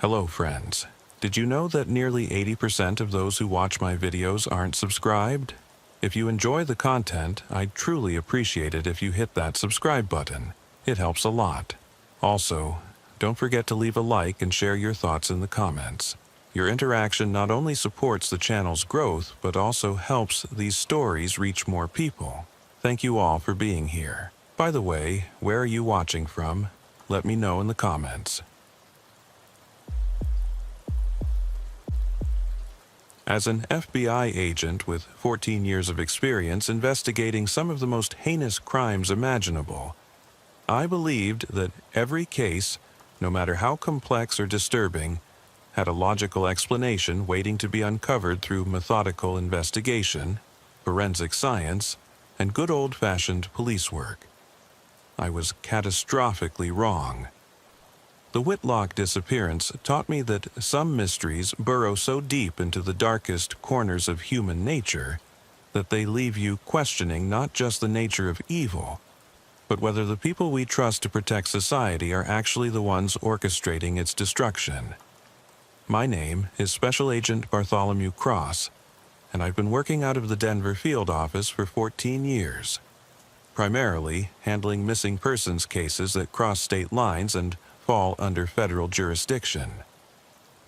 Hello friends. Did you know that nearly 80% of those who watch my videos aren't subscribed? If you enjoy the content, I'd truly appreciate it if you hit that subscribe button. It helps a lot. Also, don't forget to leave a like and share your thoughts in the comments. Your interaction not only supports the channel's growth, but also helps these stories reach more people. Thank you all for being here. By the way, where are you watching from? Let me know in the comments. As an FBI agent with 14 years of experience investigating some of the most heinous crimes imaginable, I believed that every case, no matter how complex or disturbing, had a logical explanation waiting to be uncovered through methodical investigation, forensic science, and good old-fashioned police work. I was catastrophically wrong. The Whitlock disappearance taught me that some mysteries burrow so deep into the darkest corners of human nature that they leave you questioning not just the nature of evil, but whether the people we trust to protect society are actually the ones orchestrating its destruction. My name is Special Agent Bartholomew Cross, and I've been working out of the Denver field office for 14 years, primarily handling missing persons cases that cross state lines and fall under federal jurisdiction.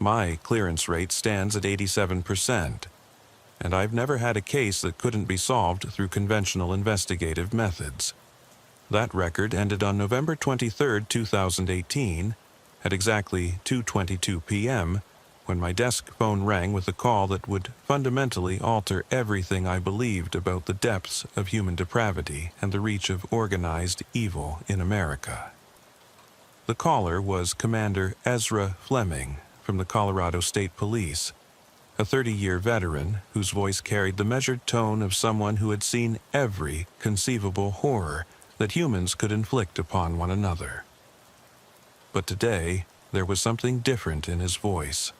My clearance rate stands at 87%, and I've never had a case that couldn't be solved through conventional investigative methods. That record ended on November 23, 2018, at exactly 2:22 p.m., when my desk phone rang with a call that would fundamentally alter everything I believed about the depths of human depravity and the reach of organized evil in America. The caller was Commander Ezra Fleming from the Colorado State Police, a 30-year veteran whose voice carried the measured tone of someone who had seen every conceivable horror that humans could inflict upon one another. But today, there was something different in his voice,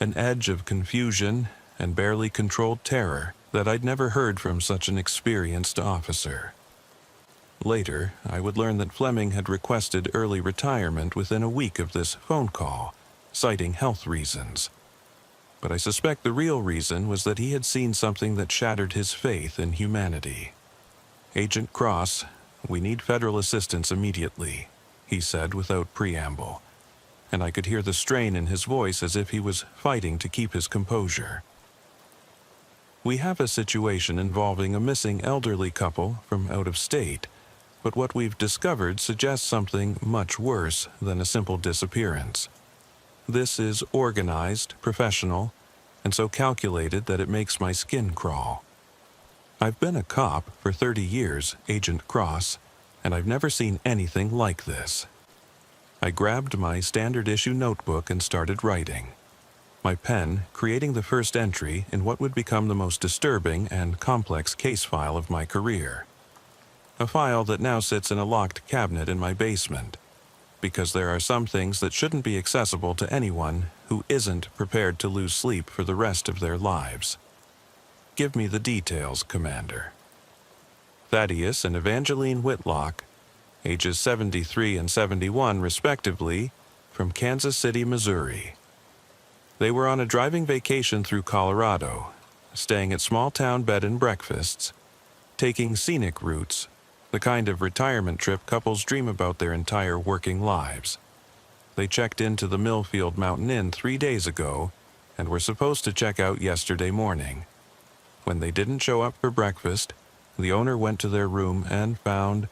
an edge of confusion and barely controlled terror that I'd never heard from such an experienced officer. Later, I would learn that Fleming had requested early retirement within a week of this phone call, citing health reasons. But I suspect the real reason was that he had seen something that shattered his faith in humanity. "Agent Cross, we need federal assistance immediately," he said without preamble, and I could hear the strain in his voice as if he was fighting to keep his composure. "We have a situation involving a missing elderly couple from out of state, but what we've discovered suggests something much worse than a simple disappearance. This is organized, professional, and so calculated that it makes my skin crawl. I've been a cop for 30 years, Agent Cross, and I've never seen anything like this." I grabbed my standard-issue notebook and started writing, my pen creating the first entry in what would become the most disturbing and complex case file of my career. A file that now sits in a locked cabinet in my basement, because there are some things that shouldn't be accessible to anyone who isn't prepared to lose sleep for the rest of their lives. "Give me the details, Commander." Thaddeus and Evangeline Whitlock, ages 73 and 71 respectively, from Kansas City, Missouri. They were on a driving vacation through Colorado, staying at small-town bed and breakfasts, taking scenic routes, the kind of retirement trip couples dream about their entire working lives. They checked into the Millfield Mountain Inn 3 days ago and were supposed to check out yesterday morning. When they didn't show up for breakfast, the owner went to their room and found...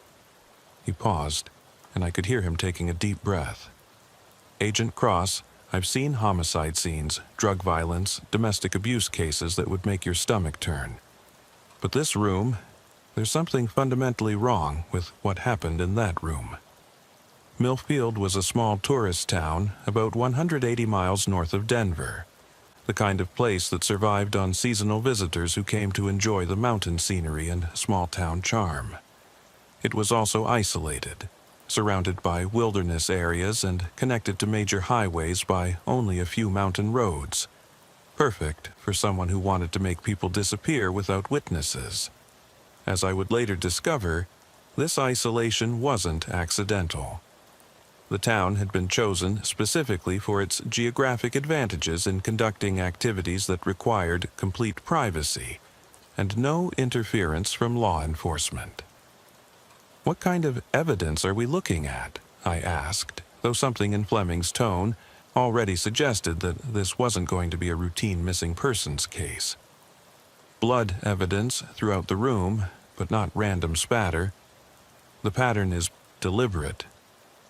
He paused, and I could hear him taking a deep breath. "Agent Cross, I've seen homicide scenes, drug violence, domestic abuse cases that would make your stomach turn. But this room... There's something fundamentally wrong with what happened in that room." Millfield was a small tourist town about 180 miles north of Denver, the kind of place that survived on seasonal visitors who came to enjoy the mountain scenery and small-town charm. It was also isolated, surrounded by wilderness areas and connected to major highways by only a few mountain roads, perfect for someone who wanted to make people disappear without witnesses. As I would later discover, this isolation wasn't accidental. The town had been chosen specifically for its geographic advantages in conducting activities that required complete privacy and no interference from law enforcement. "What kind of evidence are we looking at?" I asked, though something in Fleming's tone already suggested that this wasn't going to be a routine missing persons case. "Blood evidence throughout the room, but not random spatter. The pattern is deliberate.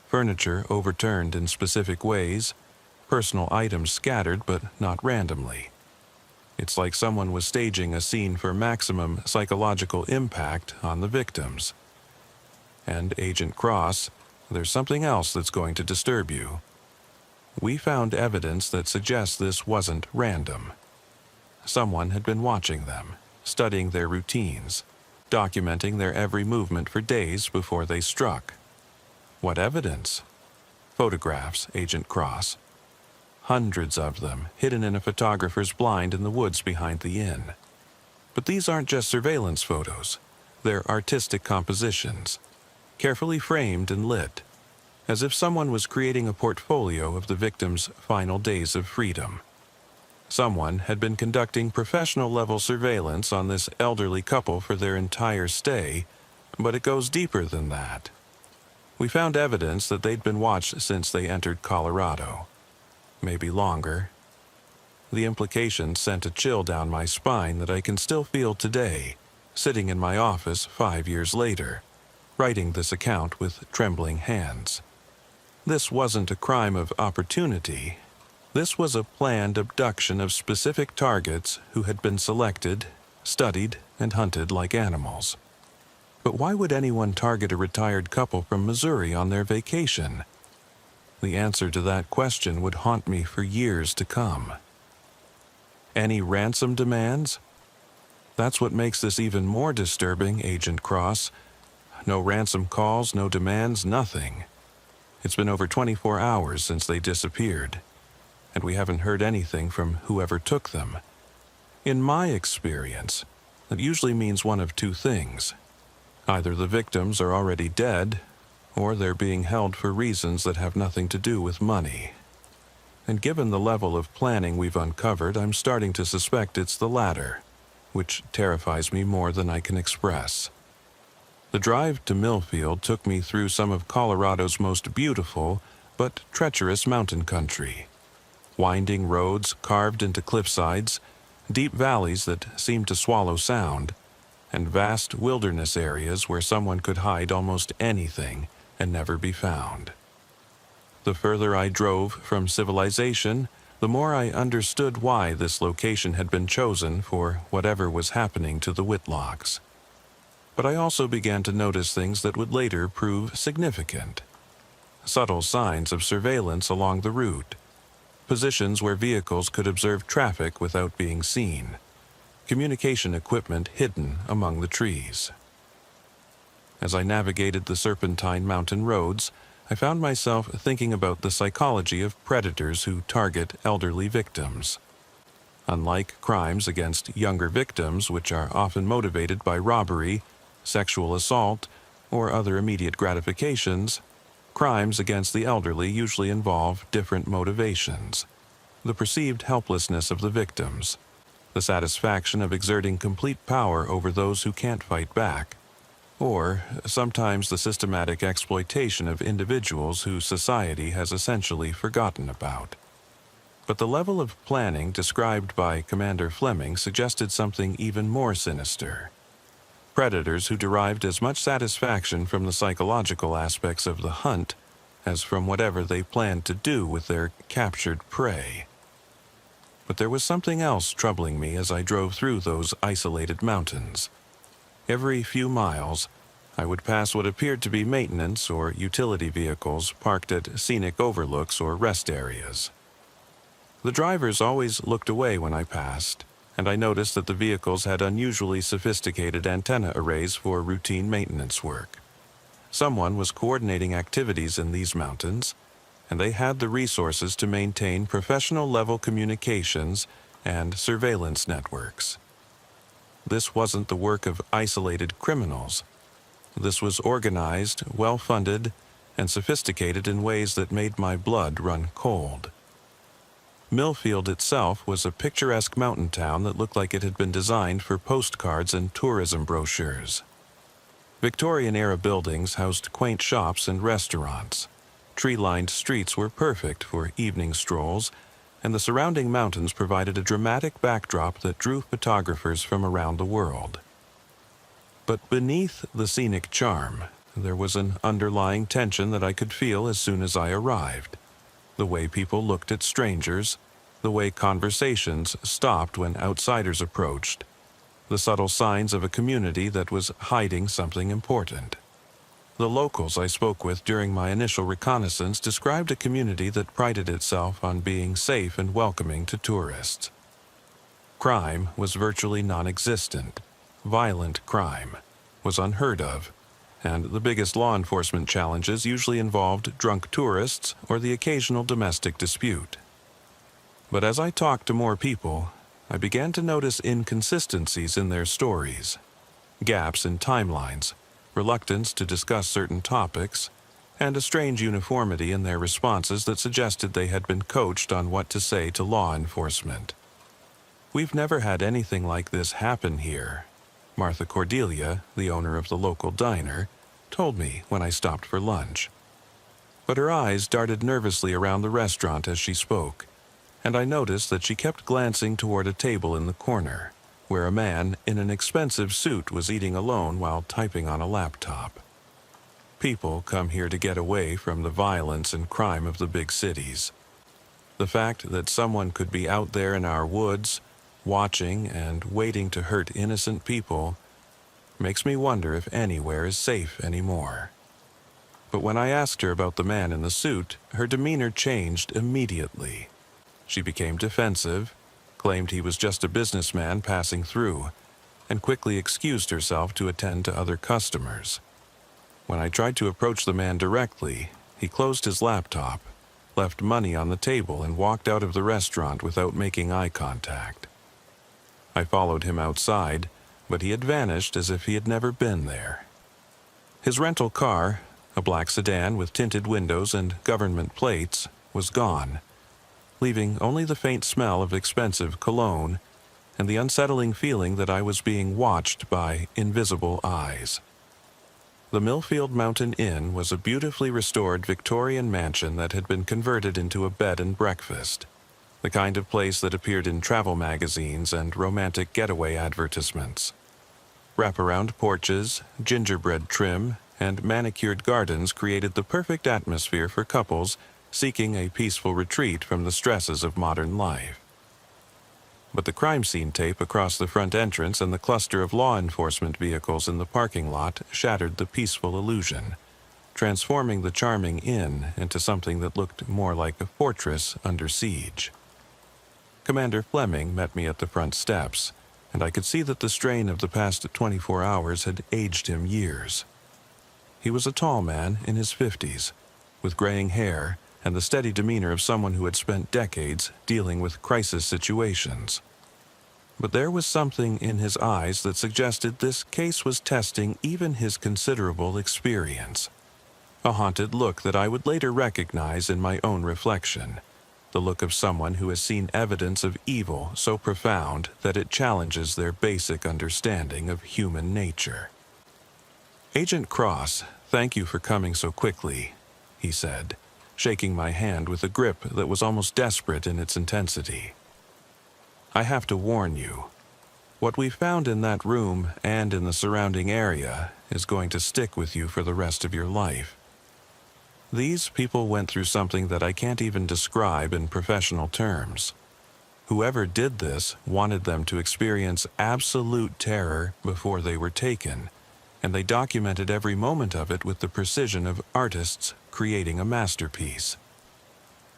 Furniture overturned in specific ways, personal items scattered but not randomly. It's like someone was staging a scene for maximum psychological impact on the victims. And Agent Cross, there's something else that's going to disturb you. We found evidence that suggests this wasn't random. Someone had been watching them, studying their routines, documenting their every movement for days before they struck." "What evidence?" "Photographs, Agent Cross. Hundreds of them, hidden in a photographer's blind in the woods behind the inn. But these aren't just surveillance photos. They're artistic compositions, carefully framed and lit, as if someone was creating a portfolio of the victim's final days of freedom. Someone had been conducting professional-level surveillance on this elderly couple for their entire stay, but it goes deeper than that. We found evidence that they'd been watched since they entered Colorado. Maybe longer. The implications sent a chill down my spine that I can still feel today, sitting in my office 5 years later, writing this account with trembling hands. This wasn't a crime of opportunity. This was a planned abduction of specific targets who had been selected, studied, and hunted like animals. But why would anyone target a retired couple from Missouri on their vacation? The answer to that question would haunt me for years to come. Any ransom demands? That's what makes this even more disturbing, Agent Cross. No ransom calls, no demands, nothing. It's been over 24 hours since they disappeared, and we haven't heard anything from whoever took them. In my experience, that usually means one of two things. Either the victims are already dead, or they're being held for reasons that have nothing to do with money. And given the level of planning we've uncovered, I'm starting to suspect it's the latter, which terrifies me more than I can express. The drive to Millfield took me through some of Colorado's most beautiful but treacherous mountain country. Winding roads carved into cliffsides, deep valleys that seemed to swallow sound, and vast wilderness areas where someone could hide almost anything and never be found. The further I drove from civilization, the more I understood why this location had been chosen for whatever was happening to the Whitlocks. But I also began to notice things that would later prove significant. Subtle signs of surveillance along the route, positions where vehicles could observe traffic without being seen, communication equipment hidden among the trees. As I navigated the serpentine mountain roads, I found myself thinking about the psychology of predators who target elderly victims. Unlike crimes against younger victims, which are often motivated by robbery, sexual assault, or other immediate gratifications, crimes against the elderly usually involve different motivations. The perceived helplessness of the victims, the satisfaction of exerting complete power over those who can't fight back, or sometimes the systematic exploitation of individuals whose society has essentially forgotten about. But the level of planning described by Commander Fleming suggested something even more sinister. Predators who derived as much satisfaction from the psychological aspects of the hunt as from whatever they planned to do with their captured prey. But there was something else troubling me as I drove through those isolated mountains. Every few miles, I would pass what appeared to be maintenance or utility vehicles parked at scenic overlooks or rest areas. The drivers always looked away when I passed, and I noticed that the vehicles had unusually sophisticated antenna arrays for routine maintenance work. Someone was coordinating activities in these mountains, and they had the resources to maintain professional-level communications and surveillance networks. This wasn't the work of isolated criminals. This was organized, well-funded, and sophisticated in ways that made my blood run cold. Millfield itself was a picturesque mountain town that looked like it had been designed for postcards and tourism brochures. Victorian-era buildings housed quaint shops and restaurants. Tree-lined streets were perfect for evening strolls, and the surrounding mountains provided a dramatic backdrop that drew photographers from around the world. But beneath the scenic charm, there was an underlying tension that I could feel as soon as I arrived. The way people looked at strangers, the way conversations stopped when outsiders approached, the subtle signs of a community that was hiding something important. The locals I spoke with during my initial reconnaissance described a community that prided itself on being safe and welcoming to tourists. Crime was virtually non-existent. Violent crime was unheard of, and the biggest law enforcement challenges usually involved drunk tourists or the occasional domestic dispute. But as I talked to more people, I began to notice inconsistencies in their stories, gaps in timelines, reluctance to discuss certain topics, and a strange uniformity in their responses that suggested they had been coached on what to say to law enforcement. "We've never had anything like this happen here," Martha Cordelia, the owner of the local diner, told me when I stopped for lunch. But her eyes darted nervously around the restaurant as she spoke, and I noticed that she kept glancing toward a table in the corner, where a man in an expensive suit was eating alone while typing on a laptop. People come here to get away from the violence and crime of the big cities. The fact that someone could be out there in our woods, watching and waiting to hurt innocent people, makes me wonder if anywhere is safe anymore. But when I asked her about the man in the suit, her demeanor changed immediately. She became defensive, claimed he was just a businessman passing through, and quickly excused herself to attend to other customers. When I tried to approach the man directly, he closed his laptop, left money on the table, and walked out of the restaurant without making eye contact. I followed him outside, but he had vanished as if he had never been there. His rental car, a black sedan with tinted windows and government plates, was gone, leaving only the faint smell of expensive cologne and the unsettling feeling that I was being watched by invisible eyes. The Millfield Mountain Inn was a beautifully restored Victorian mansion that had been converted into a bed and breakfast, the kind of place that appeared in travel magazines and romantic getaway advertisements. Wraparound porches, gingerbread trim, and manicured gardens created the perfect atmosphere for couples seeking a peaceful retreat from the stresses of modern life. But the crime scene tape across the front entrance and the cluster of law enforcement vehicles in the parking lot shattered the peaceful illusion, transforming the charming inn into something that looked more like a fortress under siege. Commander Fleming met me at the front steps, and I could see that the strain of the past 24 hours had aged him years. He was a tall man in his 50s, with graying hair and the steady demeanor of someone who had spent decades dealing with crisis situations. But there was something in his eyes that suggested this case was testing even his considerable experience. A haunted look that I would later recognize in my own reflection, the look of someone who has seen evidence of evil so profound that it challenges their basic understanding of human nature. "Agent Cross, thank you for coming so quickly," he said, shaking my hand with a grip that was almost desperate in its intensity. "I have to warn you. What we found in that room and in the surrounding area is going to stick with you for the rest of your life. These people went through something that I can't even describe in professional terms. Whoever did this wanted them to experience absolute terror before they were taken, and they documented every moment of it with the precision of artists creating a masterpiece."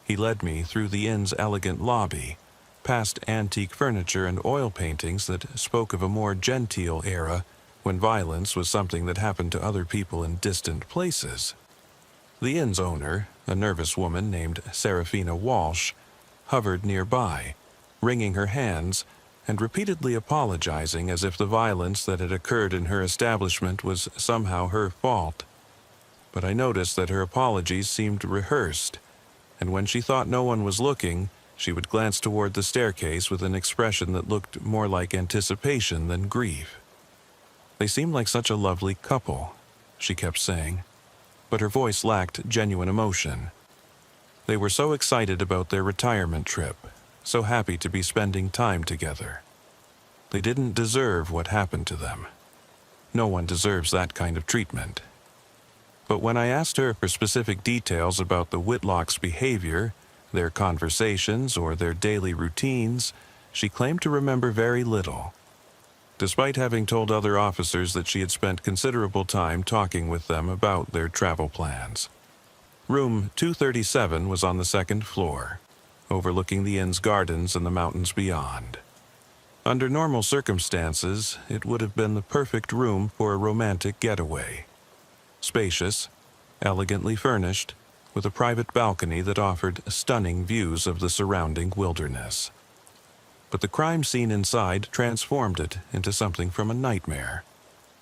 He led me through the inn's elegant lobby, past antique furniture and oil paintings that spoke of a more genteel era when violence was something that happened to other people in distant places. The inn's owner, a nervous woman named Seraphina Walsh, hovered nearby, wringing her hands and repeatedly apologizing as if the violence that had occurred in her establishment was somehow her fault. but I noticed that her apologies seemed rehearsed, and when she thought no one was looking, she would glance toward the staircase with an expression that looked more like anticipation than grief. "They seem like such a lovely couple," she kept saying, but her voice lacked genuine emotion. They were so excited about their retirement trip, so happy to be spending time together. They didn't deserve what happened to them. No one deserves that kind of treatment. But when I asked her for specific details about the Whitlocks' behavior, their conversations, or their daily routines, she claimed to remember very little, despite having told other officers that she had spent considerable time talking with them about their travel plans. Room 237 was on the second floor, overlooking the inn's gardens and the mountains beyond. Under normal circumstances, it would have been the perfect room for a romantic getaway. Spacious, elegantly furnished, with a private balcony that offered stunning views of the surrounding wilderness. But the crime scene inside transformed it into something from a nightmare.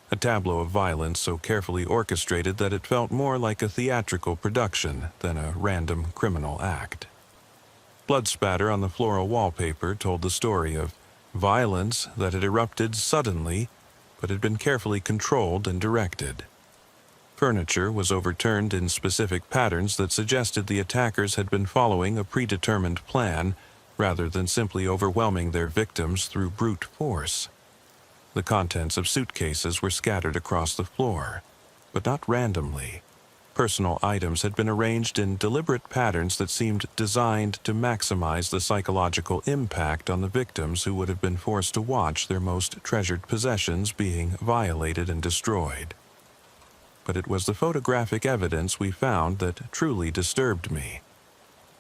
A tableau of violence so carefully orchestrated that it felt more like a theatrical production than a random criminal act. Blood spatter on the floral wallpaper told the story of violence that had erupted suddenly, but had been carefully controlled and directed. Furniture was overturned in specific patterns that suggested the attackers had been following a predetermined plan rather than simply overwhelming their victims through brute force. The contents of suitcases were scattered across the floor, but not randomly. Personal items had been arranged in deliberate patterns that seemed designed to maximize the psychological impact on the victims who would have been forced to watch their most treasured possessions being violated and destroyed. But it was the photographic evidence we found that truly disturbed me.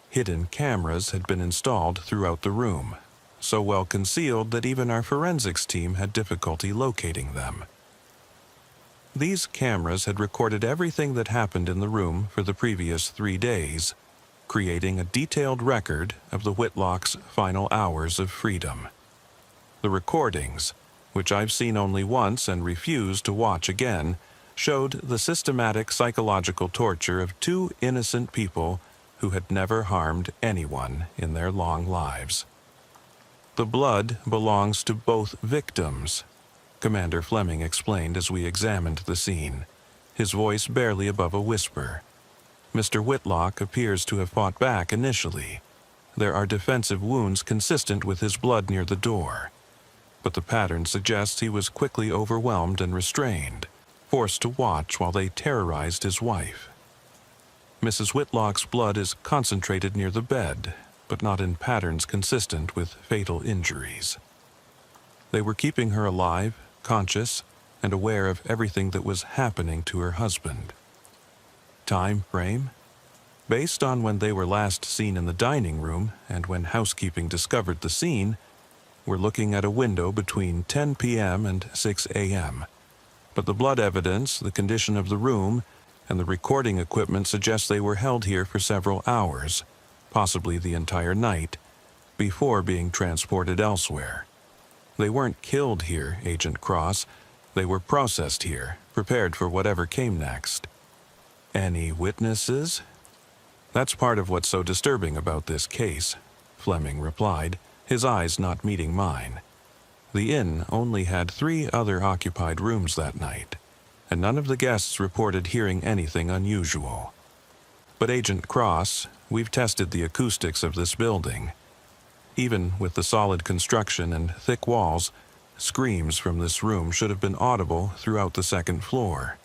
Hidden cameras had been installed throughout the room, so well concealed that even our forensics team had difficulty locating them. These cameras had recorded everything that happened in the room for the previous 3 days, creating a detailed record of the Whitlocks' final hours of freedom. The recordings, which I've seen only once and refuse to watch again, showed the systematic psychological torture of 2 innocent people who had never harmed anyone in their long lives. "The blood belongs to both victims," Commander Fleming explained as we examined the scene, his voice barely above a whisper. "Mr. Whitlock appears to have fought back initially. There are defensive wounds consistent with his blood near the door, but the pattern suggests he was quickly overwhelmed and restrained, forced to watch while they terrorized his wife. Mrs. Whitlock's blood is concentrated near the bed, but not in patterns consistent with fatal injuries. They were keeping her alive, conscious, and aware of everything that was happening to her husband." Time frame? Based on when they were last seen in the dining room and when housekeeping discovered the scene, we're looking at a window between 10 p.m. and 6 a.m. But the blood evidence, the condition of the room, and the recording equipment suggest they were held here for several hours, possibly the entire night, before being transported elsewhere. They weren't killed here, Agent Cross. They were processed here, prepared for whatever came next. "Any witnesses?" "That's part of what's so disturbing about this case," Fleming replied, his eyes not meeting mine. "The inn only had 3 other occupied rooms that night, and none of the guests reported hearing anything unusual. But Agent Cross, we've tested the acoustics of this building. Even with the solid construction and thick walls, screams from this room should have been audible throughout the second floor.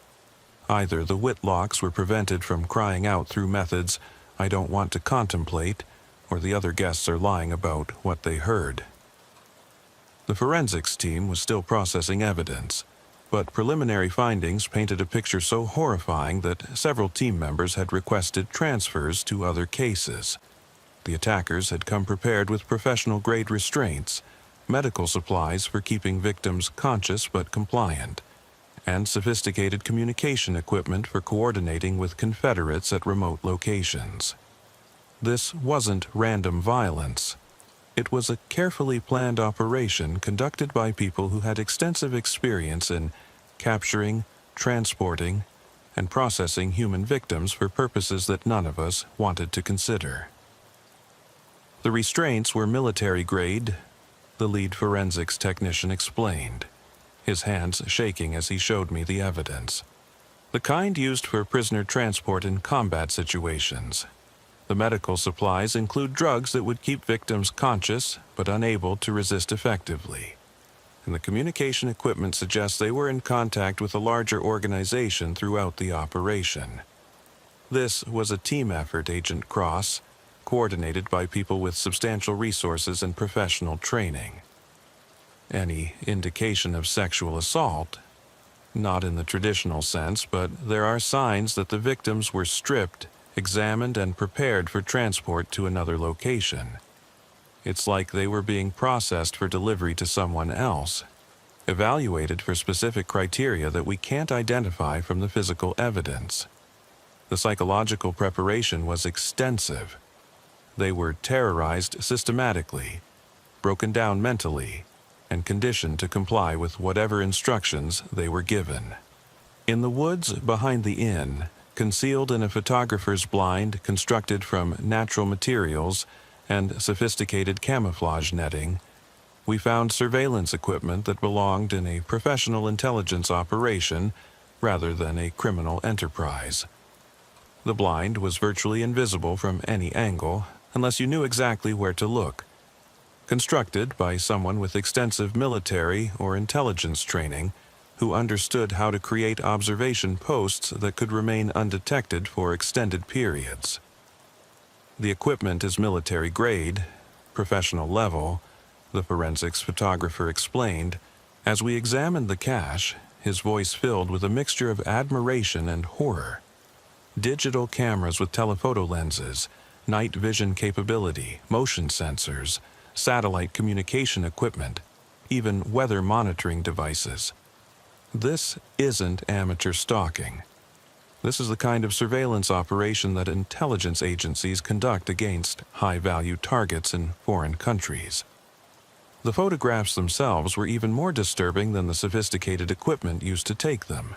Either the Whitlocks were prevented from crying out through methods I don't want to contemplate, or the other guests are lying about what they heard." The forensics team was still processing evidence, but preliminary findings painted a picture so horrifying that several team members had requested transfers to other cases. The attackers had come prepared with professional-grade restraints, medical supplies for keeping victims conscious but compliant, and sophisticated communication equipment for coordinating with Confederates at remote locations. This wasn't random violence. It was a carefully planned operation conducted by people who had extensive experience in capturing, transporting, and processing human victims for purposes that none of us wanted to consider. The restraints were military-grade, the lead forensics technician explained, his hands shaking as he showed me the evidence. The kind used for prisoner transport in combat situations. The medical supplies include drugs that would keep victims conscious but unable to resist effectively. And the communication equipment suggests they were in contact with a larger organization throughout the operation. This was a team effort, Agent Cross, coordinated by people with substantial resources and professional training. Any indication of sexual assault? Not in the traditional sense, but there are signs that the victims were stripped, examined, and prepared for transport to another location. It's like they were being processed for delivery to someone else, evaluated for specific criteria that we can't identify from the physical evidence. The psychological preparation was extensive. They were terrorized systematically, broken down mentally, and conditioned to comply with whatever instructions they were given. In the woods behind the inn, concealed in a photographer's blind constructed from natural materials and sophisticated camouflage netting, we found surveillance equipment that belonged in a professional intelligence operation rather than a criminal enterprise. The blind was virtually invisible from any angle unless you knew exactly where to look. Constructed by someone with extensive military or intelligence training who understood how to create observation posts that could remain undetected for extended periods. The equipment is military grade, professional level, the forensics photographer explained. As we examined the cache, his voice filled with a mixture of admiration and horror. Digital cameras with telephoto lenses, night vision capability, motion sensors, satellite communication equipment, even weather monitoring devices. This isn't amateur stalking. This is the kind of surveillance operation that intelligence agencies conduct against high-value targets in foreign countries. The photographs themselves were even more disturbing than the sophisticated equipment used to take them.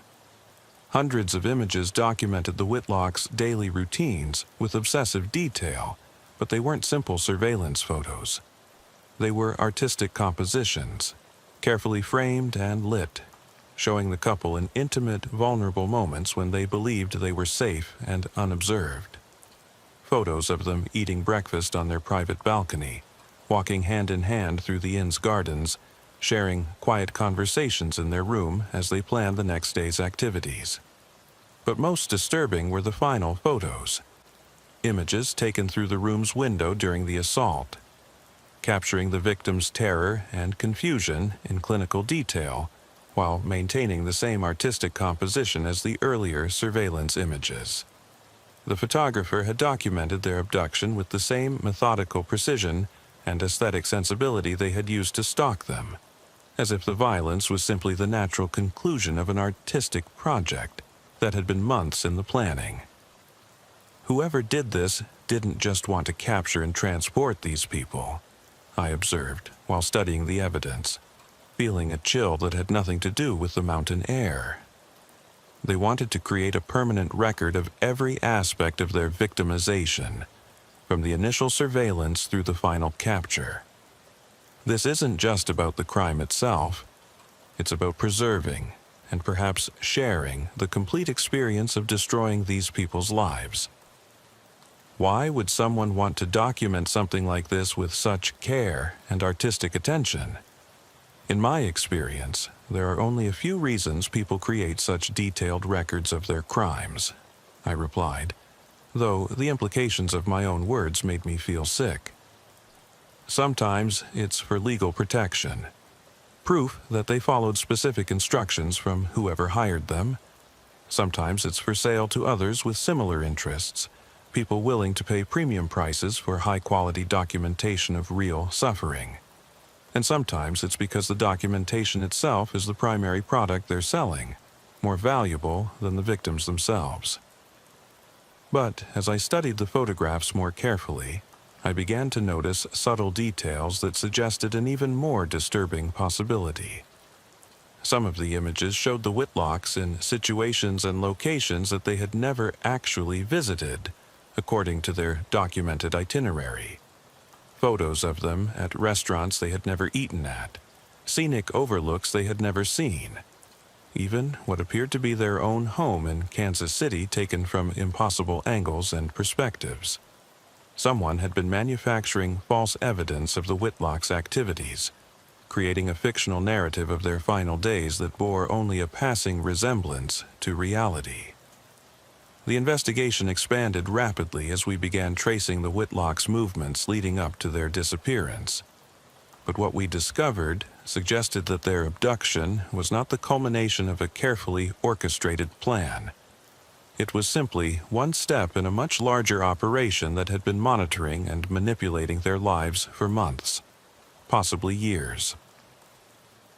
Hundreds of images documented the Whitlocks' daily routines with obsessive detail, but they weren't simple surveillance photos. They were artistic compositions, carefully framed and lit, showing the couple in intimate, vulnerable moments when they believed they were safe and unobserved. Photos of them eating breakfast on their private balcony, walking hand in hand through the inn's gardens, sharing quiet conversations in their room as they planned the next day's activities. But most disturbing were the final photos. Images taken through the room's window during the assault, capturing the victim's terror and confusion in clinical detail, while maintaining the same artistic composition as the earlier surveillance images. The photographer had documented their abduction with the same methodical precision and aesthetic sensibility they had used to stalk them, as if the violence was simply the natural conclusion of an artistic project that had been months in the planning. Whoever did this didn't just want to capture and transport these people, I observed while studying the evidence, feeling a chill that had nothing to do with the mountain air. They wanted to create a permanent record of every aspect of their victimization, from the initial surveillance through the final capture. This isn't just about the crime itself. It's about preserving and perhaps sharing the complete experience of destroying these people's lives. Why would someone want to document something like this with such care and artistic attention? In my experience, there are only a few reasons people create such detailed records of their crimes, I replied, though the implications of my own words made me feel sick. Sometimes it's for legal protection, proof that they followed specific instructions from whoever hired them. Sometimes it's for sale to others with similar interests, people willing to pay premium prices for high-quality documentation of real suffering. And sometimes it's because the documentation itself is the primary product they're selling, more valuable than the victims themselves. But as I studied the photographs more carefully, I began to notice subtle details that suggested an even more disturbing possibility. Some of the images showed the Whitlocks in situations and locations that they had never actually visited, according to their documented itinerary. Photos of them at restaurants they had never eaten at, scenic overlooks they had never seen, even what appeared to be their own home in Kansas City taken from impossible angles and perspectives. Someone had been manufacturing false evidence of the Whitlocks' activities, creating a fictional narrative of their final days that bore only a passing resemblance to reality. The investigation expanded rapidly as we began tracing the Whitlocks' movements leading up to their disappearance. But what we discovered suggested that their abduction was not the culmination of a carefully orchestrated plan. It was simply one step in a much larger operation that had been monitoring and manipulating their lives for months, possibly years.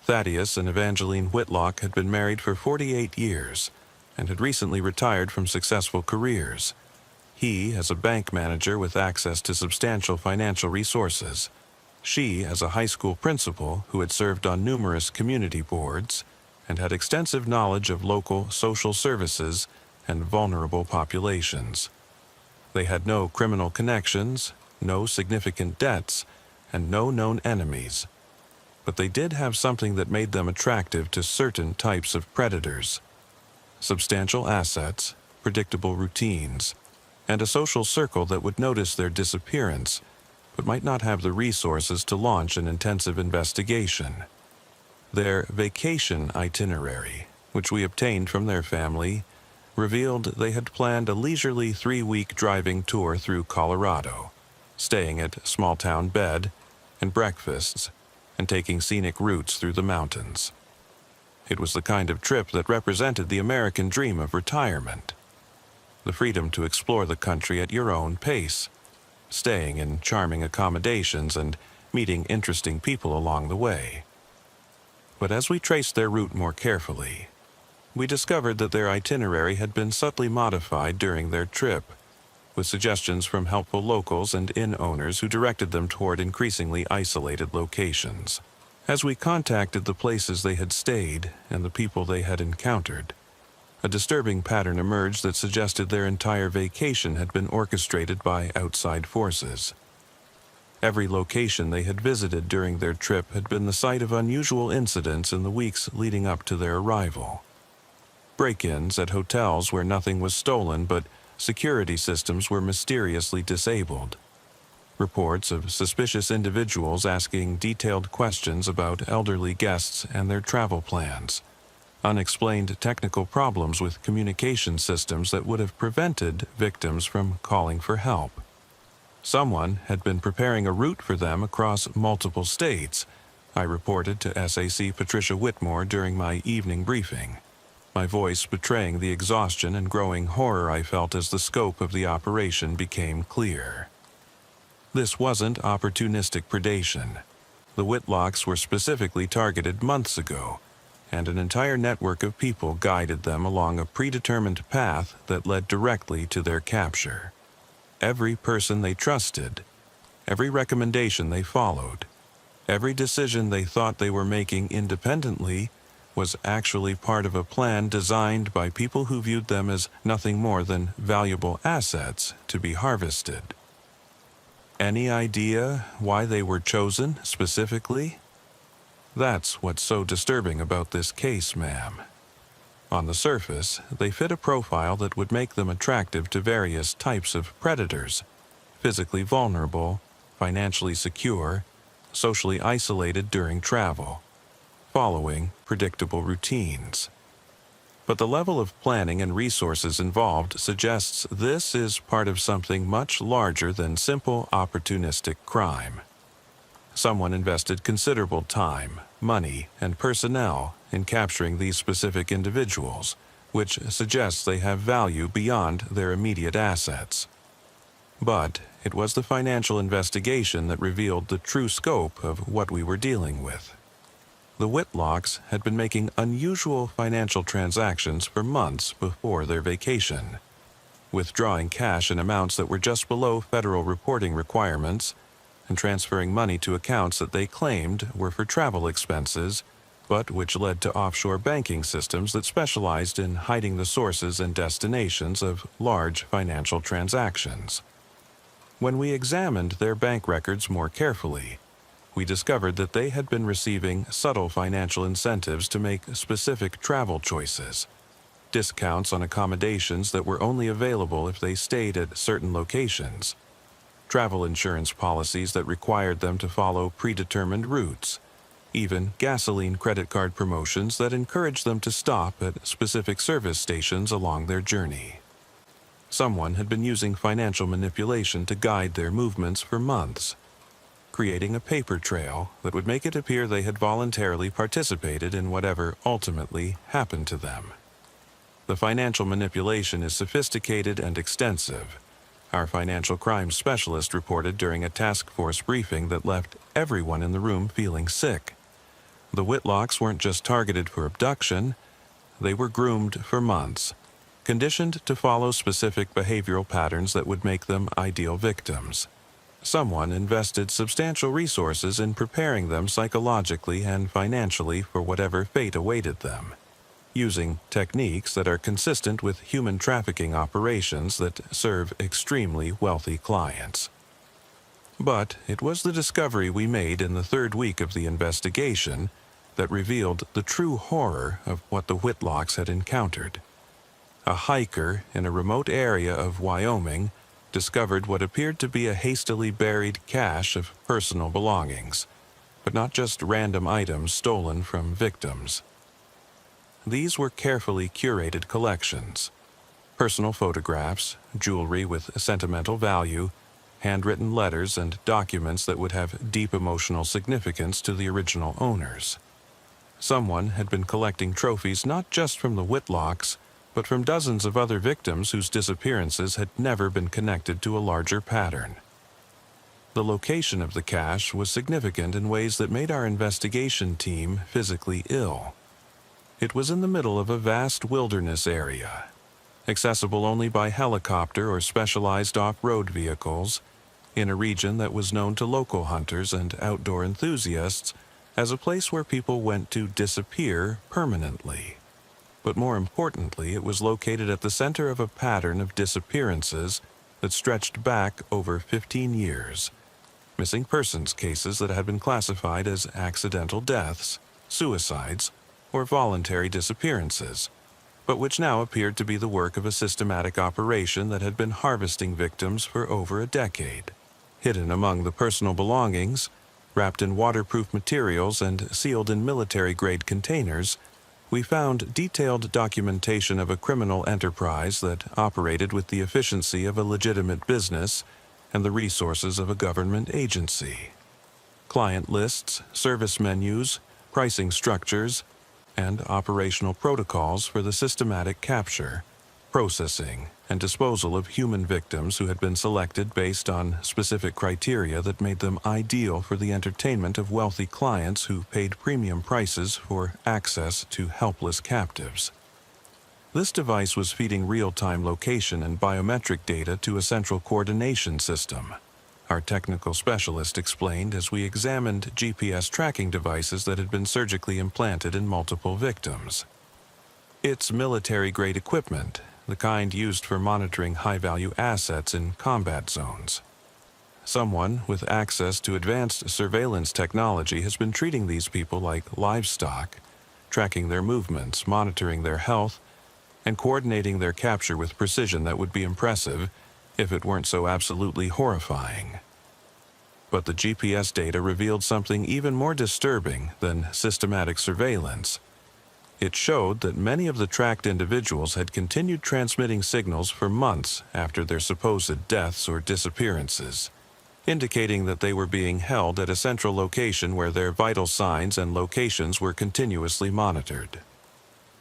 Thaddeus and Evangeline Whitlock had been married for 48 years and had recently retired from successful careers. He as a bank manager with access to substantial financial resources. She as a high school principal who had served on numerous community boards and had extensive knowledge of local social services and vulnerable populations. They had no criminal connections, no significant debts, and no known enemies. But they did have something that made them attractive to certain types of predators: substantial assets, predictable routines, and a social circle that would notice their disappearance, but might not have the resources to launch an intensive investigation. Their vacation itinerary, which we obtained from their family, revealed they had planned a leisurely 3-week driving tour through Colorado, staying at small-town bed and breakfasts, and taking scenic routes through the mountains. It was the kind of trip that represented the American dream of retirement. The freedom to explore the country at your own pace, staying in charming accommodations and meeting interesting people along the way. But as we traced their route more carefully, we discovered that their itinerary had been subtly modified during their trip, with suggestions from helpful locals and inn owners who directed them toward increasingly isolated locations. As we contacted the places they had stayed and the people they had encountered, a disturbing pattern emerged that suggested their entire vacation had been orchestrated by outside forces. Every location they had visited during their trip had been the site of unusual incidents in the weeks leading up to their arrival. Break-ins at hotels where nothing was stolen but security systems were mysteriously disabled. Reports of suspicious individuals asking detailed questions about elderly guests and their travel plans. Unexplained technical problems with communication systems that would have prevented victims from calling for help. Someone had been preparing a route for them across multiple states, I reported to SAC Patricia Whitmore during my evening briefing, my voice betraying the exhaustion and growing horror I felt as the scope of the operation became clear. This wasn't opportunistic predation. The Whitlocks were specifically targeted months ago, and an entire network of people guided them along a predetermined path that led directly to their capture. Every person they trusted, every recommendation they followed, every decision they thought they were making independently was actually part of a plan designed by people who viewed them as nothing more than valuable assets to be harvested. Any idea why they were chosen specifically? That's what's so disturbing about this case, ma'am. On the surface, they fit a profile that would make them attractive to various types of predators: physically vulnerable, financially secure, socially isolated during travel, following predictable routines. But the level of planning and resources involved suggests this is part of something much larger than simple opportunistic crime. Someone invested considerable time, money, and personnel in capturing these specific individuals, which suggests they have value beyond their immediate assets. But it was the financial investigation that revealed the true scope of what we were dealing with. The Whitlocks had been making unusual financial transactions for months before their vacation, withdrawing cash in amounts that were just below federal reporting requirements and transferring money to accounts that they claimed were for travel expenses but which led to offshore banking systems that specialized in hiding the sources and destinations of large financial transactions. When we examined their bank records more carefully, we discovered that they had been receiving subtle financial incentives to make specific travel choices, discounts on accommodations that were only available if they stayed at certain locations, travel insurance policies that required them to follow predetermined routes, even gasoline credit card promotions that encouraged them to stop at specific service stations along their journey. Someone had been using financial manipulation to guide their movements for months, creating a paper trail that would make it appear they had voluntarily participated in whatever ultimately happened to them. The financial manipulation is sophisticated and extensive. Our financial crimes specialist reported during a task force briefing that left everyone in the room feeling sick. The Whitlocks weren't just targeted for abduction, they were groomed for months, conditioned to follow specific behavioral patterns that would make them ideal victims. Someone invested substantial resources in preparing them psychologically and financially for whatever fate awaited them, using techniques that are consistent with human trafficking operations that serve extremely wealthy clients. But it was the discovery we made in the third week of the investigation that revealed the true horror of what the Whitlocks had encountered. A hiker in a remote area of Wyoming discovered what appeared to be a hastily buried cache of personal belongings, but not just random items stolen from victims. These were carefully curated collections: personal photographs, jewelry with sentimental value, handwritten letters and documents that would have deep emotional significance to the original owners. Someone had been collecting trophies not just from the Whitlocks, but from dozens of other victims whose disappearances had never been connected to a larger pattern. The location of the cache was significant in ways that made our investigation team physically ill. It was in the middle of a vast wilderness area, accessible only by helicopter or specialized off-road vehicles, in a region that was known to local hunters and outdoor enthusiasts as a place where people went to disappear permanently. But more importantly, it was located at the center of a pattern of disappearances that stretched back over 15 years. Missing persons cases that had been classified as accidental deaths, suicides, or voluntary disappearances, but which now appeared to be the work of a systematic operation that had been harvesting victims for over a decade. Hidden among the personal belongings, wrapped in waterproof materials and sealed in military-grade containers, we found detailed documentation of a criminal enterprise that operated with the efficiency of a legitimate business and the resources of a government agency. Client lists, service menus, pricing structures, and operational protocols for the systematic capture, processing, and disposal of human victims who had been selected based on specific criteria that made them ideal for the entertainment of wealthy clients who paid premium prices for access to helpless captives. This device was feeding real-time location and biometric data to a central coordination system, our technical specialist explained as we examined GPS tracking devices that had been surgically implanted in multiple victims. It's military-grade equipment, the kind used for monitoring high-value assets in combat zones. Someone with access to advanced surveillance technology has been treating these people like livestock, tracking their movements, monitoring their health, and coordinating their capture with precision that would be impressive if it weren't so absolutely horrifying. But the GPS data revealed something even more disturbing than systematic surveillance. It showed that many of the tracked individuals had continued transmitting signals for months after their supposed deaths or disappearances, indicating that they were being held at a central location where their vital signs and locations were continuously monitored.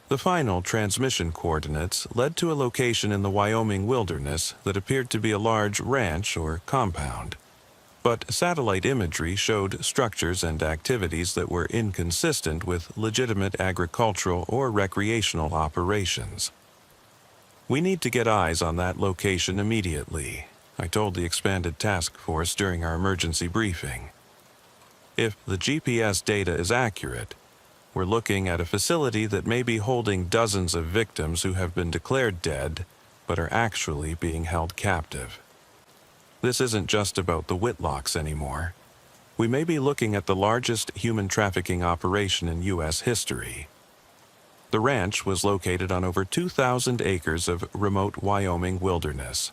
The final transmission coordinates led to a location in the Wyoming wilderness that appeared to be a large ranch or compound, but satellite imagery showed structures and activities that were inconsistent with legitimate agricultural or recreational operations. "We need to get eyes on that location immediately," I told the expanded task force during our emergency briefing. "If the GPS data is accurate, we're looking at a facility that may be holding dozens of victims who have been declared dead, but are actually being held captive. This isn't just about the Whitlocks anymore. We may be looking at the largest human trafficking operation in U.S. history. The ranch was located on over 2,000 acres of remote Wyoming wilderness,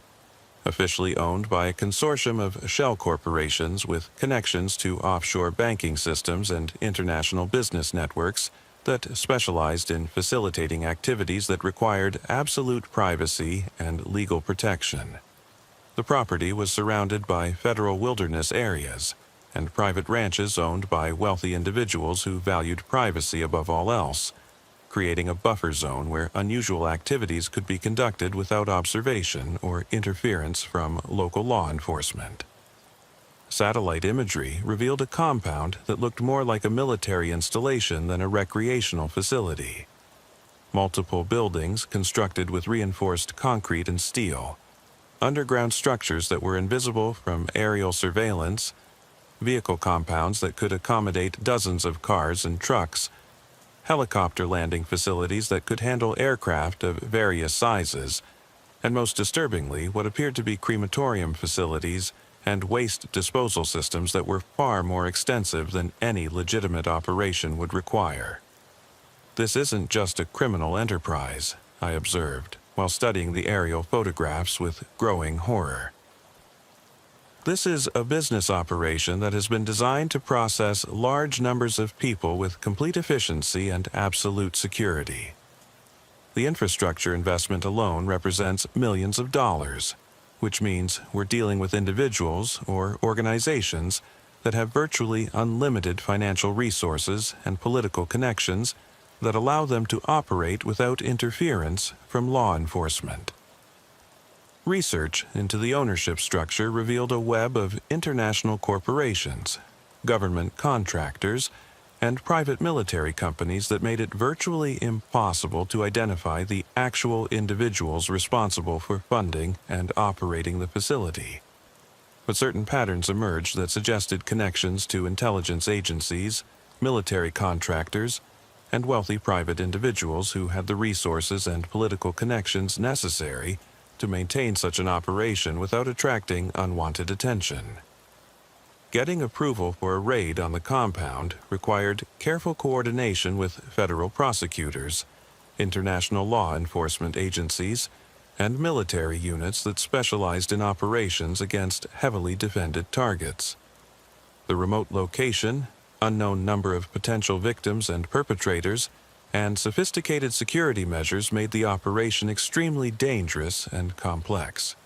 officially owned by a consortium of shell corporations with connections to offshore banking systems and international business networks that specialized in facilitating activities that required absolute privacy and legal protection. The property was surrounded by federal wilderness areas and private ranches owned by wealthy individuals who valued privacy above all else, creating a buffer zone where unusual activities could be conducted without observation or interference from local law enforcement. Satellite imagery revealed a compound that looked more like a military installation than a recreational facility. Multiple buildings constructed with reinforced concrete and steel, underground structures that were invisible from aerial surveillance, vehicle compounds that could accommodate dozens of cars and trucks, helicopter landing facilities that could handle aircraft of various sizes, and most disturbingly, what appeared to be crematorium facilities and waste disposal systems that were far more extensive than any legitimate operation would require. This isn't just a criminal enterprise, I observed, while studying the aerial photographs with growing horror. This is a business operation that has been designed to process large numbers of people with complete efficiency and absolute security. The infrastructure investment alone represents millions of dollars, which means we're dealing with individuals or organizations that have virtually unlimited financial resources and political connections that allow them to operate without interference from law enforcement. Research into the ownership structure revealed a web of international corporations, government contractors, and private military companies that made it virtually impossible to identify the actual individuals responsible for funding and operating the facility. But certain patterns emerged that suggested connections to intelligence agencies, military contractors, and wealthy private individuals who had the resources and political connections necessary to maintain such an operation without attracting unwanted attention. Getting approval for a raid on the compound required careful coordination with federal prosecutors, international law enforcement agencies, and military units that specialized in operations against heavily defended targets. The remote location, unknown number of potential victims and perpetrators, and sophisticated security measures made the operation extremely dangerous and complex.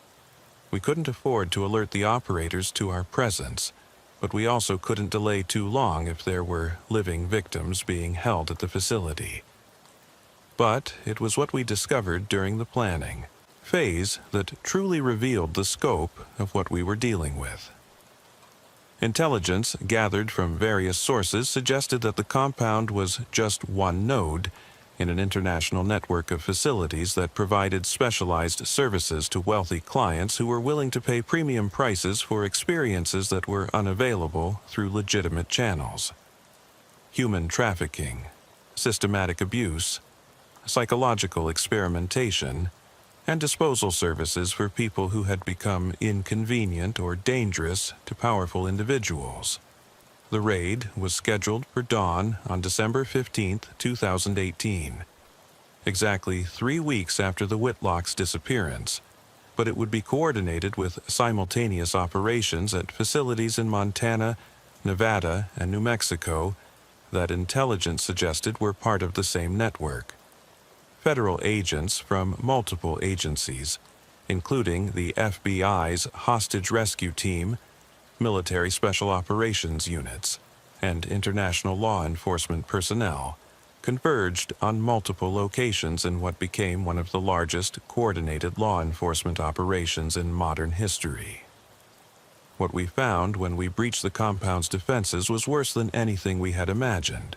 We couldn't afford to alert the operators to our presence, but we also couldn't delay too long if there were living victims being held at the facility. But it was what we discovered during the planning phase that truly revealed the scope of what we were dealing with. Intelligence gathered from various sources suggested that the compound was just one node in an international network of facilities that provided specialized services to wealthy clients who were willing to pay premium prices for experiences that were unavailable through legitimate channels. Human trafficking, systematic abuse, psychological experimentation, and disposal services for people who had become inconvenient or dangerous to powerful individuals. The raid was scheduled for dawn on December 15, 2018, exactly 3 weeks after the Whitlocks' disappearance, but it would be coordinated with simultaneous operations at facilities in Montana, Nevada, and New Mexico that intelligence suggested were part of the same network. Federal agents from multiple agencies, including the FBI's Hostage Rescue Team, military special operations units, and international law enforcement personnel, converged on multiple locations in what became one of the largest coordinated law enforcement operations in modern history. What we found when we breached the compound's defenses was worse than anything we had imagined,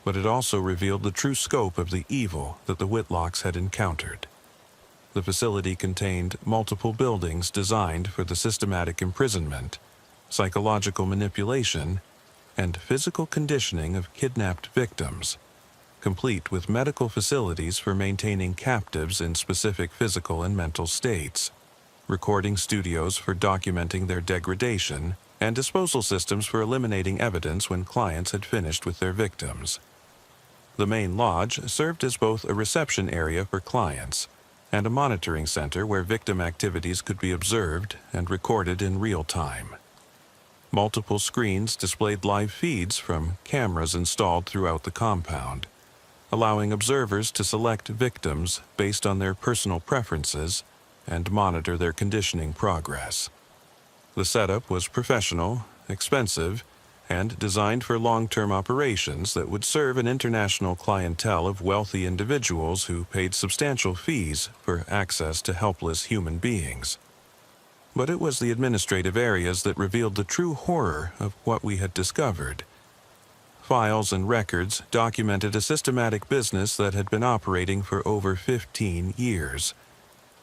but it also revealed the true scope of the evil that the Whitlocks had encountered. The facility contained multiple buildings designed for the systematic imprisonment, psychological manipulation, and physical conditioning of kidnapped victims, complete with medical facilities for maintaining captives in specific physical and mental states, recording studios for documenting their degradation, and disposal systems for eliminating evidence when clients had finished with their victims. The main lodge served as both a reception area for clients and a monitoring center where victim activities could be observed and recorded in real time. Multiple screens displayed live feeds from cameras installed throughout the compound, allowing observers to select victims based on their personal preferences and monitor their conditioning progress. The setup was professional, expensive, and designed for long-term operations that would serve an international clientele of wealthy individuals who paid substantial fees for access to helpless human beings. But it was the administrative areas that revealed the true horror of what we had discovered. Files and records documented a systematic business that had been operating for over 15 years,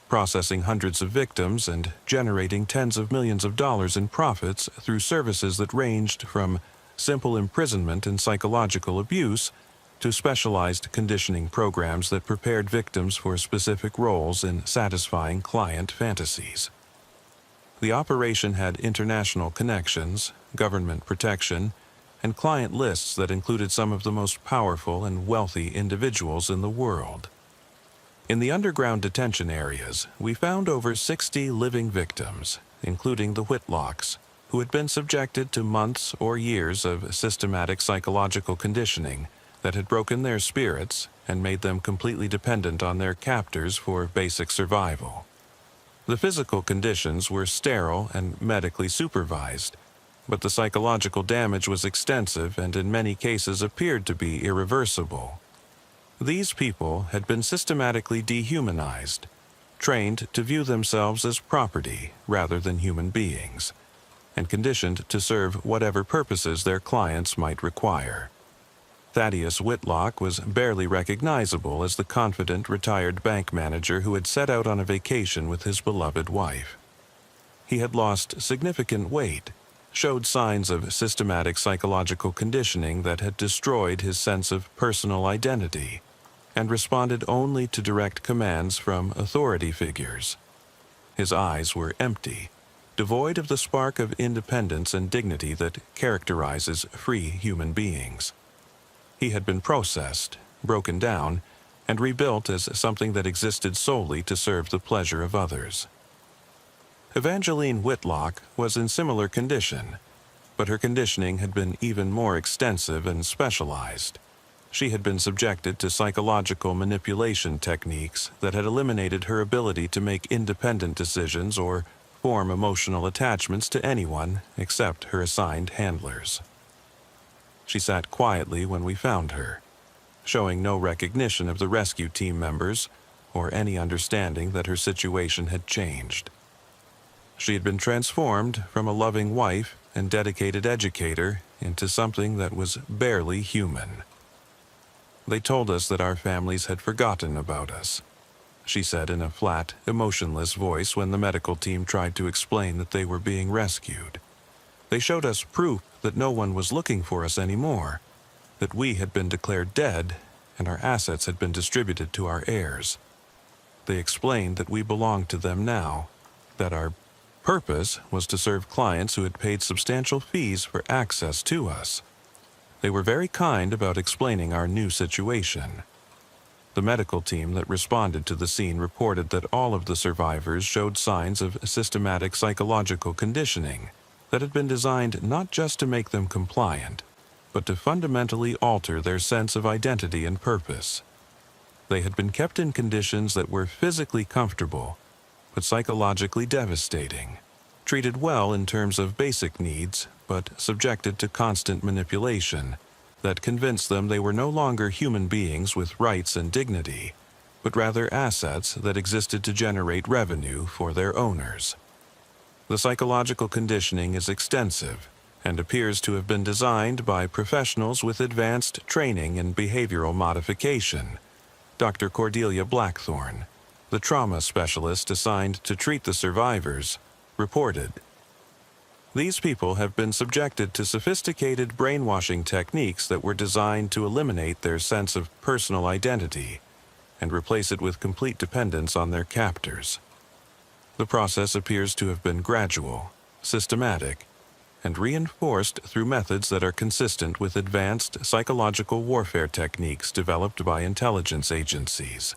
processing hundreds of victims and generating tens of millions of dollars in profits through services that ranged from simple imprisonment and psychological abuse to specialized conditioning programs that prepared victims for specific roles in satisfying client fantasies. The operation had international connections, government protection, and client lists that included some of the most powerful and wealthy individuals in the world. In the underground detention areas, we found over 60 living victims, including the Whitlocks, who had been subjected to months or years of systematic psychological conditioning that had broken their spirits and made them completely dependent on their captors for basic survival. The physical conditions were sterile and medically supervised, but the psychological damage was extensive and in many cases appeared to be irreversible. These people had been systematically dehumanized, trained to view themselves as property rather than human beings, and conditioned to serve whatever purposes their clients might require. Thaddeus Whitlock was barely recognizable as the confident retired bank manager who had set out on a vacation with his beloved wife. He had lost significant weight, showed signs of systematic psychological conditioning that had destroyed his sense of personal identity, and responded only to direct commands from authority figures. His eyes were empty, devoid of the spark of independence and dignity that characterizes free human beings. He had been processed, broken down, and rebuilt as something that existed solely to serve the pleasure of others. Evangeline Whitlock was in similar condition, but her conditioning had been even more extensive and specialized. She had been subjected to psychological manipulation techniques that had eliminated her ability to make independent decisions or form emotional attachments to anyone except her assigned handlers. She sat quietly when we found her, showing no recognition of the rescue team members or any understanding that her situation had changed. She had been transformed from a loving wife and dedicated educator into something that was barely human. They told us that our families had forgotten about us, she said in a flat, emotionless voice when the medical team tried to explain that they were being rescued. They showed us proof that no one was looking for us anymore, that we had been declared dead and our assets had been distributed to our heirs. They explained that we belonged to them now, that our purpose was to serve clients who had paid substantial fees for access to us. They were very kind about explaining our new situation. The medical team that responded to the scene reported that all of the survivors showed signs of systematic psychological conditioning that had been designed not just to make them compliant, but to fundamentally alter their sense of identity and purpose. They had been kept in conditions that were physically comfortable, but psychologically devastating, treated well in terms of basic needs, but subjected to constant manipulation that convinced them they were no longer human beings with rights and dignity, but rather assets that existed to generate revenue for their owners. The psychological conditioning is extensive and appears to have been designed by professionals with advanced training in behavioral modification. Dr. Cordelia Blackthorne, the trauma specialist assigned to treat the survivors, reported. These people have been subjected to sophisticated brainwashing techniques that were designed to eliminate their sense of personal identity and replace it with complete dependence on their captors. The process appears to have been gradual, systematic, and reinforced through methods that are consistent with advanced psychological warfare techniques developed by intelligence agencies.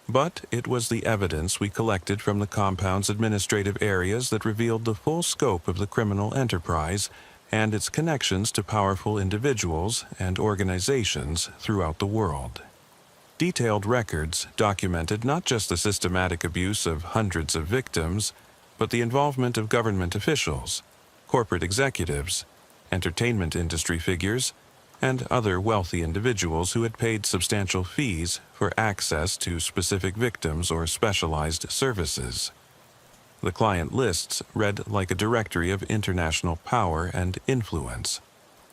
But it was the evidence we collected from the compound's administrative areas that revealed the full scope of the criminal enterprise and its connections to powerful individuals and organizations throughout the world. Detailed records documented not just the systematic abuse of hundreds of victims, but the involvement of government officials, corporate executives, entertainment industry figures, and other wealthy individuals who had paid substantial fees for access to specific victims or specialized services. The client lists read like a directory of international power and influence,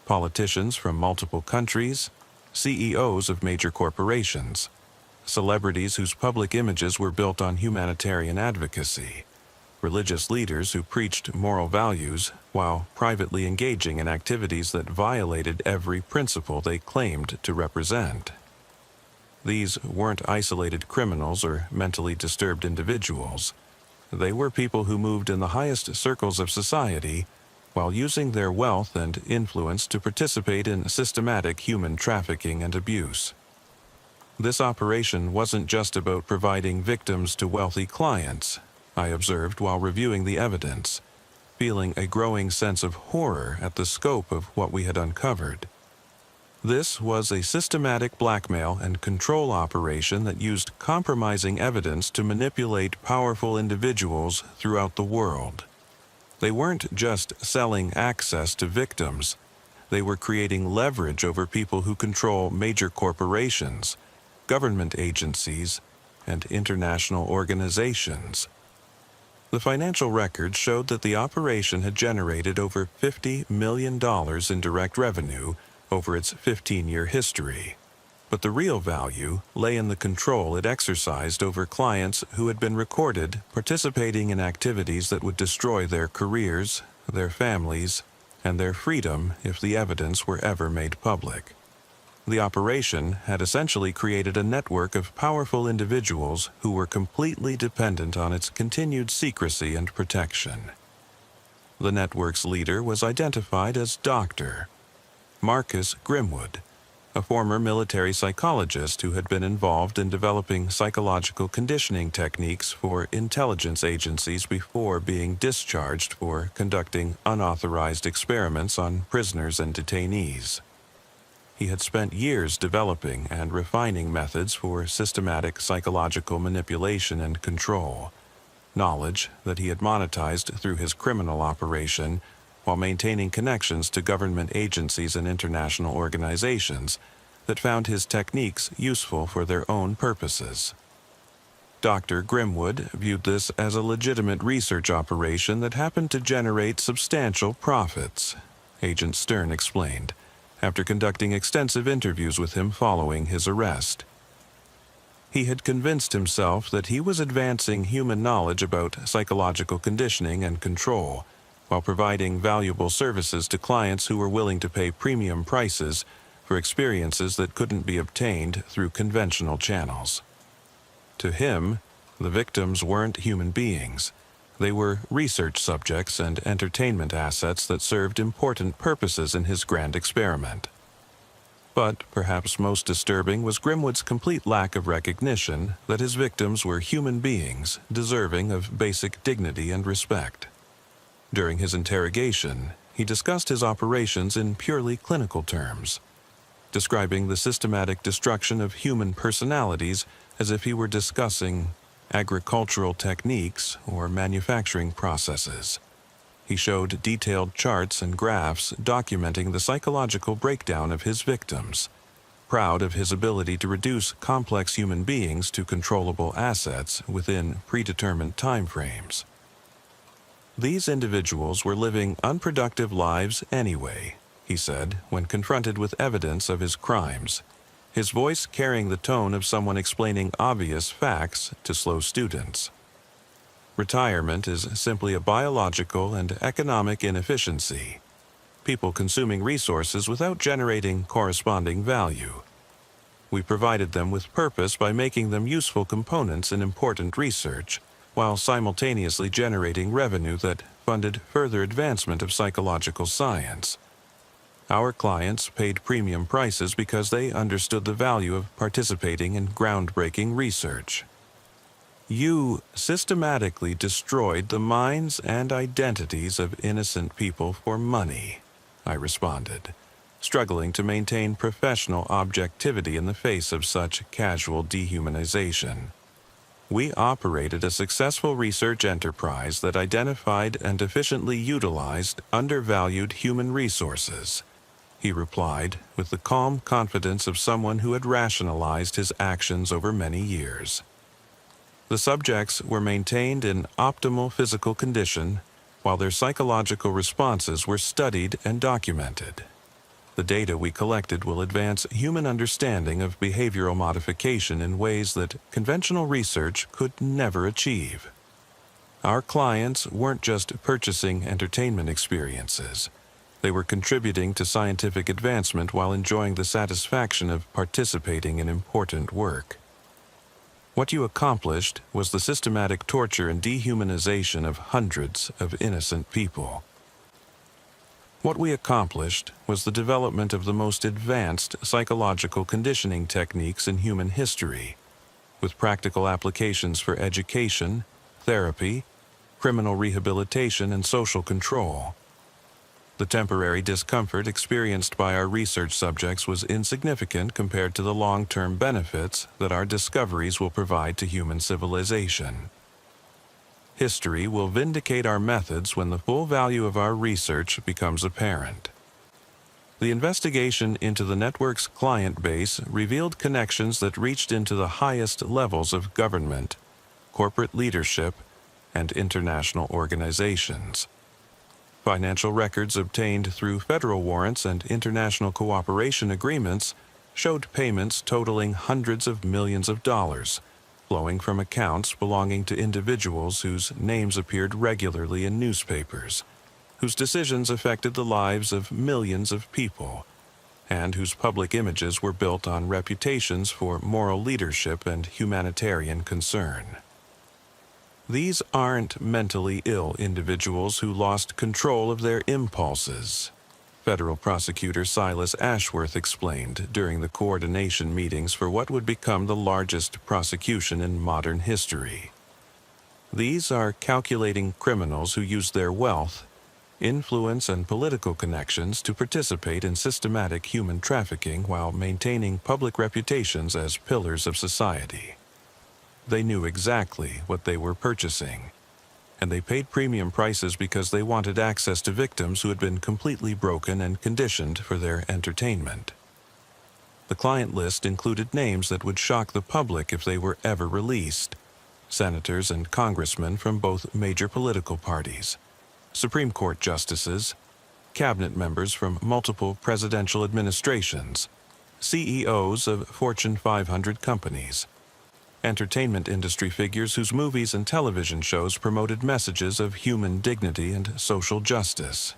politicians from multiple countries, CEOs of major corporations, celebrities whose public images were built on humanitarian advocacy, religious leaders who preached moral values while privately engaging in activities that violated every principle they claimed to represent. These weren't isolated criminals or mentally disturbed individuals. They were people who moved in the highest circles of society while using their wealth and influence to participate in systematic human trafficking and abuse. This operation wasn't just about providing victims to wealthy clients, I observed while reviewing the evidence, feeling a growing sense of horror at the scope of what we had uncovered. This was a systematic blackmail and control operation that used compromising evidence to manipulate powerful individuals throughout the world. They weren't just selling access to victims, they were creating leverage over people who control major corporations, government agencies, and international organizations. The financial records showed that the operation had generated over $50 million in direct revenue over its 15-year history. But the real value lay in the control it exercised over clients who had been recorded participating in activities that would destroy their careers, their families, and their freedom if the evidence were ever made public. The operation had essentially created a network of powerful individuals who were completely dependent on its continued secrecy and protection. The network's leader was identified as Dr. Marcus Grimwood, a former military psychologist who had been involved in developing psychological conditioning techniques for intelligence agencies before being discharged for conducting unauthorized experiments on prisoners and detainees. He had spent years developing and refining methods for systematic psychological manipulation and control, knowledge that he had monetized through his criminal operation while maintaining connections to government agencies and international organizations that found his techniques useful for their own purposes. Dr. Grimwood viewed this as a legitimate research operation that happened to generate substantial profits, Agent Stern explained, after conducting extensive interviews with him following his arrest. He had convinced himself that he was advancing human knowledge about psychological conditioning and control, while providing valuable services to clients who were willing to pay premium prices for experiences that couldn't be obtained through conventional channels. To him, the victims weren't human beings. They were research subjects and entertainment assets that served important purposes in his grand experiment. But perhaps most disturbing was Grimwood's complete lack of recognition that his victims were human beings deserving of basic dignity and respect. During his interrogation, he discussed his operations in purely clinical terms, describing the systematic destruction of human personalities as if he were discussing agricultural techniques or manufacturing processes. He showed detailed charts and graphs documenting the psychological breakdown of his victims, proud of his ability to reduce complex human beings to controllable assets within predetermined timeframes. These individuals were living unproductive lives anyway, he said, when confronted with evidence of his crimes, his voice carrying the tone of someone explaining obvious facts to slow students. Retirement is simply a biological and economic inefficiency, people consuming resources without generating corresponding value. We provided them with purpose by making them useful components in important research, while simultaneously generating revenue that funded further advancement of psychological science. Our clients paid premium prices because they understood the value of participating in groundbreaking research. You systematically destroyed the minds and identities of innocent people for money, I responded, struggling to maintain professional objectivity in the face of such casual dehumanization. We operated a successful research enterprise that identified and efficiently utilized undervalued human resources, he replied with the calm confidence of someone who had rationalized his actions over many years. The subjects were maintained in optimal physical condition, while their psychological responses were studied and documented. The data we collected will advance human understanding of behavioral modification in ways that conventional research could never achieve. Our clients weren't just purchasing entertainment experiences. They were contributing to scientific advancement while enjoying the satisfaction of participating in important work. What you accomplished was the systematic torture and dehumanization of hundreds of innocent people. What we accomplished was the development of the most advanced psychological conditioning techniques in human history, with practical applications for education, therapy, criminal rehabilitation, and social control. The temporary discomfort experienced by our research subjects was insignificant compared to the long-term benefits that our discoveries will provide to human civilization. History will vindicate our methods when the full value of our research becomes apparent. The investigation into the network's client base revealed connections that reached into the highest levels of government, corporate leadership, and international organizations. Financial records obtained through federal warrants and international cooperation agreements showed payments totaling hundreds of millions of dollars, flowing from accounts belonging to individuals whose names appeared regularly in newspapers, whose decisions affected the lives of millions of people, and whose public images were built on reputations for moral leadership and humanitarian concern. These aren't mentally ill individuals who lost control of their impulses, Federal Prosecutor Silas Ashworth explained during the coordination meetings for what would become the largest prosecution in modern history. These are calculating criminals who use their wealth, influence, and political connections to participate in systematic human trafficking while maintaining public reputations as pillars of society. They knew exactly what they were purchasing, and they paid premium prices because they wanted access to victims who had been completely broken and conditioned for their entertainment. The client list included names that would shock the public if they were ever released: senators and congressmen from both major political parties, Supreme Court justices, cabinet members from multiple presidential administrations, CEOs of Fortune 500 companies, entertainment industry figures whose movies and television shows promoted messages of human dignity and social justice,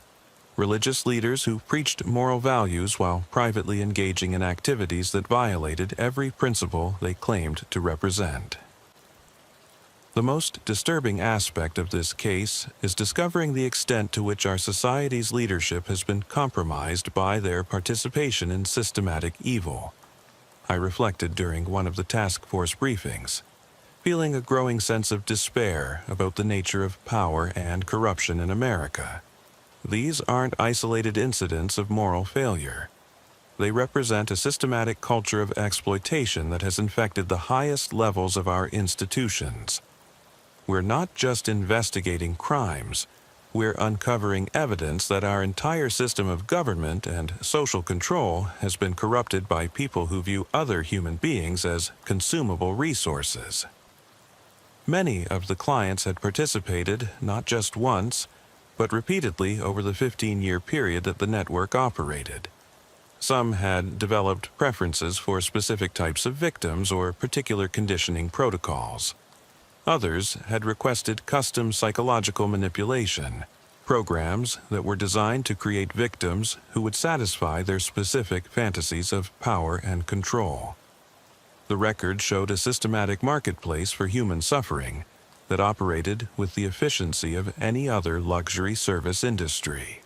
religious leaders who preached moral values while privately engaging in activities that violated every principle they claimed to represent. The most disturbing aspect of this case is discovering the extent to which our society's leadership has been compromised by their participation in systematic evil, I reflected during one of the task force briefings, feeling a growing sense of despair about the nature of power and corruption in America. These aren't isolated incidents of moral failure. They represent a systematic culture of exploitation that has infected the highest levels of our institutions. We're not just investigating crimes, we're uncovering evidence that our entire system of government and social control has been corrupted by people who view other human beings as consumable resources. Many of the clients had participated not just once, but repeatedly over the 15-year period that the network operated. Some had developed preferences for specific types of victims or particular conditioning protocols. Others had requested custom psychological manipulation, programs that were designed to create victims who would satisfy their specific fantasies of power and control. The record showed a systematic marketplace for human suffering that operated with the efficiency of any other luxury service industry.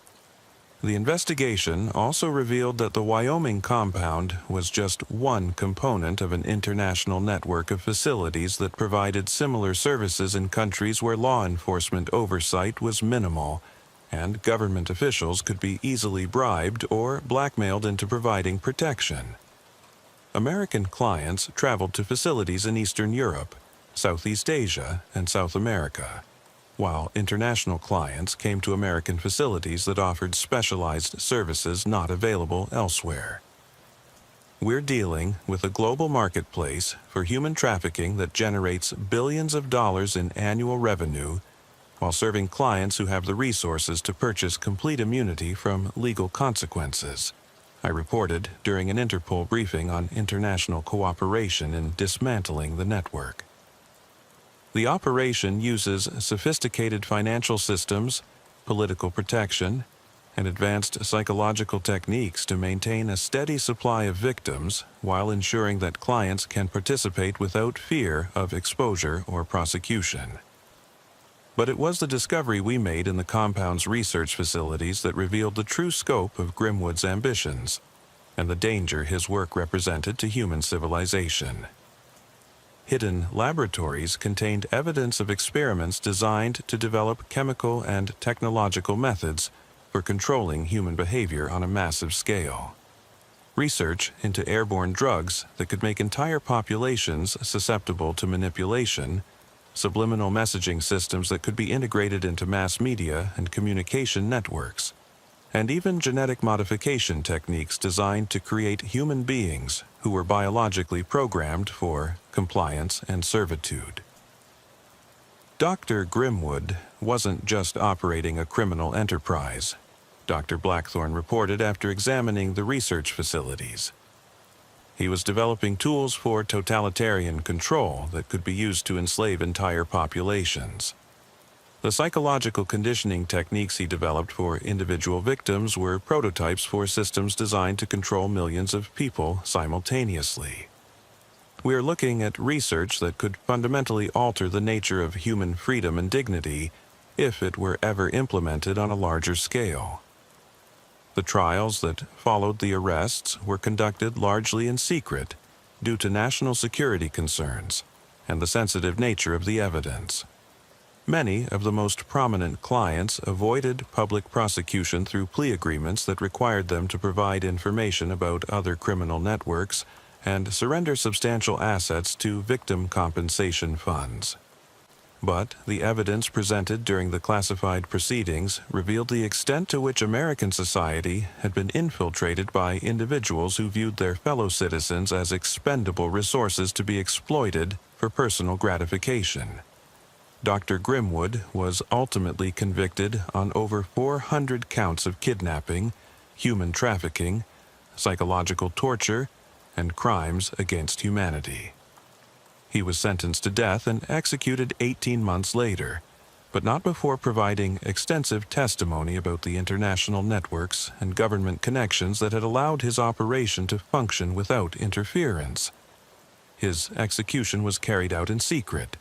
The investigation also revealed that the Wyoming compound was just one component of an international network of facilities that provided similar services in countries where law enforcement oversight was minimal, and government officials could be easily bribed or blackmailed into providing protection. American clients traveled to facilities in Eastern Europe, Southeast Asia, and South America, while international clients came to American facilities that offered specialized services not available elsewhere. We're dealing with a global marketplace for human trafficking that generates billions of dollars in annual revenue while serving clients who have the resources to purchase complete immunity from legal consequences, I reported during an Interpol briefing on international cooperation in dismantling the network. The operation uses sophisticated financial systems, political protection, and advanced psychological techniques to maintain a steady supply of victims while ensuring that clients can participate without fear of exposure or prosecution. But it was the discovery we made in the compound's research facilities that revealed the true scope of Grimwood's ambitions and the danger his work represented to human civilization. Hidden laboratories contained evidence of experiments designed to develop chemical and technological methods for controlling human behavior on a massive scale. Research into airborne drugs that could make entire populations susceptible to manipulation, subliminal messaging systems that could be integrated into mass media and communication networks, and even genetic modification techniques designed to create human beings who were biologically programmed for compliance and servitude. Dr. Grimwood wasn't just operating a criminal enterprise, Dr. Blackthorne reported after examining the research facilities. He was developing tools for totalitarian control that could be used to enslave entire populations. The psychological conditioning techniques he developed for individual victims were prototypes for systems designed to control millions of people simultaneously. We are looking at research that could fundamentally alter the nature of human freedom and dignity if it were ever implemented on a larger scale. The trials that followed the arrests were conducted largely in secret due to national security concerns and the sensitive nature of the evidence. Many of the most prominent clients avoided public prosecution through plea agreements that required them to provide information about other criminal networks and surrender substantial assets to victim compensation funds. But the evidence presented during the classified proceedings revealed the extent to which American society had been infiltrated by individuals who viewed their fellow citizens as expendable resources to be exploited for personal gratification. Dr. Grimwood was ultimately convicted on over 400 counts of kidnapping, human trafficking, psychological torture, and crimes against humanity. He was sentenced to death and executed 18 months later, but not before providing extensive testimony about the international networks and government connections that had allowed his operation to function without interference. His execution was carried out in secret,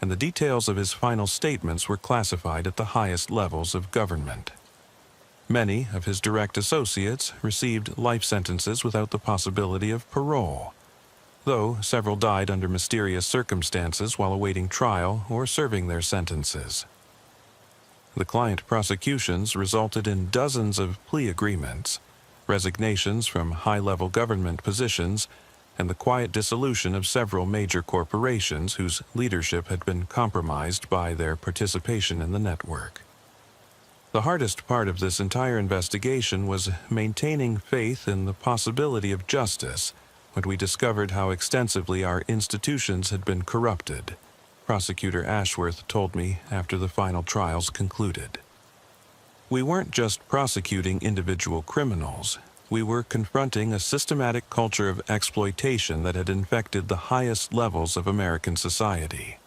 and the details of his final statements were classified at the highest levels of government. Many of his direct associates received life sentences without the possibility of parole, though several died under mysterious circumstances while awaiting trial or serving their sentences. The client prosecutions resulted in dozens of plea agreements, resignations from high-level government positions, and the quiet dissolution of several major corporations whose leadership had been compromised by their participation in the network. The hardest part of this entire investigation was maintaining faith in the possibility of justice when we discovered how extensively our institutions had been corrupted, Prosecutor Ashworth told me after the final trials concluded. We weren't just prosecuting individual criminals. We were confronting a systematic culture of exploitation that had infected the highest levels of American society.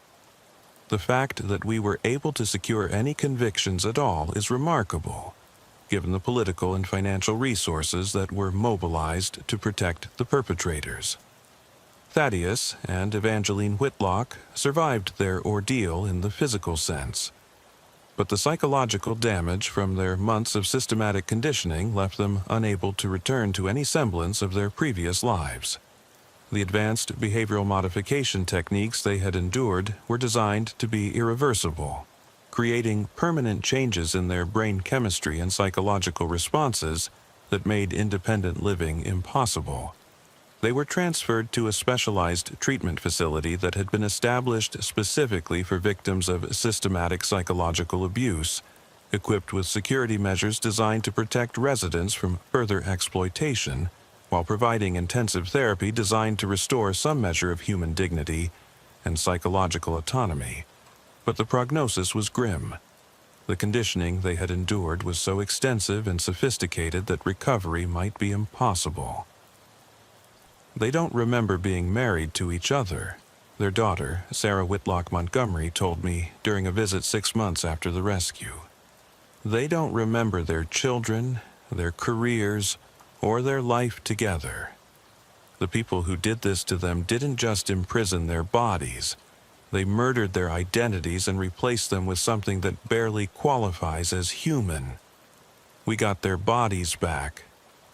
The fact that we were able to secure any convictions at all is remarkable, given the political and financial resources that were mobilized to protect the perpetrators. Thaddeus and Evangeline Whitlock survived their ordeal in the physical sense, but the psychological damage from their months of systematic conditioning left them unable to return to any semblance of their previous lives. The advanced behavioral modification techniques they had endured were designed to be irreversible, creating permanent changes in their brain chemistry and psychological responses that made independent living impossible. They were transferred to a specialized treatment facility that had been established specifically for victims of systematic psychological abuse, equipped with security measures designed to protect residents from further exploitation, while providing intensive therapy designed to restore some measure of human dignity and psychological autonomy. But the prognosis was grim. The conditioning they had endured was so extensive and sophisticated that recovery might be impossible. They don't remember being married to each other, their daughter, Sarah Whitlock Montgomery, told me during a visit 6 months after the rescue. They don't remember their children, their careers, or their life together. The people who did this to them didn't just imprison their bodies. They murdered their identities and replaced them with something that barely qualifies as human. We got their bodies back,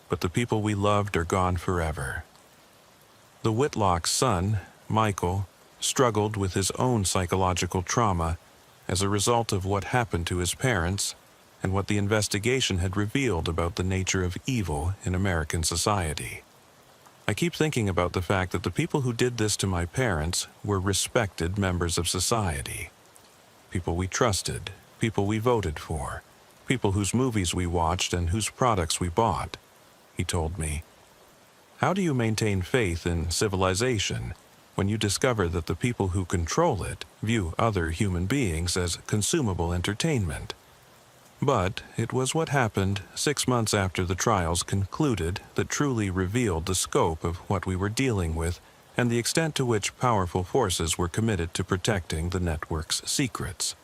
but the people we loved are gone forever. The Whitlock's son, Michael, struggled with his own psychological trauma as a result of what happened to his parents and what the investigation had revealed about the nature of evil in American society. I keep thinking about the fact that the people who did this to my parents were respected members of society. People we trusted, people we voted for, people whose movies we watched and whose products we bought. He told me, "How do you maintain faith in civilization when you discover that the people who control it view other human beings as consumable entertainment?" But it was what happened 6 months after the trials concluded that truly revealed the scope of what we were dealing with and the extent to which powerful forces were committed to protecting the network's secrets.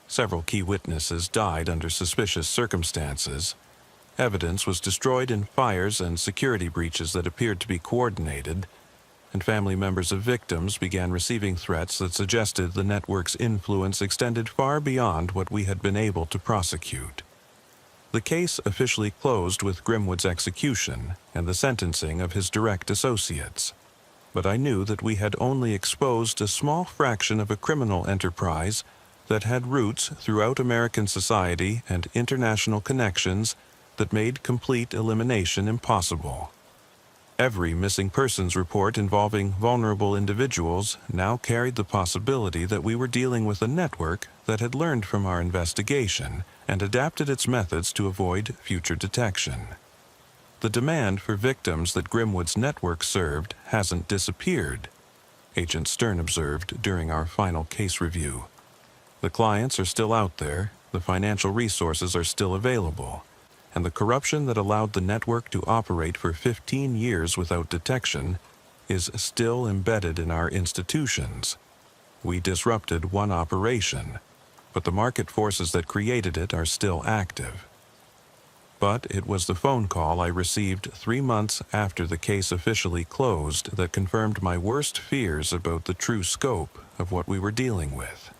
Several key witnesses died under suspicious circumstances. Evidence was destroyed in fires and security breaches that appeared to be coordinated, and family members of victims began receiving threats that suggested the network's influence extended far beyond what we had been able to prosecute. The case officially closed with Grimwood's execution and the sentencing of his direct associates. But I knew that we had only exposed a small fraction of a criminal enterprise that had roots throughout American society and international connections that made complete elimination impossible. Every missing persons report involving vulnerable individuals now carried the possibility that we were dealing with a network that had learned from our investigation and adapted its methods to avoid future detection. The demand for victims that Grimwood's network served hasn't disappeared, Agent Stern observed during our final case review. The clients are still out there, the financial resources are still available, and the corruption that allowed the network to operate for 15 years without detection is still embedded in our institutions. We disrupted one operation, but the market forces that created it are still active. But it was the phone call I received 3 months after the case officially closed that confirmed my worst fears about the true scope of what we were dealing with.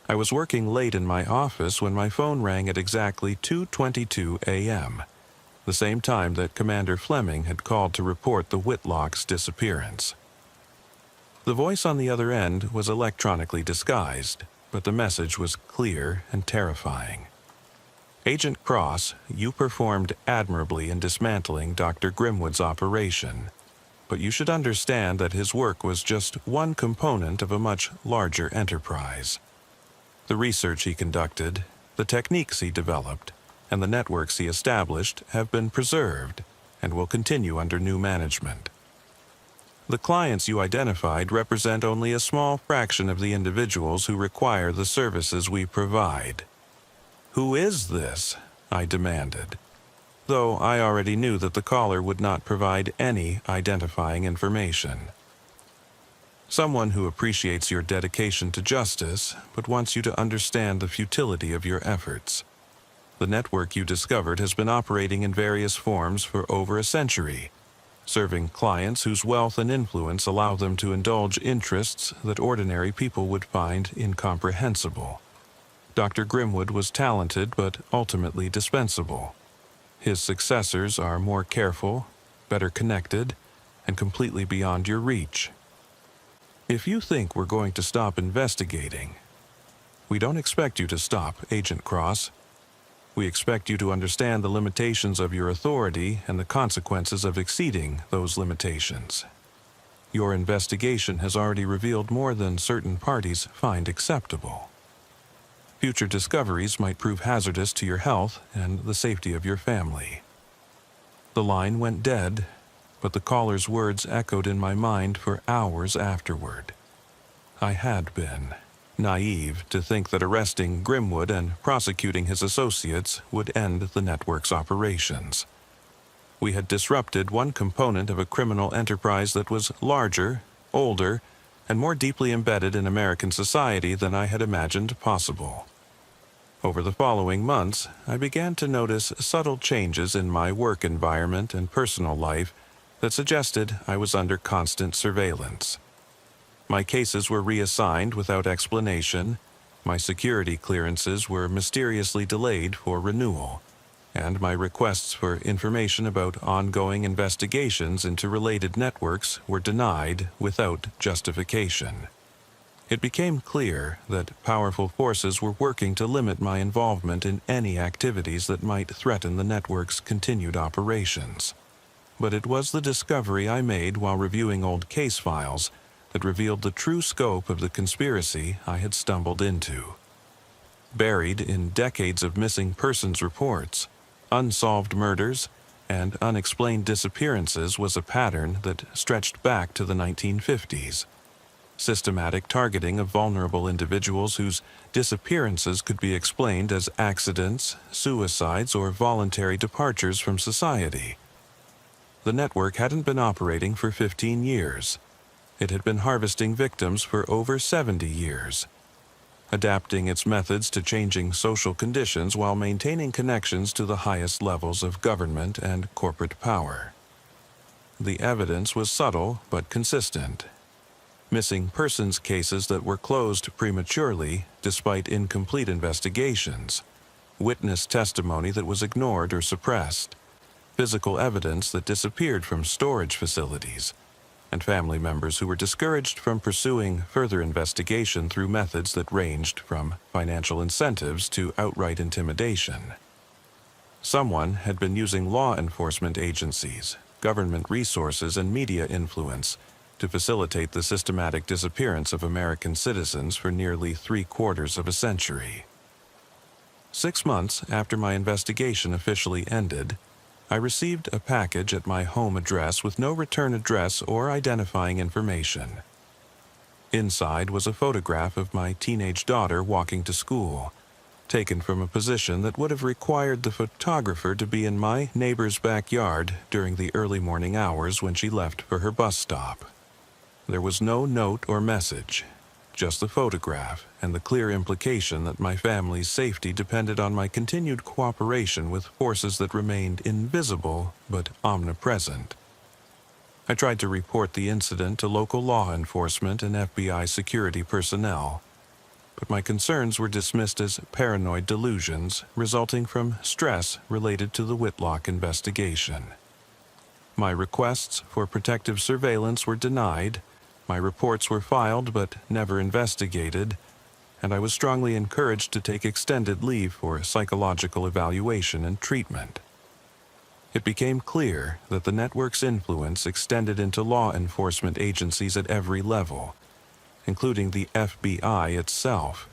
I was working late in my office when my phone rang at exactly 2:22 a.m., the same time that Commander Fleming had called to report the Whitlocks' disappearance. The voice on the other end was electronically disguised, but the message was clear and terrifying. "Agent Cross, you performed admirably in dismantling Dr. Grimwood's operation, but you should understand that his work was just one component of a much larger enterprise. The research he conducted, the techniques he developed, and the networks he established have been preserved and will continue under new management. The clients you identified represent only a small fraction of the individuals who require the services we provide." "Who is this?" I demanded, though I already knew that the caller would not provide any identifying information. Someone who appreciates your dedication to justice, but wants you to understand the futility of your efforts. The network you discovered has been operating in various forms for over a century, serving clients whose wealth and influence allow them to indulge interests that ordinary people would find incomprehensible. Dr. Grimwood was talented but ultimately dispensable. His successors are more careful, better connected, and completely beyond your reach. If you think we're going to stop investigating, we don't expect you to stop, Agent Cross. We expect you to understand the limitations of your authority and the consequences of exceeding those limitations. Your investigation has already revealed more than certain parties find acceptable. Future discoveries might prove hazardous to your health and the safety of your family. The line went dead, but the caller's words echoed in my mind for hours afterward. I had been naive to think that arresting Grimwood and prosecuting his associates would end the network's operations. We had disrupted one component of a criminal enterprise that was larger, older, and more deeply embedded in American society than I had imagined possible. Over the following months, I began to notice subtle changes in my work environment and personal life that suggested I was under constant surveillance. My cases were reassigned without explanation, my security clearances were mysteriously delayed for renewal, and my requests for information about ongoing investigations into related networks were denied without justification. It became clear that powerful forces were working to limit my involvement in any activities that might threaten the network's continued operations. But it was the discovery I made while reviewing old case files that revealed the true scope of the conspiracy I had stumbled into. Buried in decades of missing persons reports, unsolved murders, and unexplained disappearances was a pattern that stretched back to the 1950s. Systematic targeting of vulnerable individuals whose disappearances could be explained as accidents, suicides, or voluntary departures from society. The network hadn't been operating for 15 years. It had been harvesting victims for over 70 years, adapting its methods to changing social conditions while maintaining connections to the highest levels of government and corporate power. The evidence was subtle but consistent. Missing persons cases that were closed prematurely despite incomplete investigations, witness testimony that was ignored or suppressed, physical evidence that disappeared from storage facilities, and family members who were discouraged from pursuing further investigation through methods that ranged from financial incentives to outright intimidation. Someone had been using law enforcement agencies, government resources, and media influence to facilitate the systematic disappearance of American citizens for nearly 3/4 of a century. 6 months after my investigation officially ended, I received a package at my home address with no return address or identifying information. Inside was a photograph of my teenage daughter walking to school, taken from a position that would have required the photographer to be in my neighbor's backyard during the early morning hours when she left for her bus stop. There was no note or message, just the photograph and the clear implication that my family's safety depended on my continued cooperation with forces that remained invisible but omnipresent. I tried to report the incident to local law enforcement and FBI security personnel, but my concerns were dismissed as paranoid delusions resulting from stress related to the Whitlock investigation. My requests for protective surveillance were denied, my reports were filed but never investigated, and I was strongly encouraged to take extended leave for psychological evaluation and treatment. It became clear that the network's influence extended into law enforcement agencies at every level, including the FBI itself.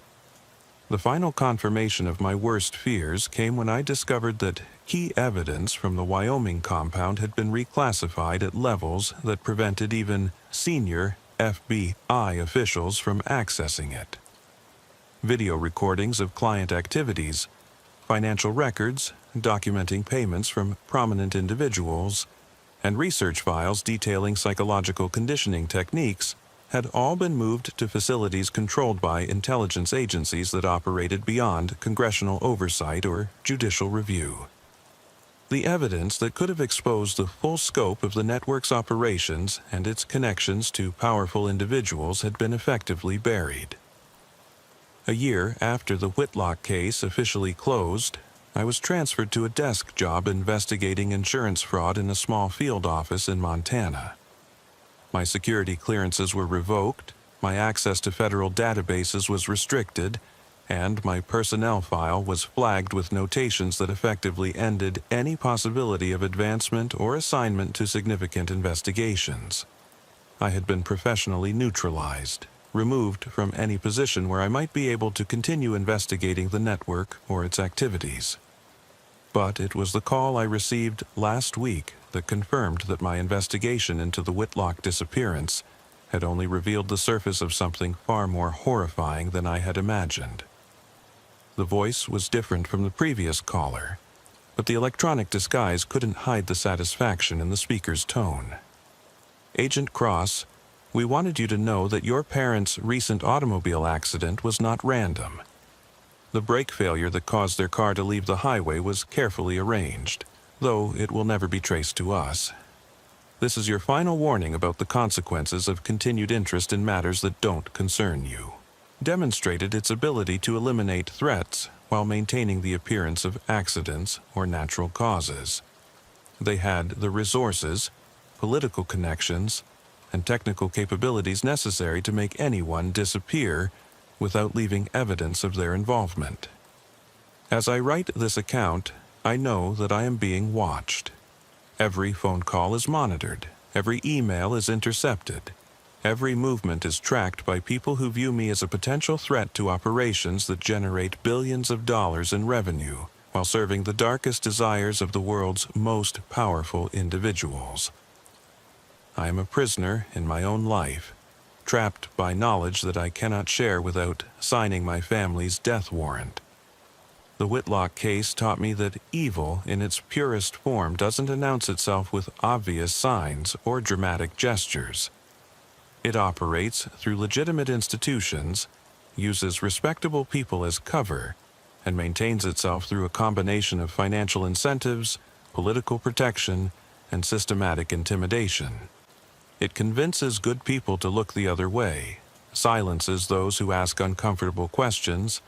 The final confirmation of my worst fears came when I discovered that key evidence from the Wyoming compound had been reclassified at levels that prevented even senior FBI officials from accessing it. Video recordings of client activities, financial records documenting payments from prominent individuals, and research files detailing psychological conditioning techniques had all been moved to facilities controlled by intelligence agencies that operated beyond congressional oversight or judicial review. The evidence that could have exposed the full scope of the network's operations and its connections to powerful individuals had been effectively buried. A year after the Whitlock case officially closed, I was transferred to a desk job investigating insurance fraud in a small field office in Montana. My security clearances were revoked, my access to federal databases was restricted, and my personnel file was flagged with notations that effectively ended any possibility of advancement or assignment to significant investigations. I had been professionally neutralized, removed from any position where I might be able to continue investigating the network or its activities. But it was the call I received last week that confirmed that my investigation into the Whitlock disappearance had only revealed the surface of something far more horrifying than I had imagined. The voice was different from the previous caller, but the electronic disguise couldn't hide the satisfaction in the speaker's tone. "Agent Cross, we wanted you to know that your parents' recent automobile accident was not random. The brake failure that caused their car to leave the highway was carefully arranged, though it will never be traced to us. This is your final warning about the consequences of continued interest in matters that don't concern you." Demonstrated its ability to eliminate threats while maintaining the appearance of accidents or natural causes. They had the resources, political connections, and technical capabilities necessary to make anyone disappear without leaving evidence of their involvement. As I write this account, I know that I am being watched. Every phone call is monitored, every email is intercepted. Every movement is tracked by people who view me as a potential threat to operations that generate billions of dollars in revenue while serving the darkest desires of the world's most powerful individuals. I am a prisoner in my own life, trapped by knowledge that I cannot share without signing my family's death warrant. The Whitlock case taught me that evil in its purest form doesn't announce itself with obvious signs or dramatic gestures. It operates through legitimate institutions, uses respectable people as cover, and maintains itself through a combination of financial incentives, political protection, and systematic intimidation. It convinces good people to look the other way, silences those who ask uncomfortable questions,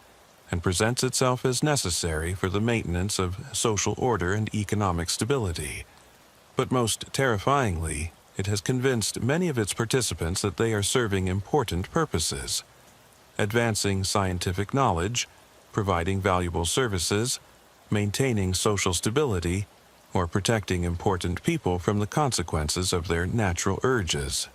and presents itself as necessary for the maintenance of social order and economic stability. But most terrifyingly, it has convinced many of its participants that they are serving important purposes, advancing scientific knowledge, providing valuable services, maintaining social stability, or protecting important people from the consequences of their natural urges.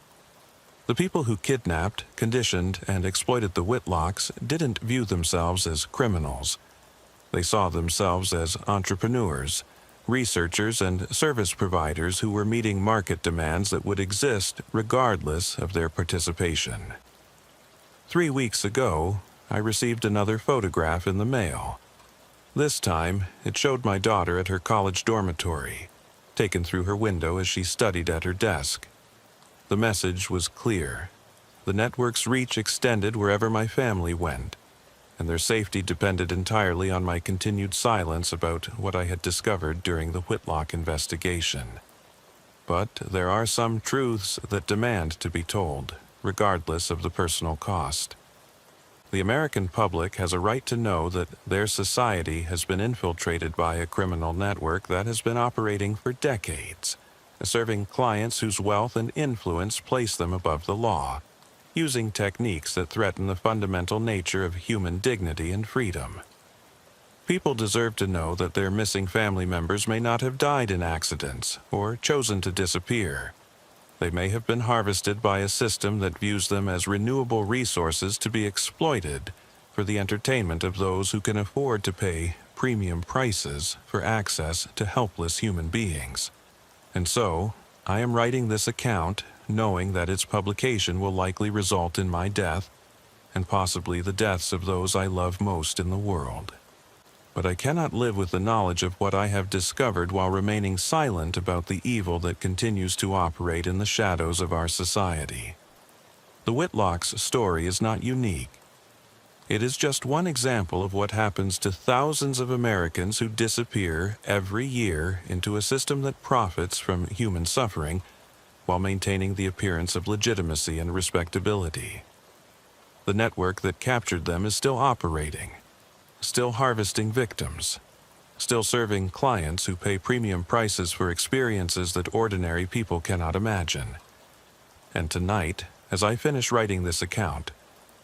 The people who kidnapped, conditioned, and exploited the Whitlocks didn't view themselves as criminals. They saw themselves as entrepreneurs, researchers, and service providers who were meeting market demands that would exist regardless of their participation. 3 weeks ago, I received another photograph in the mail. This time, it showed my daughter at her college dormitory, taken through her window as she studied at her desk. The message was clear. The network's reach extended wherever my family went, and their safety depended entirely on my continued silence about what I had discovered during the Whitlock investigation. But there are some truths that demand to be told, regardless of the personal cost. The American public has a right to know that their society has been infiltrated by a criminal network that has been operating for decades, serving clients whose wealth and influence place them above the law, using techniques that threaten the fundamental nature of human dignity and freedom. People deserve to know that their missing family members may not have died in accidents or chosen to disappear. They may have been harvested by a system that views them as renewable resources to be exploited for the entertainment of those who can afford to pay premium prices for access to helpless human beings. And so, I am writing this account knowing that its publication will likely result in my death and possibly the deaths of those I love most in the world. But I cannot live with the knowledge of what I have discovered while remaining silent about the evil that continues to operate in the shadows of our society. The Whitlocks' story is not unique. It is just one example of what happens to thousands of Americans who disappear every year into a system that profits from human suffering while maintaining the appearance of legitimacy and respectability. The network that captured them is still operating, still harvesting victims, still serving clients who pay premium prices for experiences that ordinary people cannot imagine. And tonight, as I finish writing this account,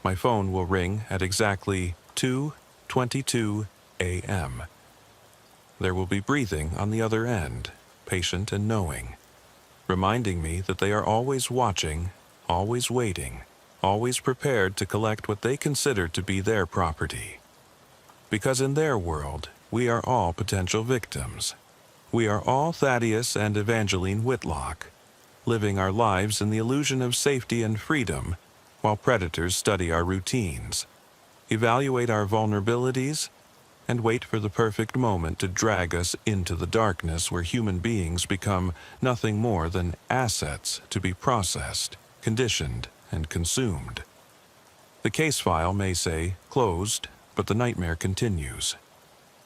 my phone will ring at exactly 2:22 a.m. There will be breathing on the other end, patient and knowing, reminding me that they are always watching, always waiting, always prepared to collect what they consider to be their property. Because in their world, we are all potential victims. We are all Thaddeus and Evangeline Whitlock, living our lives in the illusion of safety and freedom, while predators study our routines, evaluate our vulnerabilities, and wait for the perfect moment to drag us into the darkness where human beings become nothing more than assets to be processed, conditioned, and consumed. The case file may say closed, but the nightmare continues.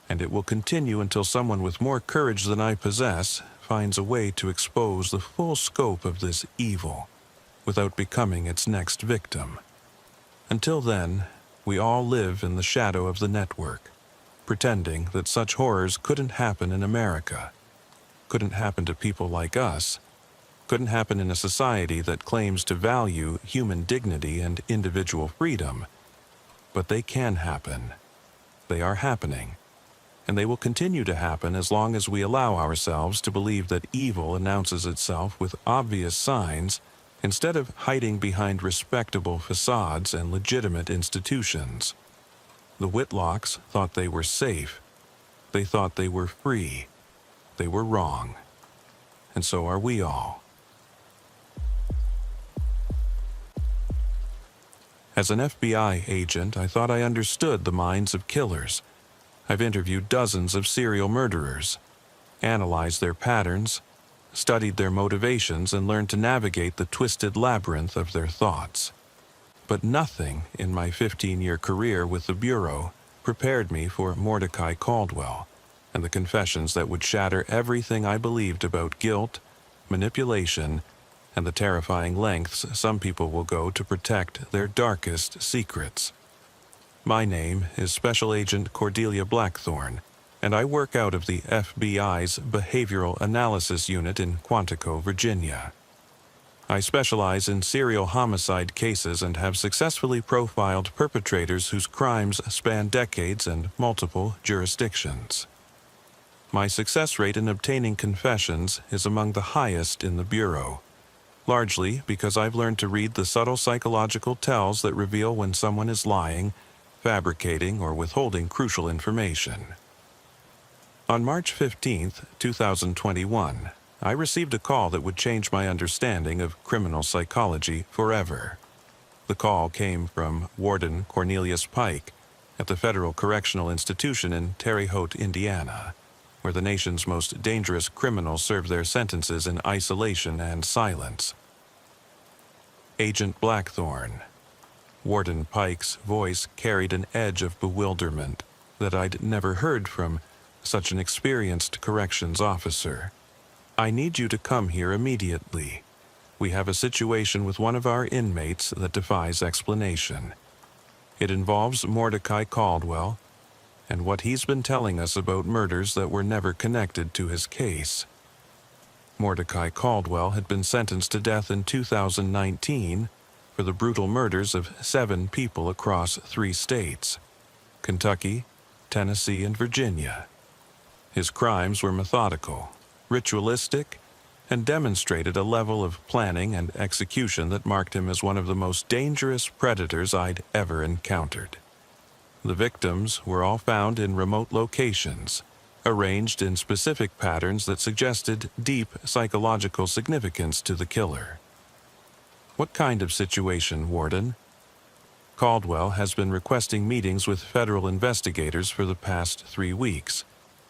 And it will continue until someone with more courage than I possess finds a way to expose the full scope of this evil without becoming its next victim. Until then, we all live in the shadow of the network, pretending that such horrors couldn't happen in America, couldn't happen to people like us, couldn't happen in a society that claims to value human dignity and individual freedom. But they can happen. They are happening. And they will continue to happen as long as we allow ourselves to believe that evil announces itself with obvious signs instead of hiding behind respectable facades and legitimate institutions. The Whitlocks thought they were safe. They thought they were free. They were wrong. And so are we all. As an FBI agent, I thought I understood the minds of killers. I've interviewed dozens of serial murderers, analyzed their patterns, studied their motivations, and learned to navigate the twisted labyrinth of their thoughts. But nothing in my 15-year career with the Bureau prepared me for Mordecai Caldwell and the confessions that would shatter everything I believed about guilt, manipulation, and the terrifying lengths some people will go to protect their darkest secrets. My name is Special Agent Cordelia Blackthorne, and I work out of the FBI's Behavioral Analysis Unit in Quantico, Virginia. I specialize in serial homicide cases and have successfully profiled perpetrators whose crimes span decades and multiple jurisdictions. My success rate in obtaining confessions is among the highest in the Bureau, largely because I've learned to read the subtle psychological tells that reveal when someone is lying, fabricating, or withholding crucial information. On March 15, 2021, I received a call that would change my understanding of criminal psychology forever. The call came from Warden Cornelius Pike at the Federal Correctional Institution in Terre Haute, Indiana, where the nation's most dangerous criminals serve their sentences in isolation and silence. Agent Blackthorne. Warden Pike's voice carried an edge of bewilderment that I'd never heard from such an experienced corrections officer. I need you to come here immediately. We have a situation with one of our inmates that defies explanation. It involves Mordecai Caldwell and what he's been telling us about murders that were never connected to his case. Mordecai Caldwell had been sentenced to death in 2019 for the brutal murders of 7 people across 3 states: Kentucky, Tennessee, and Virginia. His crimes were methodical, ritualistic, and demonstrated a level of planning and execution that marked him as one of the most dangerous predators I'd ever encountered. The victims were all found in remote locations, arranged in specific patterns that suggested deep psychological significance to the killer. What kind of situation, Warden? Caldwell has been requesting meetings with federal investigators for the past 3 weeks,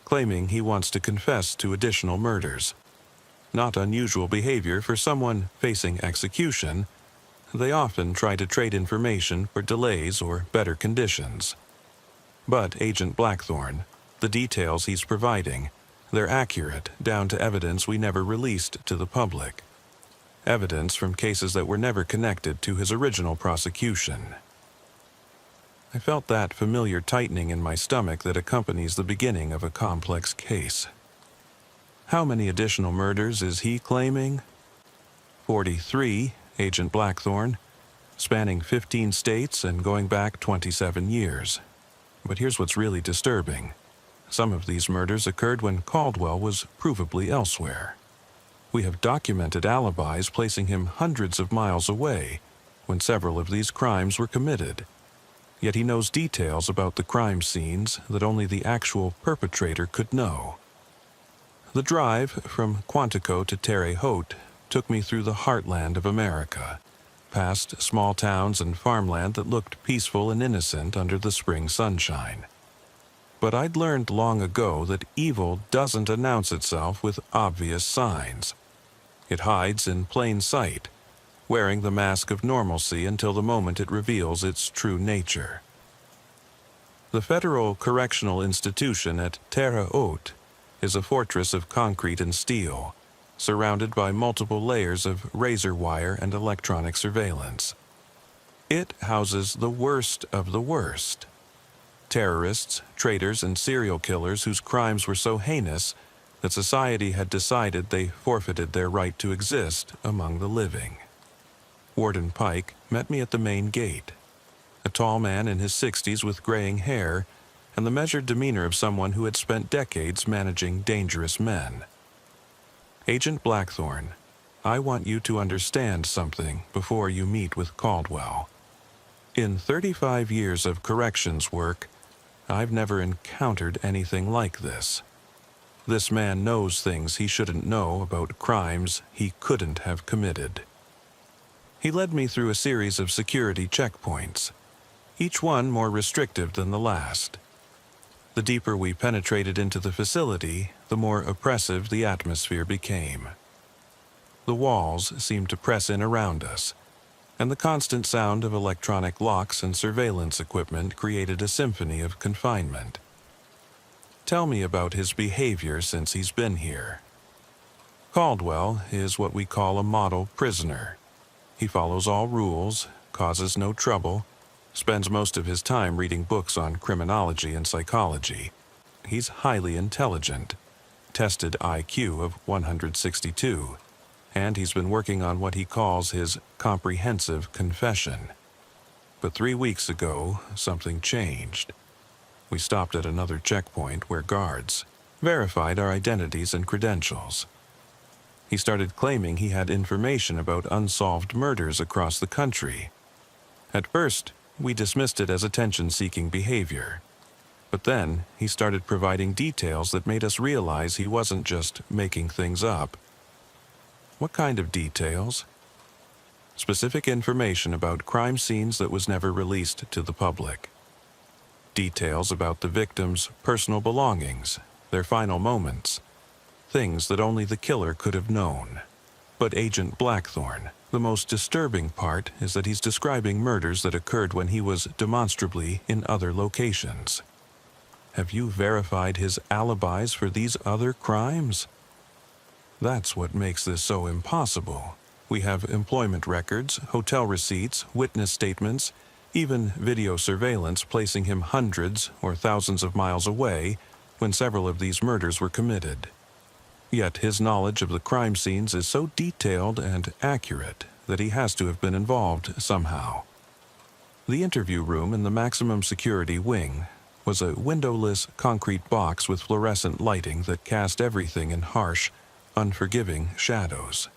claiming he wants to confess to additional murders. Not unusual behavior for someone facing execution, they often try to trade information for delays or better conditions. But Agent Blackthorne, the details he's providing, they're accurate down to evidence we never released to the public. Evidence from cases that were never connected to his original prosecution. I felt that familiar tightening in my stomach that accompanies the beginning of a complex case. How many additional murders is he claiming? 43, Agent Blackthorne, spanning 15 states and going back 27 years. But here's what's really disturbing. Some of these murders occurred when Caldwell was provably elsewhere. We have documented alibis placing him hundreds of miles away when several of these crimes were committed. Yet he knows details about the crime scenes that only the actual perpetrator could know. The drive from Quantico to Terre Haute took me through the heartland of America, past small towns and farmland that looked peaceful and innocent under the spring sunshine. But I'd learned long ago that evil doesn't announce itself with obvious signs. It hides in plain sight, wearing the mask of normalcy until the moment it reveals its true nature. The Federal Correctional Institution at Terre Haute is a fortress of concrete and steel, surrounded by multiple layers of razor wire and electronic surveillance. It houses the worst of the worst. Terrorists, traitors, and serial killers whose crimes were so heinous that society had decided they forfeited their right to exist among the living. Warden Pike met me at the main gate, a tall man in his 60s with graying hair and the measured demeanor of someone who had spent decades managing dangerous men. Agent Blackthorne, I want you to understand something before you meet with Caldwell. In 35 years of corrections work, I've never encountered anything like this. This man knows things he shouldn't know about crimes he couldn't have committed. He led me through a series of security checkpoints, each one more restrictive than the last. The deeper we penetrated into the facility, the more oppressive the atmosphere became. The walls seemed to press in around us, and the constant sound of electronic locks and surveillance equipment created a symphony of confinement. Tell me about his behavior since he's been here. Caldwell is what we call a model prisoner. He follows all rules, causes no trouble, spends most of his time reading books on criminology and psychology. He's highly intelligent, tested IQ of 162, and he's been working on what he calls his comprehensive confession. But 3 weeks ago, something changed. We stopped at another checkpoint where guards verified our identities and credentials. He started claiming he had information about unsolved murders across the country. At first, we dismissed it as attention-seeking behavior. But then, he started providing details that made us realize he wasn't just making things up. What kind of details? Specific information about crime scenes that was never released to the public. Details about the victims' personal belongings, their final moments, things that only the killer could have known. But Agent Blackthorne, the most disturbing part is that he's describing murders that occurred when he was demonstrably in other locations. Have you verified his alibis for these other crimes? That's what makes this so impossible. We have employment records, hotel receipts, witness statements, even video surveillance placing him hundreds or thousands of miles away when several of these murders were committed. Yet his knowledge of the crime scenes is so detailed and accurate that he has to have been involved somehow. The interview room in the maximum security wing was a windowless concrete box with fluorescent lighting that cast everything in harsh, unforgiving shadows.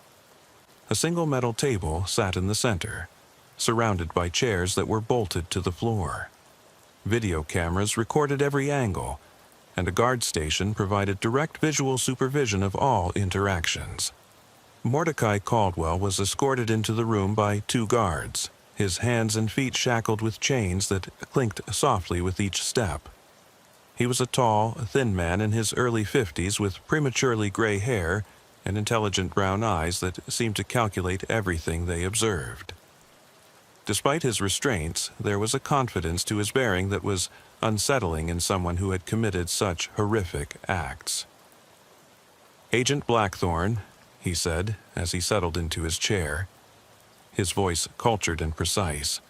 A single metal table sat in the center, surrounded by chairs that were bolted to the floor. Video cameras recorded every angle, and a guard station provided direct visual supervision of all interactions. Mordecai Caldwell was escorted into the room by 2 guards, his hands and feet shackled with chains that clinked softly with each step. He was a tall, thin man in his early 50s with prematurely gray hair and intelligent brown eyes that seemed to calculate everything they observed. Despite his restraints, there was a confidence to his bearing that was unsettling in someone who had committed such horrific acts. "Agent Blackthorne," he said as he settled into his chair, his voice cultured and precise,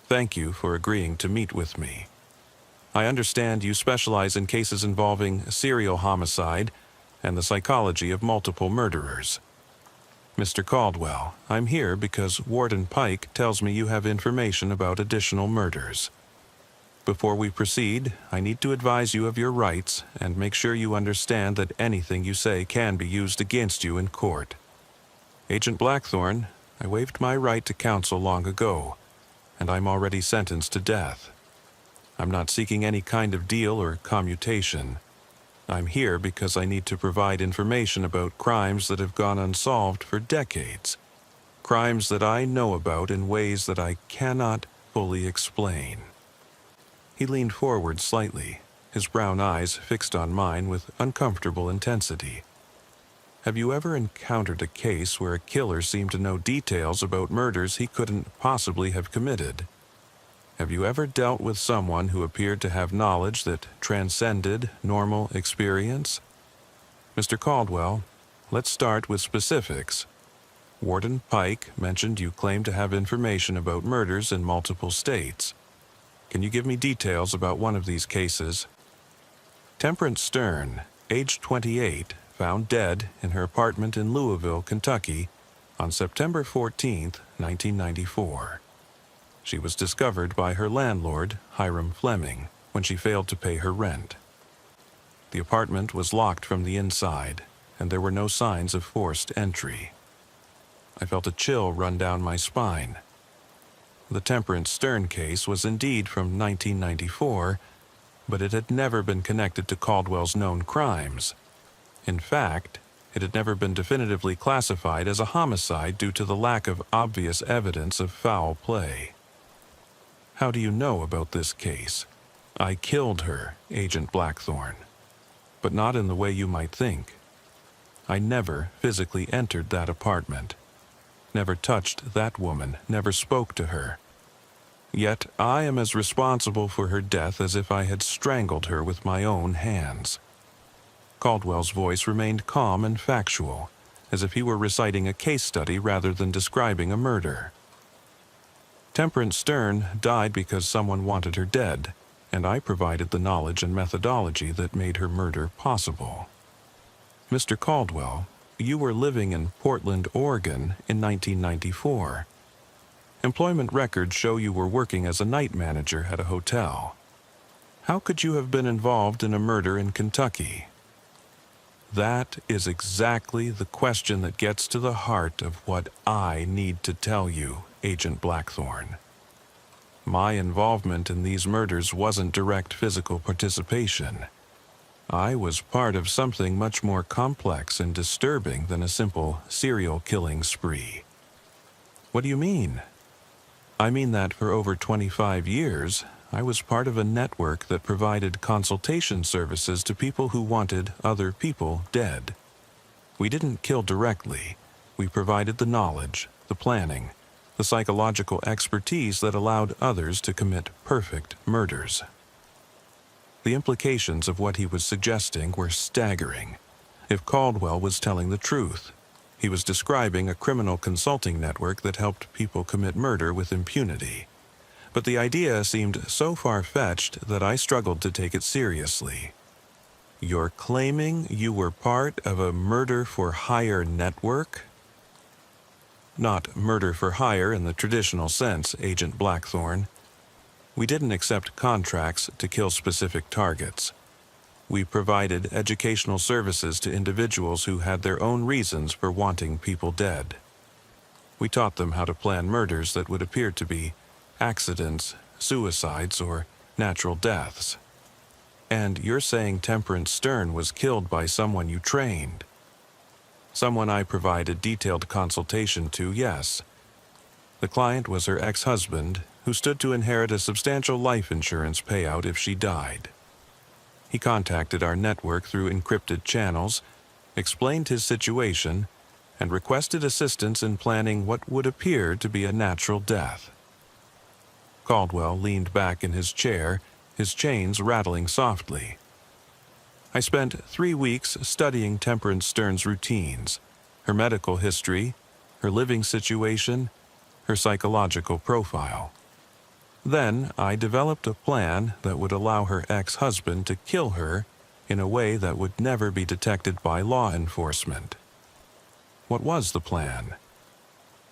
"thank you for agreeing to meet with me. I understand you specialize in cases involving serial homicide and the psychology of multiple murderers. Mr. Caldwell, I'm here because Warden Pike tells me you have information about additional murders. Before we proceed, I need to advise you of your rights and make sure you understand that anything you say can be used against you in court. Agent Blackthorne, I waived my right to counsel long ago, and I'm already sentenced to death. I'm not seeking any kind of deal or commutation. I'm here because I need to provide information about crimes that have gone unsolved for decades. Crimes that I know about in ways that I cannot fully explain." He leaned forward slightly, his brown eyes fixed on mine with uncomfortable intensity. "Have you ever encountered a case where a killer seemed to know details about murders he couldn't possibly have committed? Have you ever dealt with someone who appeared to have knowledge that transcended normal experience? Mr. Caldwell, let's start with specifics. Warden Pike mentioned you claim to have information about murders in multiple states. Can you give me details about one of these cases?" Temperance Stern, age 28, found dead in her apartment in Louisville, Kentucky, on September 14, 1994. She was discovered by her landlord, Hiram Fleming, when she failed to pay her rent. The apartment was locked from the inside, and there were no signs of forced entry. I felt a chill run down my spine. The Temperance Stern case was indeed from 1994, but it had never been connected to Caldwell's known crimes. In fact, it had never been definitively classified as a homicide due to the lack of obvious evidence of foul play. "How do you know about this case?" "I killed her, Agent Blackthorne. But not in the way you might think. I never physically entered that apartment. Never touched that woman, never spoke to her. Yet I am as responsible for her death as if I had strangled her with my own hands." Caldwell's voice remained calm and factual, as if he were reciting a case study rather than describing a murder. "Temperance Stern died because someone wanted her dead, and I provided the knowledge and methodology that made her murder possible. Mr. Caldwell, you were living in Portland, Oregon in 1994. Employment records show you were working as a night manager at a hotel. How could you have been involved in a murder in Kentucky?" That is exactly the question that gets to the heart of what I need to tell you, Agent Blackthorne. My involvement in these murders wasn't direct physical participation. I was part of something much more complex and disturbing than a simple serial killing spree. "What do you mean?" "I mean that for over 25 years, I was part of a network that provided consultation services to people who wanted other people dead. We didn't kill directly. We provided the knowledge, the planning, the psychological expertise that allowed others to commit perfect murders." The implications of what he was suggesting were staggering. If Caldwell was telling the truth, he was describing a criminal consulting network that helped people commit murder with impunity. But the idea seemed so far-fetched that I struggled to take it seriously. "You're claiming you were part of a murder-for-hire network?" "Not murder for hire in the traditional sense, Agent Blackthorne. We didn't accept contracts to kill specific targets. We provided educational services to individuals who had their own reasons for wanting people dead. We taught them how to plan murders that would appear to be accidents, suicides, or natural deaths. And you're saying Temperance Stern was killed by someone you trained?" "Someone I provided detailed consultation to, yes. The client was her ex-husband, who stood to inherit a substantial life insurance payout if she died. He contacted our network through encrypted channels, explained his situation, and requested assistance in planning what would appear to be a natural death. Caldwell leaned back in his chair, his chains rattling softly. I spent 3 weeks studying Temperance Stern's routines, her medical history, her living situation, her psychological profile. Then I developed a plan that would allow her ex-husband to kill her in a way that would never be detected by law enforcement. What was the plan?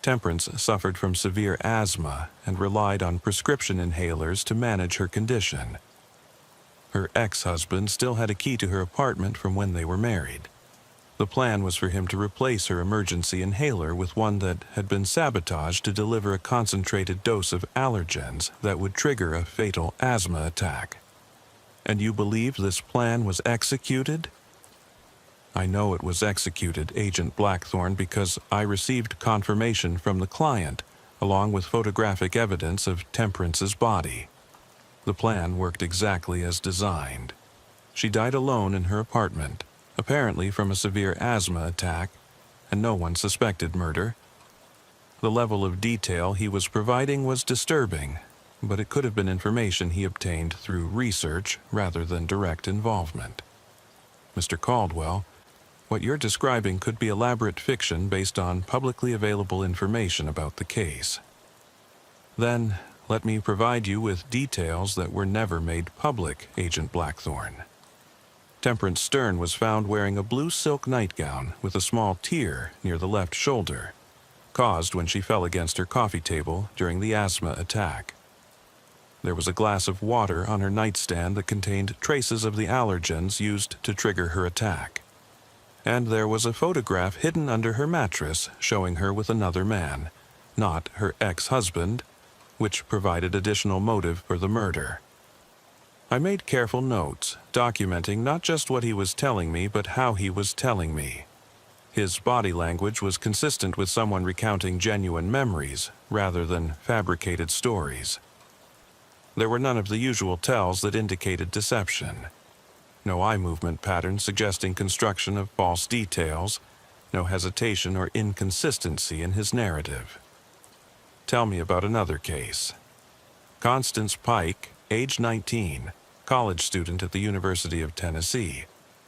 Temperance suffered from severe asthma and relied on prescription inhalers to manage her condition. Her ex-husband still had a key to her apartment from when they were married. The plan was for him to replace her emergency inhaler with one that had been sabotaged to deliver a concentrated dose of allergens that would trigger a fatal asthma attack. And you believe this plan was executed? I know it was executed, Agent Blackthorne, because I received confirmation from the client, along with photographic evidence of Temperance's body. The plan worked exactly as designed. She died alone in her apartment, apparently from a severe asthma attack, and no one suspected murder. The level of detail he was providing was disturbing, but it could have been information he obtained through research rather than direct involvement. Mr. Caldwell, what you're describing could be elaborate fiction based on publicly available information about the case. Then, let me provide you with details that were never made public, Agent Blackthorne. Temperance Stern was found wearing a blue silk nightgown with a small tear near the left shoulder, caused when she fell against her coffee table during the asthma attack. There was a glass of water on her nightstand that contained traces of the allergens used to trigger her attack. And there was a photograph hidden under her mattress showing her with another man, not her ex-husband, which provided additional motive for the murder. I made careful notes, documenting not just what he was telling me, but how he was telling me. His body language was consistent with someone recounting genuine memories, rather than fabricated stories. There were none of the usual tells that indicated deception. No eye movement patterns suggesting construction of false details, no hesitation or inconsistency in his narrative. Tell me about another case. Constance Pike, age 19, college student at the University of Tennessee,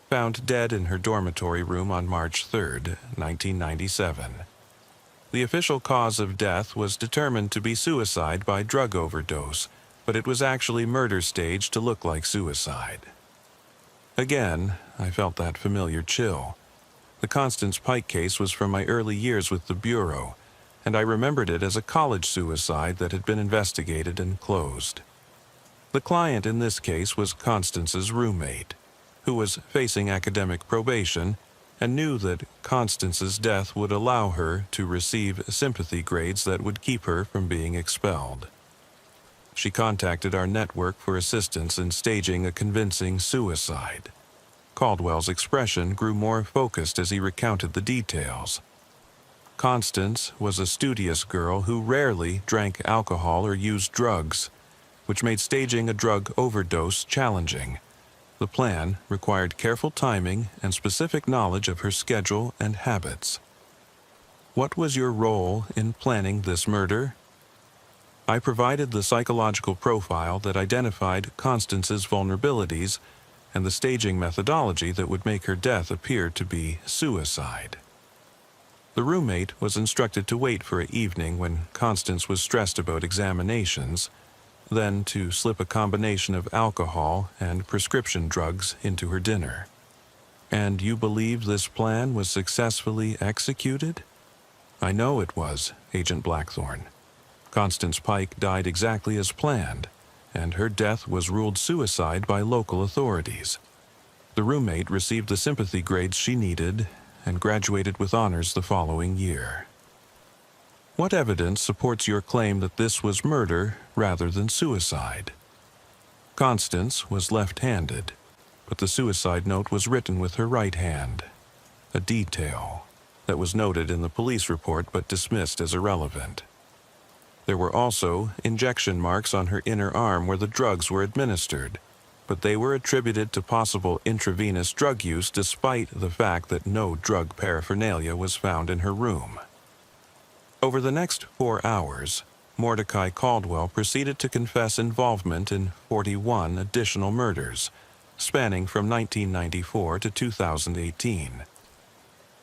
found dead in her dormitory room on March 3, 1997. The official cause of death was determined to be suicide by drug overdose, but it was actually murder staged to look like suicide. Again, I felt that familiar chill. The Constance Pike case was from my early years with the Bureau, and I remembered it as a college suicide that had been investigated and closed. The client in this case was Constance's roommate, who was facing academic probation and knew that Constance's death would allow her to receive sympathy grades that would keep her from being expelled. She contacted our network for assistance in staging a convincing suicide. Caldwell's expression grew more focused as he recounted the details. Constance was a studious girl who rarely drank alcohol or used drugs, which made staging a drug overdose challenging. The plan required careful timing and specific knowledge of her schedule and habits. What was your role in planning this murder? I provided the psychological profile that identified Constance's vulnerabilities and the staging methodology that would make her death appear to be suicide. The roommate was instructed to wait for an evening when Constance was stressed about examinations, then to slip a combination of alcohol and prescription drugs into her dinner. And you believe this plan was successfully executed? I know it was, Agent Blackthorne. Constance Pike died exactly as planned, and her death was ruled suicide by local authorities. The roommate received the sympathy grades she needed and graduated with honors the following year. What evidence supports your claim that this was murder rather than suicide? Constance was left-handed, but the suicide note was written with her right hand, a detail that was noted in the police report but dismissed as irrelevant. There were also injection marks on her inner arm where the drugs were administered, but they were attributed to possible intravenous drug use despite the fact that no drug paraphernalia was found in her room. Over the next 4 hours, Mordecai Caldwell proceeded to confess involvement in 41 additional murders, spanning from 1994 to 2018.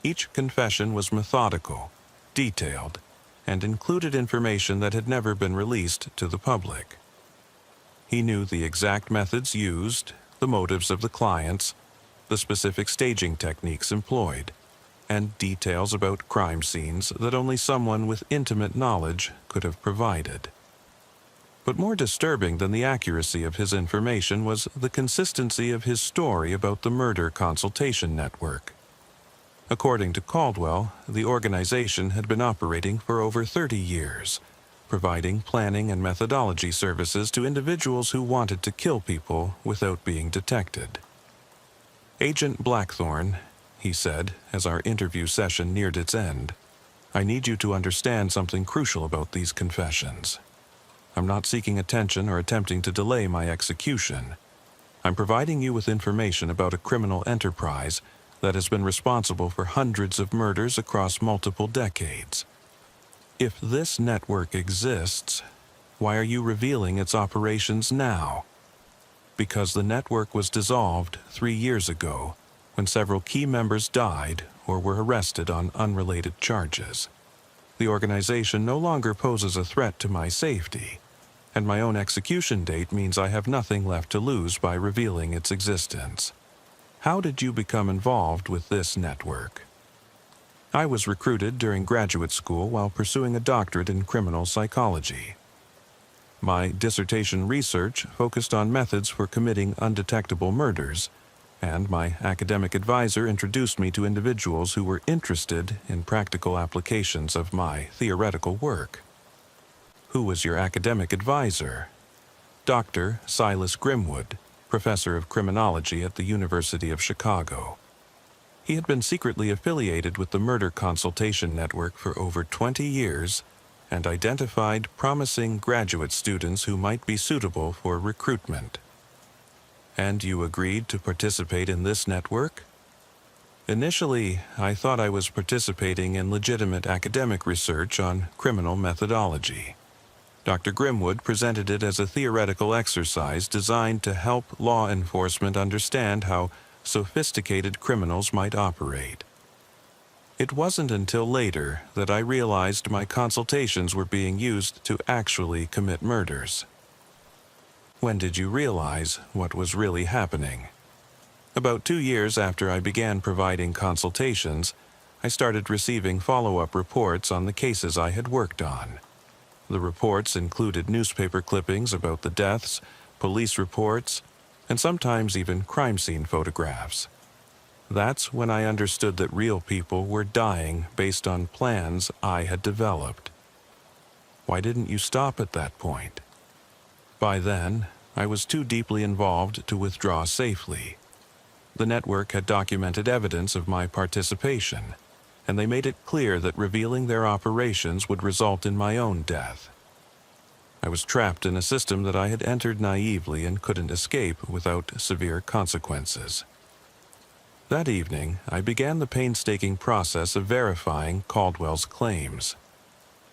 Each confession was methodical, detailed, and included information that had never been released to the public. He knew the exact methods used, the motives of the clients, the specific staging techniques employed, and details about crime scenes that only someone with intimate knowledge could have provided. But more disturbing than the accuracy of his information was the consistency of his story about the Murder Consultation Network. According to Caldwell, the organization had been operating for over 30 years, providing planning and methodology services to individuals who wanted to kill people without being detected. "Agent Blackthorne," he said as our interview session neared its end, "I need you to understand something crucial about these confessions. I'm not seeking attention or attempting to delay my execution. I'm providing you with information about a criminal enterprise that has been responsible for hundreds of murders across multiple decades. If this network exists, why are you revealing its operations now? Because the network was dissolved 3 years ago, when several key members died or were arrested on unrelated charges. The organization no longer poses a threat to my safety, and my own execution date means I have nothing left to lose by revealing its existence. How did you become involved with this network?" I was recruited during graduate school while pursuing a doctorate in criminal psychology. My dissertation research focused on methods for committing undetectable murders, and my academic advisor introduced me to individuals who were interested in practical applications of my theoretical work. "Who was your academic advisor?" "Dr. Silas Grimwood, professor of criminology at the University of Chicago. He had been secretly affiliated with the Murder Consultation Network for over 20 years and identified promising graduate students who might be suitable for recruitment." "And you agreed to participate in this network?" "Initially, I thought I was participating in legitimate academic research on criminal methodology. Dr. Grimwood presented it as a theoretical exercise designed to help law enforcement understand how sophisticated criminals might operate. It wasn't until later that I realized my consultations were being used to actually commit murders." "When did you realize what was really happening?" "About 2 years after I began providing consultations, I started receiving follow-up reports on the cases I had worked on. The reports included newspaper clippings about the deaths, police reports, and sometimes even crime scene photographs. That's when I understood that real people were dying based on plans I had developed." "Why didn't you stop at that point?" "By then, I was too deeply involved to withdraw safely. The network had documented evidence of my participation, and they made it clear that revealing their operations would result in my own death. I was trapped in a system that I had entered naively and couldn't escape without severe consequences." That evening, I began the painstaking process of verifying Caldwell's claims.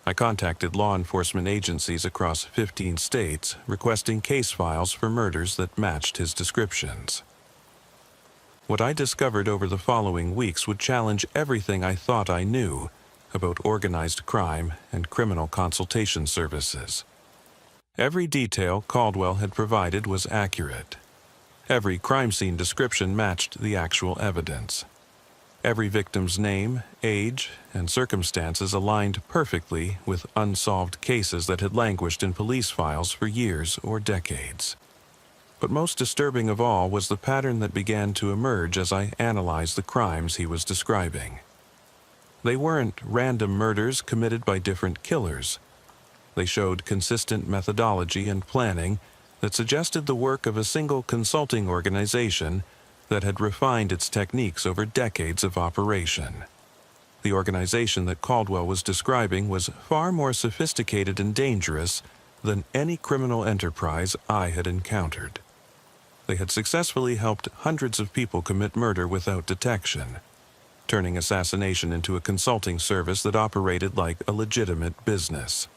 I contacted law enforcement agencies across 15 states requesting case files for murders that matched his descriptions. What I discovered over the following weeks would challenge everything I thought I knew about organized crime and criminal consultation services. Every detail Caldwell had provided was accurate. Every crime scene description matched the actual evidence. Every victim's name, age, and circumstances aligned perfectly with unsolved cases that had languished in police files for years or decades. But most disturbing of all was the pattern that began to emerge as I analyzed the crimes he was describing. They weren't random murders committed by different killers. They showed consistent methodology and planning that suggested the work of a single consulting organization that had refined its techniques over decades of operation. The organization that Caldwell was describing was far more sophisticated and dangerous than any criminal enterprise I had encountered. They had successfully helped hundreds of people commit murder without detection, turning assassination into a consulting service that operated like a legitimate business.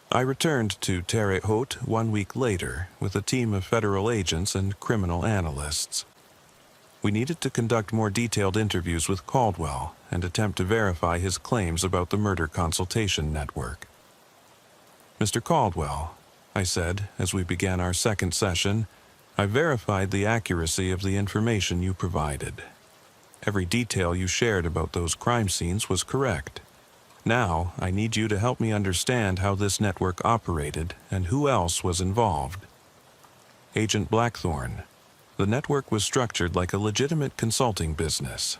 I returned to Terre Haute 1 week later with a team of federal agents and criminal analysts. We needed to conduct more detailed interviews with Caldwell and attempt to verify his claims about the murder consultation network. "Mr. Caldwell," I said as we began our second session, "I verified the accuracy of the information you provided. Every detail you shared about those crime scenes was correct. Now, I need you to help me understand how this network operated and who else was involved." Agent Blackthorne, the network was structured like a legitimate consulting business.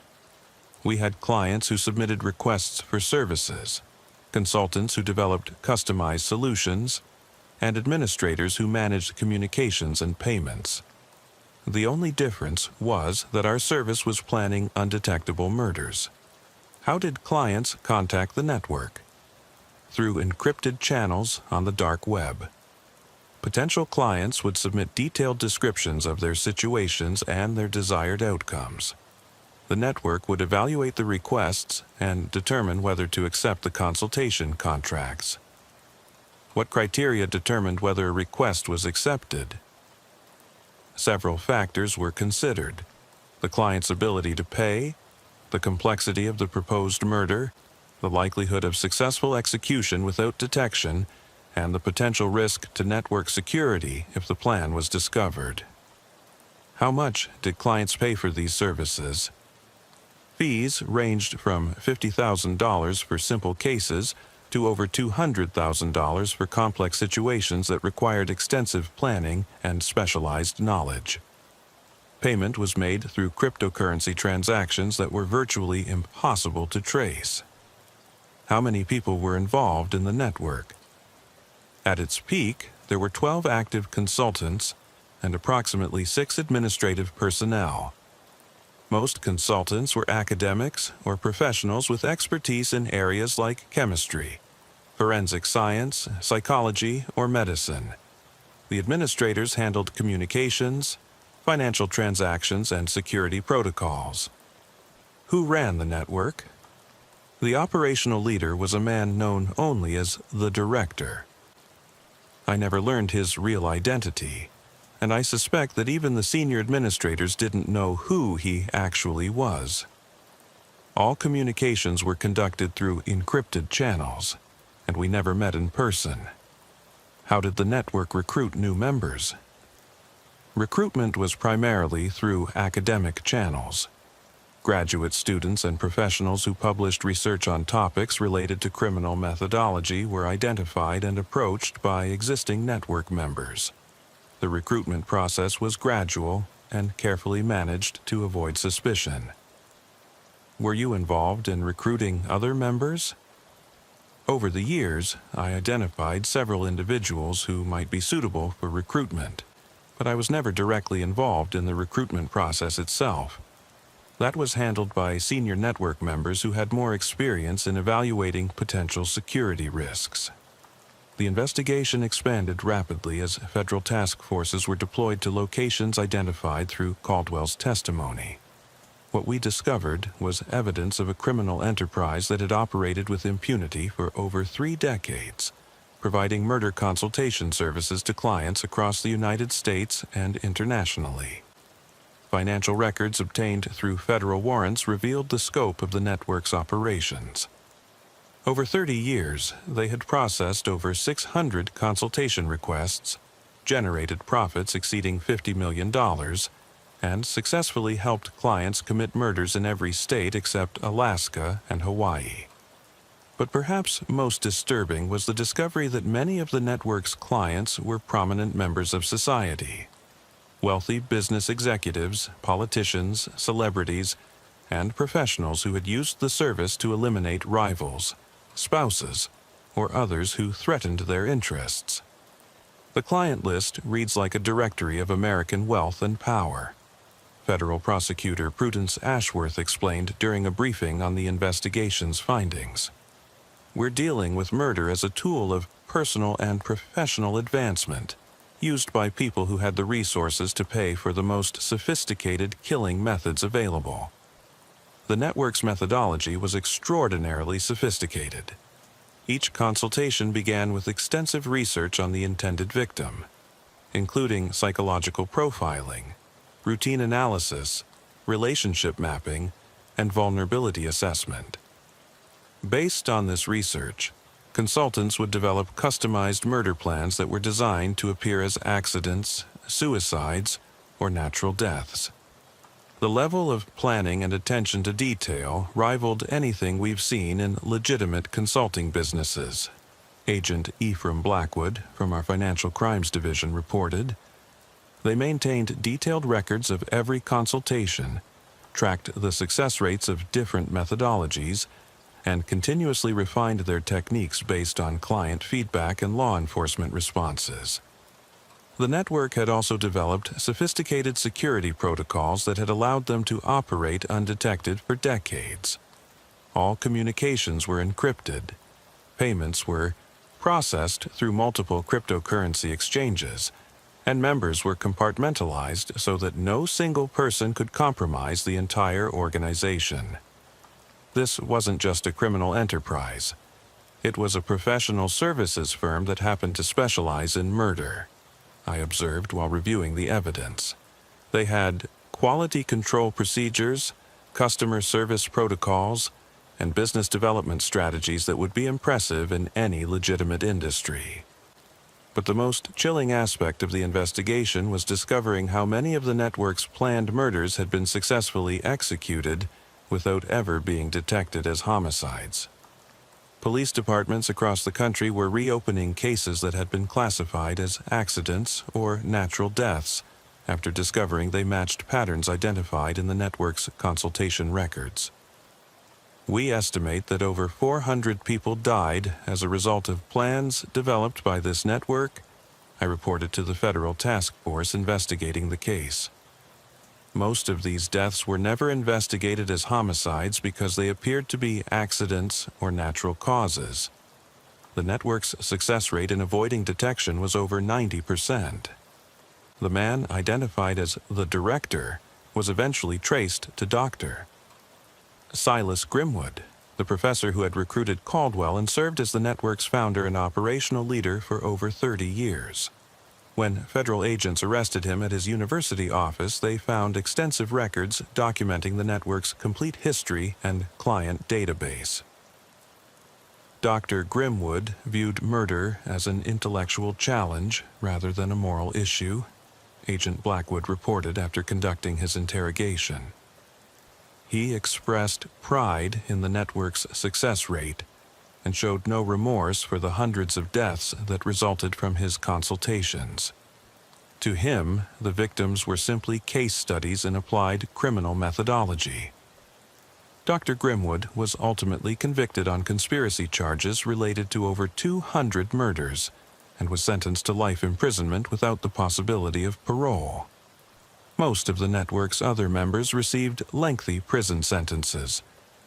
We had clients who submitted requests for services, consultants who developed customized solutions, and administrators who managed communications and payments. The only difference was that our service was planning undetectable murders. How did clients contact the network? Through encrypted channels on the dark web. Potential clients would submit detailed descriptions of their situations and their desired outcomes. The network would evaluate the requests and determine whether to accept the consultation contracts. What criteria determined whether a request was accepted? Several factors were considered: the client's ability to pay, the complexity of the proposed murder, the likelihood of successful execution without detection, and the potential risk to network security if the plan was discovered. How much did clients pay for these services? Fees ranged from $50,000 for simple cases to over $200,000 for complex situations that required extensive planning and specialized knowledge. Payment was made through cryptocurrency transactions that were virtually impossible to trace. How many people were involved in the network? At its peak, there were 12 active consultants and approximately 6 administrative personnel. Most consultants were academics or professionals with expertise in areas like chemistry, forensic science, psychology, or medicine. The administrators handled communications, financial transactions, and security protocols. Who ran the network? The operational leader was a man known only as the director. I never learned his real identity, and I suspect that even the senior administrators didn't know who he actually was. All communications were conducted through encrypted channels, and we never met in person. How did the network recruit new members? Recruitment was primarily through academic channels. Graduate students and professionals who published research on topics related to criminal methodology were identified and approached by existing network members. The recruitment process was gradual and carefully managed to avoid suspicion. Were you involved in recruiting other members? Over the years, I identified several individuals who might be suitable for recruitment, but I was never directly involved in the recruitment process itself. That was handled by senior network members who had more experience in evaluating potential security risks. The investigation expanded rapidly as federal task forces were deployed to locations identified through Caldwell's testimony. What we discovered was evidence of a criminal enterprise that had operated with impunity for over 3 decades, providing murder consultation services to clients across the United States and internationally. Financial records obtained through federal warrants revealed the scope of the network's operations. Over 30 years, they had processed over 600 consultation requests, generated profits exceeding $50 million, and successfully helped clients commit murders in every state except Alaska and Hawaii. But perhaps most disturbing was the discovery that many of the network's clients were prominent members of society. Wealthy business executives, politicians, celebrities, and professionals who had used the service to eliminate rivals, spouses, or others who threatened their interests. The client list reads like a directory of American wealth and power. Federal prosecutor Prudence Ashworth explained during a briefing on the investigation's findings. We're dealing with murder as a tool of personal and professional advancement, used by people who had the resources to pay for the most sophisticated killing methods available. The network's methodology was extraordinarily sophisticated. Each consultation began with extensive research on the intended victim, including psychological profiling, routine analysis, relationship mapping, and vulnerability assessment. Based on this research, consultants would develop customized murder plans that were designed to appear as accidents, suicides, or natural deaths. The level of planning and attention to detail rivaled anything we've seen in legitimate consulting businesses. Agent Ephraim Blackwood from our Financial Crimes Division reported. They maintained detailed records of every consultation, tracked the success rates of different methodologies, and continuously refined their techniques based on client feedback and law enforcement responses. The network had also developed sophisticated security protocols that had allowed them to operate undetected for decades. All communications were encrypted. Payments were processed through multiple cryptocurrency exchanges, and members were compartmentalized so that no single person could compromise the entire organization. This wasn't just a criminal enterprise. It was a professional services firm that happened to specialize in murder, I observed while reviewing the evidence. They had quality control procedures, customer service protocols, and business development strategies that would be impressive in any legitimate industry. But the most chilling aspect of the investigation was discovering how many of the network's planned murders had been successfully executed without ever being detected as homicides. Police departments across the country were reopening cases that had been classified as accidents or natural deaths after discovering they matched patterns identified in the network's consultation records. We estimate that over 400 people died as a result of plans developed by this network, I reported to the federal task force investigating the case. Most of these deaths were never investigated as homicides because they appeared to be accidents or natural causes. The network's success rate in avoiding detection was over 90%. The man, identified as the director, was eventually traced to Dr. Silas Grimwood, the professor who had recruited Caldwell and served as the network's founder and operational leader for over 30 years. When federal agents arrested him at his university office, they found extensive records documenting the network's complete history and client database. Dr. Grimwood viewed murder as an intellectual challenge rather than a moral issue, Agent Blackwood reported after conducting his interrogation. He expressed pride in the network's success rate and showed no remorse for the hundreds of deaths that resulted from his consultations. To him, the victims were simply case studies in applied criminal methodology. Dr. Grimwood was ultimately convicted on conspiracy charges related to over 200 murders and was sentenced to life imprisonment without the possibility of parole. Most of the network's other members received lengthy prison sentences,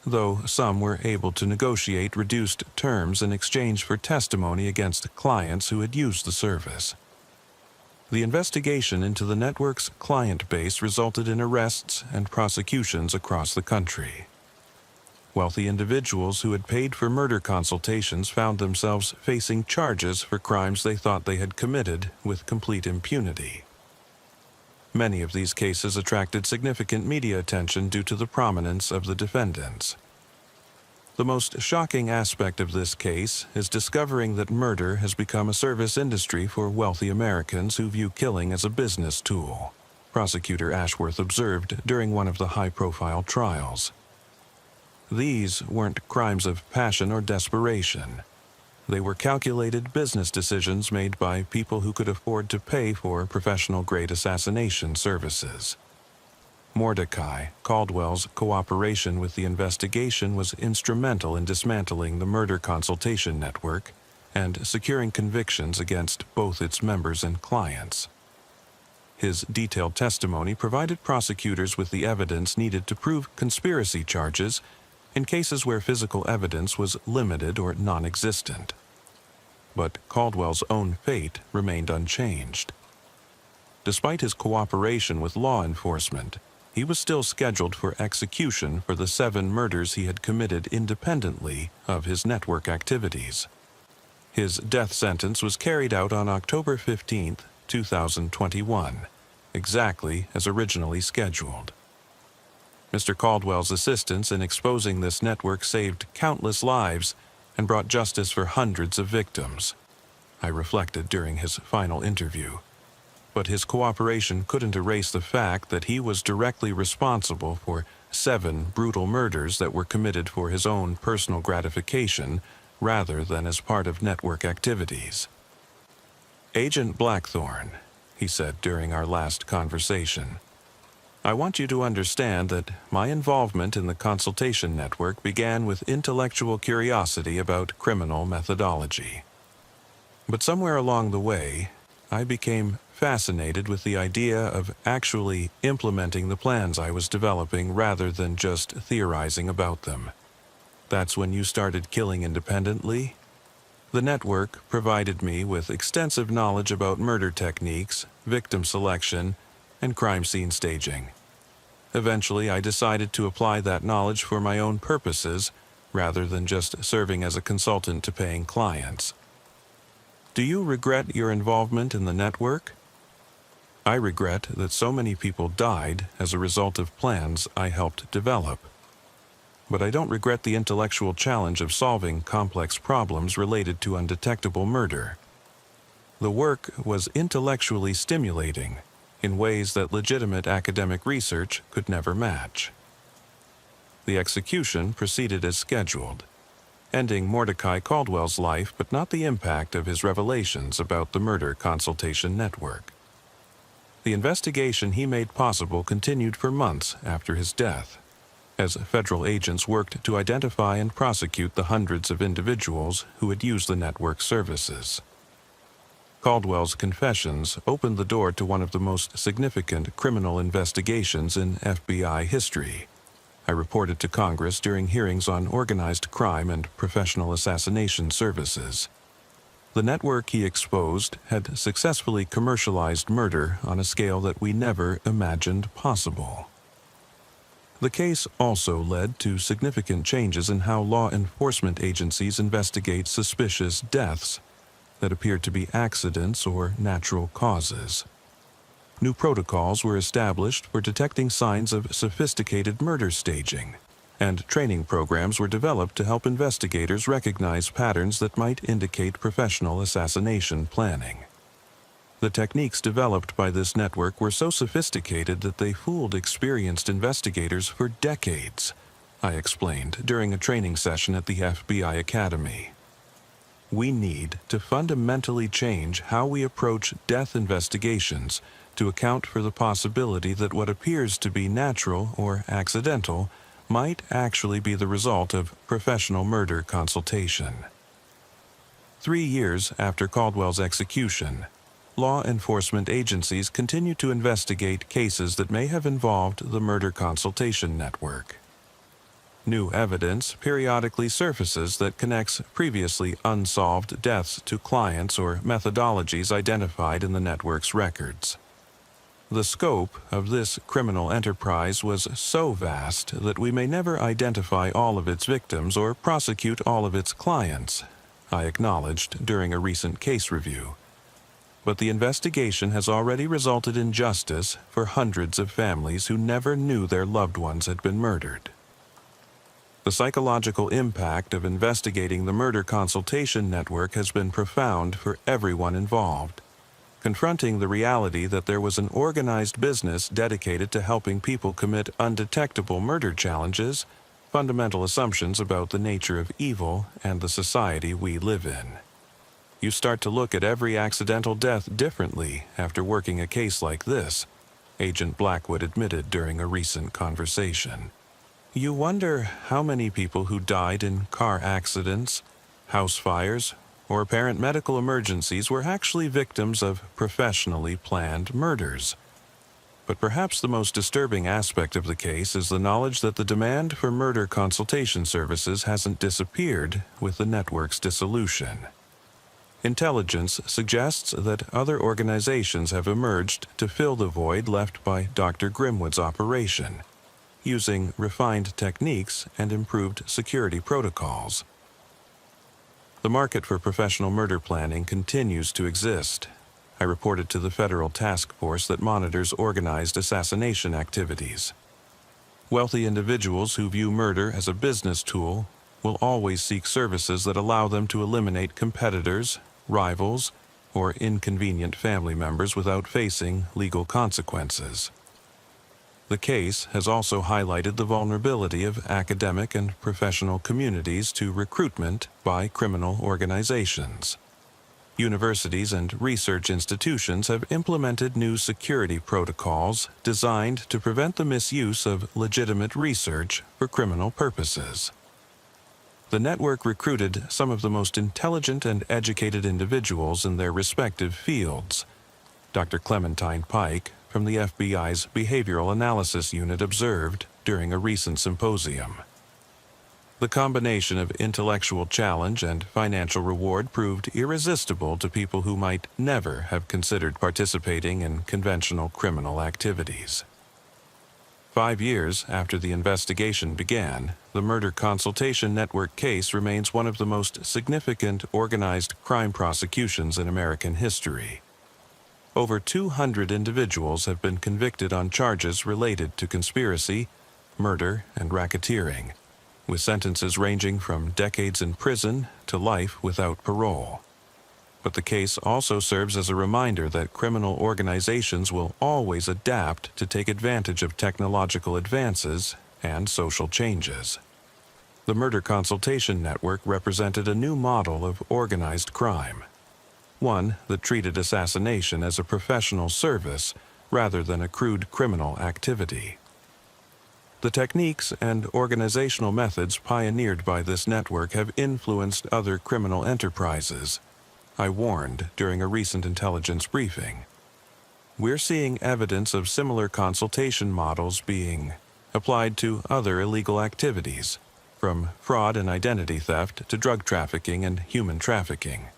though some were able to negotiate reduced terms in exchange for testimony against clients who had used the service. The investigation into the network's client base resulted in arrests and prosecutions across the country. Wealthy individuals who had paid for murder consultations found themselves facing charges for crimes they thought they had committed with complete impunity. Many of these cases attracted significant media attention due to the prominence of the defendants. The most shocking aspect of this case is discovering that murder has become a service industry for wealthy Americans who view killing as a business tool, Prosecutor Ashworth observed during one of the high-profile trials. These weren't crimes of passion or desperation. They were calculated business decisions made by people who could afford to pay for professional-grade assassination services. Mordecai Caldwell's cooperation with the investigation was instrumental in dismantling the murder consultation network and securing convictions against both its members and clients. His detailed testimony provided prosecutors with the evidence needed to prove conspiracy charges in cases where physical evidence was limited or non-existent. But Caldwell's own fate remained unchanged. Despite his cooperation with law enforcement, he was still scheduled for execution for the 7 murders he had committed independently of his network activities. His death sentence was carried out on October 15, 2021, exactly as originally scheduled. Mr. Caldwell's assistance in exposing this network saved countless lives and brought justice for hundreds of victims, I reflected during his final interview. But his cooperation couldn't erase the fact that he was directly responsible for 7 brutal murders that were committed for his own personal gratification rather than as part of network activities. "Agent Blackthorne," he said during our last conversation, "I want you to understand that my involvement in the consultation network began with intellectual curiosity about criminal methodology. But somewhere along the way, I became fascinated with the idea of actually implementing the plans I was developing rather than just theorizing about them. That's when you started killing independently. The network provided me with extensive knowledge about murder techniques, victim selection, and crime scene staging. Eventually, I decided to apply that knowledge for my own purposes rather than just serving as a consultant to paying clients. Do you regret your involvement in the network? I regret that so many people died as a result of plans I helped develop. But I don't regret the intellectual challenge of solving complex problems related to undetectable murder. The work was intellectually stimulating in ways that legitimate academic research could never match. The execution proceeded as scheduled, ending Mordecai Caldwell's life but not the impact of his revelations about the murder consultation network. The investigation he made possible continued for months after his death, as federal agents worked to identify and prosecute the hundreds of individuals who had used the network's services. Caldwell's confessions opened the door to one of the most significant criminal investigations in FBI history, I reported to Congress during hearings on organized crime and professional assassination services. The network he exposed had successfully commercialized murder on a scale that we never imagined possible. The case also led to significant changes in how law enforcement agencies investigate suspicious deaths that appeared to be accidents or natural causes. New protocols were established for detecting signs of sophisticated murder staging, and training programs were developed to help investigators recognize patterns that might indicate professional assassination planning. The techniques developed by this network were so sophisticated that they fooled experienced investigators for decades, I explained during a training session at the FBI Academy. We need to fundamentally change how we approach death investigations to account for the possibility that what appears to be natural or accidental might actually be the result of professional murder consultation. 3 years after Caldwell's execution, law enforcement agencies continue to investigate cases that may have involved the murder consultation network. New evidence periodically surfaces that connects previously unsolved deaths to clients or methodologies identified in the network's records. The scope of this criminal enterprise was so vast that we may never identify all of its victims or prosecute all of its clients, I acknowledged during a recent case review. But the investigation has already resulted in justice for hundreds of families who never knew their loved ones had been murdered. The psychological impact of investigating the murder consultation network has been profound for everyone involved. Confronting the reality that there was an organized business dedicated to helping people commit undetectable murder challenges, fundamental assumptions about the nature of evil and the society we live in. You start to look at every accidental death differently after working a case like this, Agent Blackwood admitted during a recent conversation. You wonder how many people who died in car accidents, house fires, or apparent medical emergencies were actually victims of professionally planned murders. But perhaps the most disturbing aspect of the case is the knowledge that the demand for murder consultation services hasn't disappeared with the network's dissolution. Intelligence suggests that other organizations have emerged to fill the void left by Dr. Grimwood's operation, using refined techniques and improved security protocols. The market for professional murder planning continues to exist. I reported to the federal task force that monitors organized assassination activities. Wealthy individuals who view murder as a business tool will always seek services that allow them to eliminate competitors, rivals, or inconvenient family members without facing legal consequences. The case has also highlighted the vulnerability of academic and professional communities to recruitment by criminal organizations. Universities and research institutions have implemented new security protocols designed to prevent the misuse of legitimate research for criminal purposes. The network recruited some of the most intelligent and educated individuals in their respective fields. Dr. Clementine Pike, from the FBI's Behavioral Analysis Unit, observed during a recent symposium. The combination of intellectual challenge and financial reward proved irresistible to people who might never have considered participating in conventional criminal activities. 5 years after the investigation began, the Murder Consultation Network case remains one of the most significant organized crime prosecutions in American history. Over 200 individuals have been convicted on charges related to conspiracy, murder, and racketeering, with sentences ranging from decades in prison to life without parole. But the case also serves as a reminder that criminal organizations will always adapt to take advantage of technological advances and social changes. The Murder Consultation Network represented a new model of organized crime, one that treated assassination as a professional service rather than a crude criminal activity. The techniques and organizational methods pioneered by this network have influenced other criminal enterprises, I warned during a recent intelligence briefing. We're seeing evidence of similar consultation models being applied to other illegal activities, from fraud and identity theft to drug trafficking and human trafficking.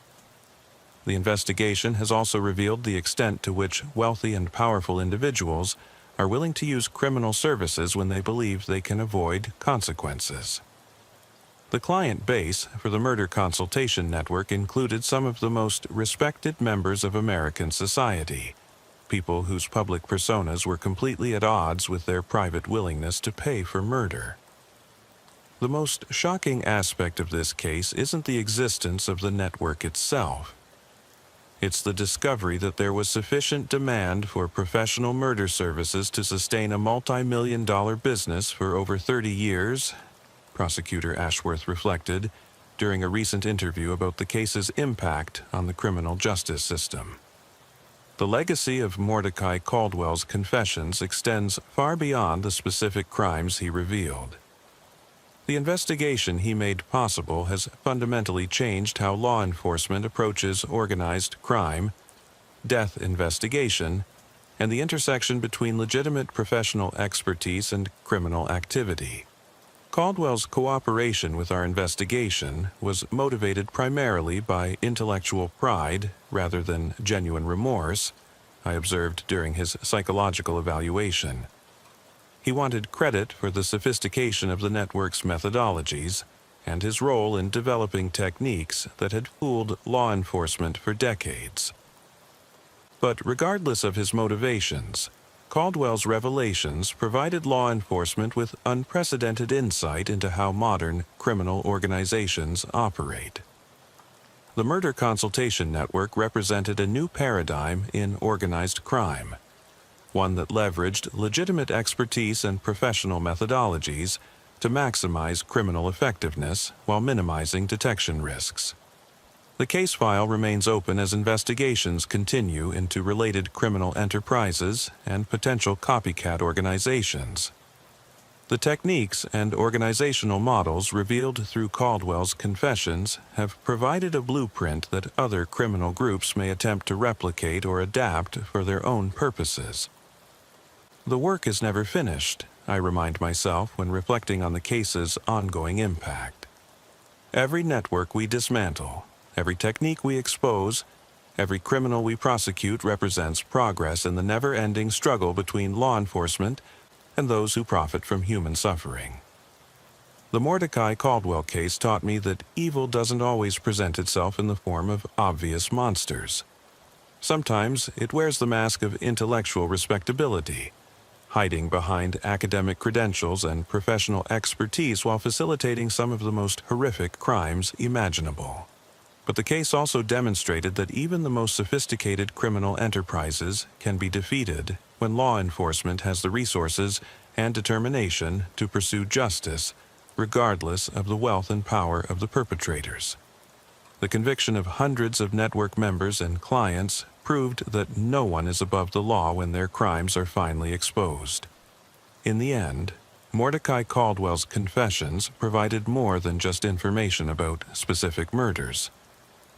The investigation has also revealed the extent to which wealthy and powerful individuals are willing to use criminal services when they believe they can avoid consequences. The client base for the Murder Consultation Network included some of the most respected members of American society, people whose public personas were completely at odds with their private willingness to pay for murder. The most shocking aspect of this case isn't the existence of the network itself. It's the discovery that there was sufficient demand for professional murder services to sustain a multi-million-dollar business for over 30 years, Prosecutor Ashworth reflected during a recent interview about the case's impact on the criminal justice system. The legacy of Mordecai Caldwell's confessions extends far beyond the specific crimes he revealed. The investigation he made possible has fundamentally changed how law enforcement approaches organized crime, death investigation, and the intersection between legitimate professional expertise and criminal activity. Caldwell's cooperation with our investigation was motivated primarily by intellectual pride rather than genuine remorse, I observed during his psychological evaluation. He wanted credit for the sophistication of the network's methodologies and his role in developing techniques that had fooled law enforcement for decades. But regardless of his motivations, Caldwell's revelations provided law enforcement with unprecedented insight into how modern criminal organizations operate. The Murder Consultation Network represented a new paradigm in organized crime, one that leveraged legitimate expertise and professional methodologies to maximize criminal effectiveness while minimizing detection risks. The case file remains open as investigations continue into related criminal enterprises and potential copycat organizations. The techniques and organizational models revealed through Caldwell's confessions have provided a blueprint that other criminal groups may attempt to replicate or adapt for their own purposes. The work is never finished, I remind myself when reflecting on the case's ongoing impact. Every network we dismantle, Every technique we expose, every criminal we prosecute represents progress in the never-ending struggle between law enforcement and those who profit from human suffering. The Mordecai Caldwell case taught me that evil doesn't always present itself in the form of obvious monsters. Sometimes it wears the mask of intellectual respectability, hiding behind academic credentials and professional expertise while facilitating some of the most horrific crimes imaginable. But the case also demonstrated that even the most sophisticated criminal enterprises can be defeated when law enforcement has the resources and determination to pursue justice, regardless of the wealth and power of the perpetrators. The conviction of hundreds of network members and clients proved that no one is above the law when their crimes are finally exposed. In the end, Mordecai Caldwell's confessions provided more than just information about specific murders.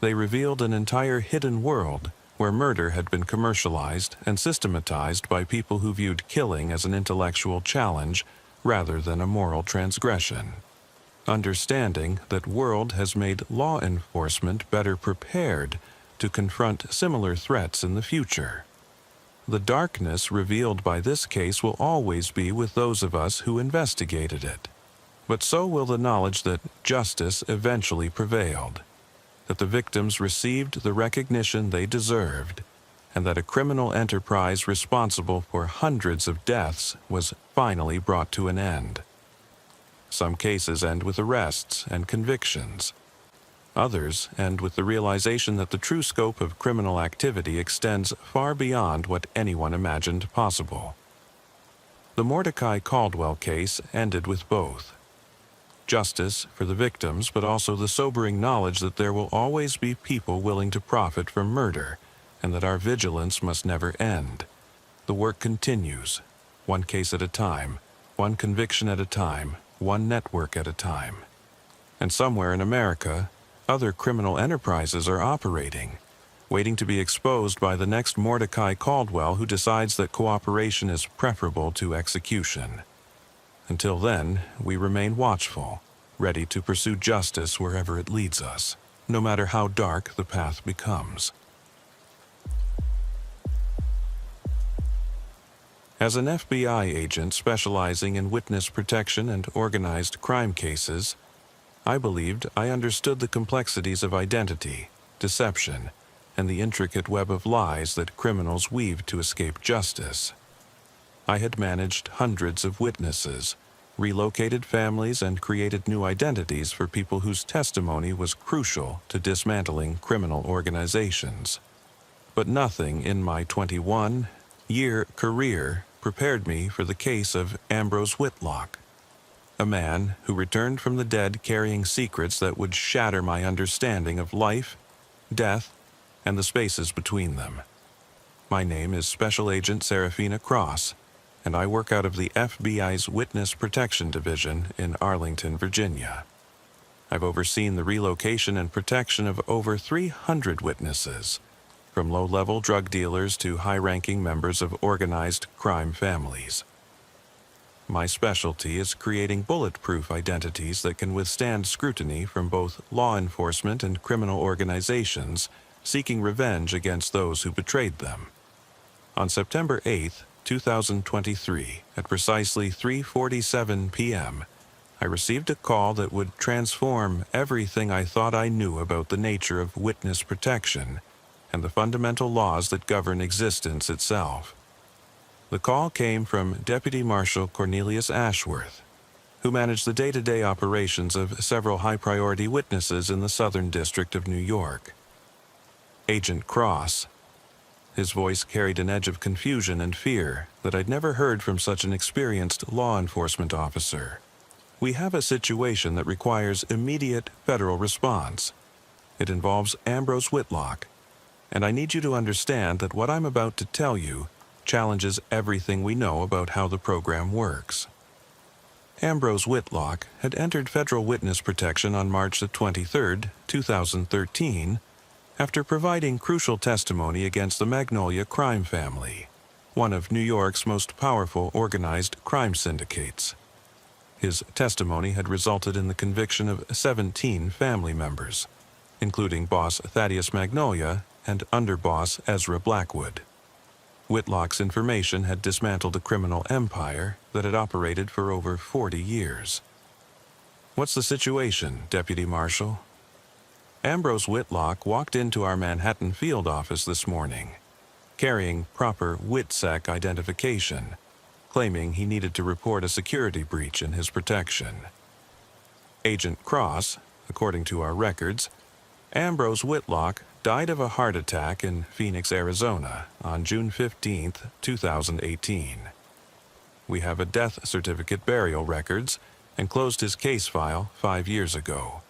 They revealed an entire hidden world where murder had been commercialized and systematized by people who viewed killing as an intellectual challenge rather than a moral transgression. Understanding that world has made law enforcement better prepared to confront similar threats in the future. The darkness revealed by this case will always be with those of us who investigated it. But so will the knowledge that justice eventually prevailed, that the victims received the recognition they deserved, and that a criminal enterprise responsible for hundreds of deaths was finally brought to an end. Some cases end with arrests and convictions. Others end with the realization that the true scope of criminal activity extends far beyond what anyone imagined possible. The Mordecai Caldwell case ended with both. Justice for the victims, but also the sobering knowledge that there will always be people willing to profit from murder, and that our vigilance must never end. The work continues, one case at a time, one conviction at a time, one network at a time. And somewhere in America, other criminal enterprises are operating, waiting to be exposed by the next Mordecai Caldwell who decides that cooperation is preferable to execution. Until then, we remain watchful, ready to pursue justice wherever it leads us, no matter how dark the path becomes. As an FBI agent specializing in witness protection and organized crime cases, I believed I understood the complexities of identity, deception, and the intricate web of lies that criminals weave to escape justice. I had managed hundreds of witnesses, relocated families, and created new identities for people whose testimony was crucial to dismantling criminal organizations. But nothing in my 21-year career prepared me for the case of Ambrose Whitlock, a man who returned from the dead carrying secrets that would shatter my understanding of life, death, and the spaces between them. My name is Special Agent Serafina Cross, and I work out of the FBI's Witness Protection Division in Arlington, Virginia. I've overseen the relocation and protection of over 300 witnesses, from low-level drug dealers to high-ranking members of organized crime families. My specialty is creating bulletproof identities that can withstand scrutiny from both law enforcement and criminal organizations seeking revenge against those who betrayed them. On September 8, 2023, at precisely 3:47 p.m., I received a call that would transform everything I thought I knew about the nature of witness protection and the fundamental laws that govern existence itself. The call came from Deputy Marshal Cornelius Ashworth, who managed the day-to-day operations of several high-priority witnesses in the Southern District of New York. Agent Cross. His voice carried an edge of confusion and fear that I'd never heard from such an experienced law enforcement officer. We have a situation that requires immediate federal response. It involves Ambrose Whitlock, and I need you to understand that what I'm about to tell you challenges everything we know about how the program works. Ambrose Whitlock had entered federal witness protection on March 23, 2013, after providing crucial testimony against the Magnolia crime family, one of New York's most powerful organized crime syndicates. His testimony had resulted in the conviction of 17 family members, including boss Thaddeus Magnolia and underboss Ezra Blackwood. Whitlock's information had dismantled a criminal empire that had operated for over 40 years. "What's the situation, Deputy Marshal?" Ambrose Whitlock walked into our Manhattan field office this morning, carrying proper WITSEC identification, claiming he needed to report a security breach in his protection. Agent Cross, according to our records, Ambrose Whitlock died of a heart attack in Phoenix, Arizona on June 15, 2018. We have a death certificate burial records and closed his case file 5 years ago.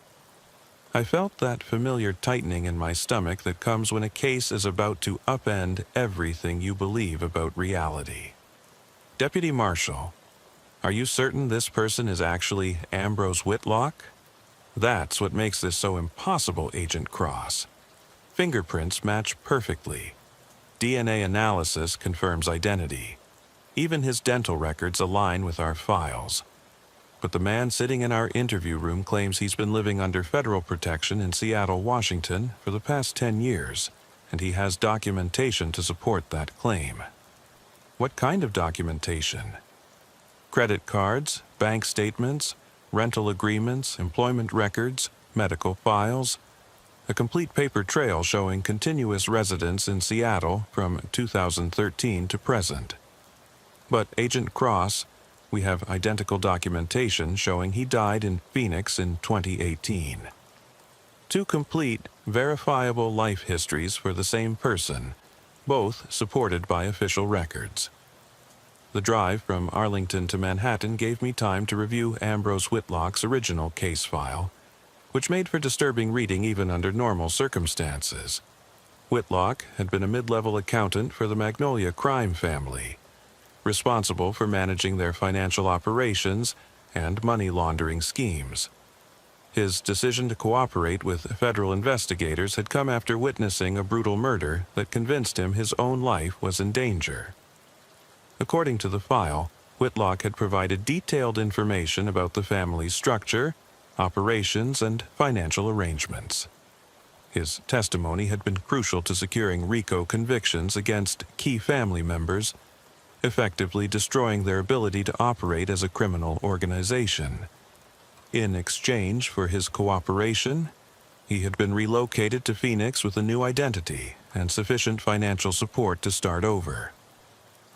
I felt that familiar tightening in my stomach that comes when a case is about to upend everything you believe about reality. Deputy Marshal, are you certain this person is actually Ambrose Whitlock? That's what makes this so impossible, Agent Cross. Fingerprints match perfectly. DNA analysis confirms identity. Even his dental records align with our files. But the man sitting in our interview room claims he's been living under federal protection in Seattle, Washington for the past 10 years, and he has documentation to support that claim. What kind of documentation? Credit cards, bank statements, rental agreements, employment records, medical files, a complete paper trail showing continuous residence in Seattle from 2013 to present. But Agent Cross, we have identical documentation showing he died in Phoenix in 2018. 2 complete, verifiable life histories for the same person, both supported by official records. The drive from Arlington to Manhattan gave me time to review Ambrose Whitlock's original case file, which made for disturbing reading even under normal circumstances. Whitlock had been a mid-level accountant for the Magnolia crime family, responsible for managing their financial operations and money laundering schemes. His decision to cooperate with federal investigators had come after witnessing a brutal murder that convinced him his own life was in danger. According to the file, Whitlock had provided detailed information about the family's structure, operations, and financial arrangements. His testimony had been crucial to securing RICO convictions against key family members, effectively destroying their ability to operate as a criminal organization. In exchange for his cooperation, he had been relocated to Phoenix with a new identity and sufficient financial support to start over.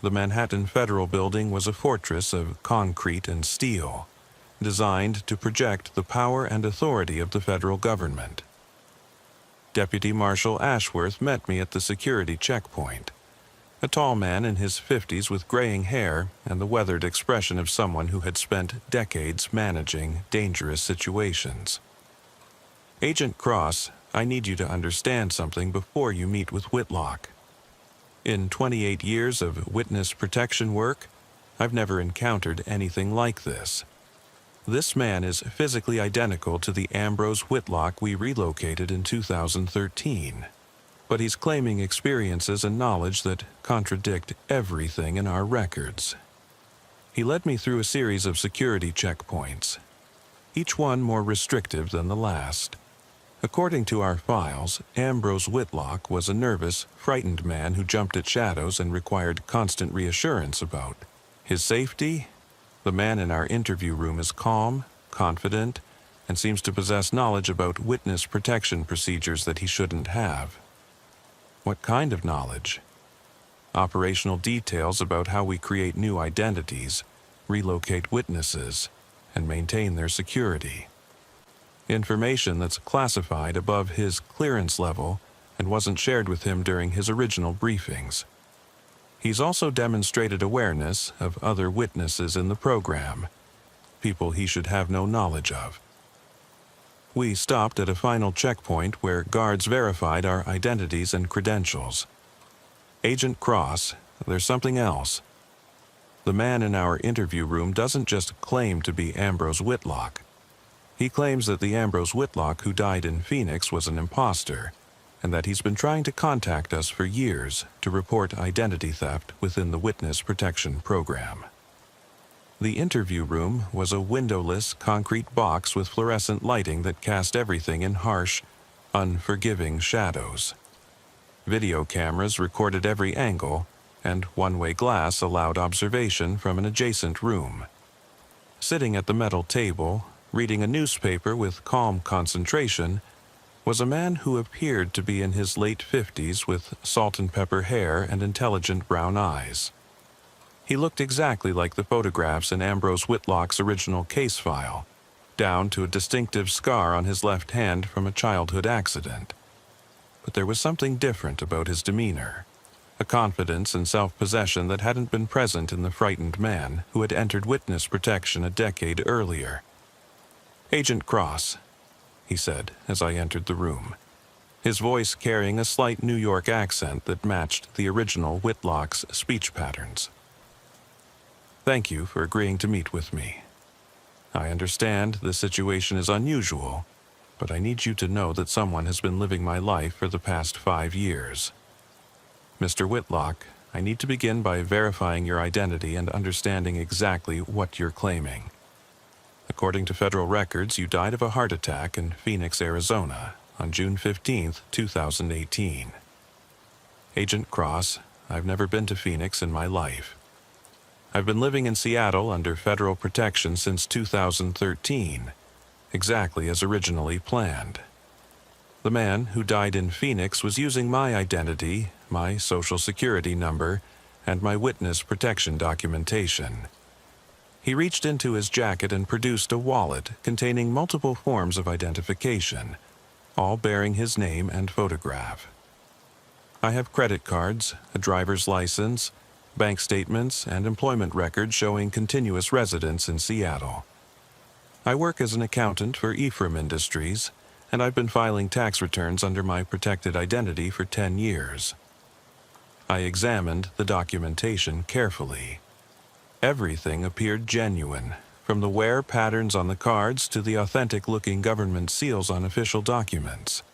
The Manhattan Federal Building was a fortress of concrete and steel, designed to project the power and authority of the federal government. Deputy Marshal Ashworth met me at the security checkpoint, a tall man in his 50s with graying hair and the weathered expression of someone who had spent decades managing dangerous situations. "Agent Cross, I need you to understand something before you meet with Whitlock. In 28 years of witness protection work, I've never encountered anything like this. This man is physically identical to the Ambrose Whitlock we relocated in 2013. But he's claiming experiences and knowledge that contradict everything in our records. He led me through a series of security checkpoints, each one more restrictive than the last. According to our files, Ambrose Whitlock was a nervous, frightened man who jumped at shadows and required constant reassurance about his safety. The man in our interview room is calm, confident, and seems to possess knowledge about witness protection procedures that he shouldn't have. What kind of knowledge? Operational details about how we create new identities, relocate witnesses, and maintain their security. Information that's classified above his clearance level and wasn't shared with him during his original briefings. He's also demonstrated awareness of other witnesses in the program, people he should have no knowledge of. We stopped at a final checkpoint where guards verified our identities and credentials. "Agent Cross, there's something else. The man in our interview room doesn't just claim to be Ambrose Whitlock. He claims that the Ambrose Whitlock who died in Phoenix was an imposter, and that he's been trying to contact us for years to report identity theft within the Witness Protection Program." The interview room was a windowless concrete box with fluorescent lighting that cast everything in harsh, unforgiving shadows. Video cameras recorded every angle, and one-way glass allowed observation from an adjacent room. Sitting at the metal table, reading a newspaper with calm concentration, was a man who appeared to be in his late 50s with salt and pepper hair and intelligent brown eyes. He looked exactly like the photographs in Ambrose Whitlock's original case file, down to a distinctive scar on his left hand from a childhood accident. But there was something different about his demeanor, a confidence and self-possession that hadn't been present in the frightened man who had entered witness protection a decade earlier. "Agent Cross," he said as I entered the room, his voice carrying a slight New York accent that matched the original Whitlock's speech patterns. "Thank you for agreeing to meet with me. I understand the situation is unusual, but I need you to know that someone has been living my life for the past 5 years. Mr. Whitlock, I need to begin by verifying your identity and understanding exactly what you're claiming. According to federal records, you died of a heart attack in Phoenix, Arizona, on June 15, 2018. Agent Cross, I've never been to Phoenix in my life. I've been living in Seattle under federal protection since 2013, exactly as originally planned. The man who died in Phoenix was using my identity, my social security number, and my witness protection documentation. He reached into his jacket and produced a wallet containing multiple forms of identification, all bearing his name and photograph. I have credit cards, a driver's license, bank statements, and employment records showing continuous residence in Seattle. I work as an accountant for Ephraim Industries, and I've been filing tax returns under my protected identity for 10 years. I examined the documentation carefully. Everything appeared genuine, from the wear patterns on the cards to the authentic-looking government seals on official documents.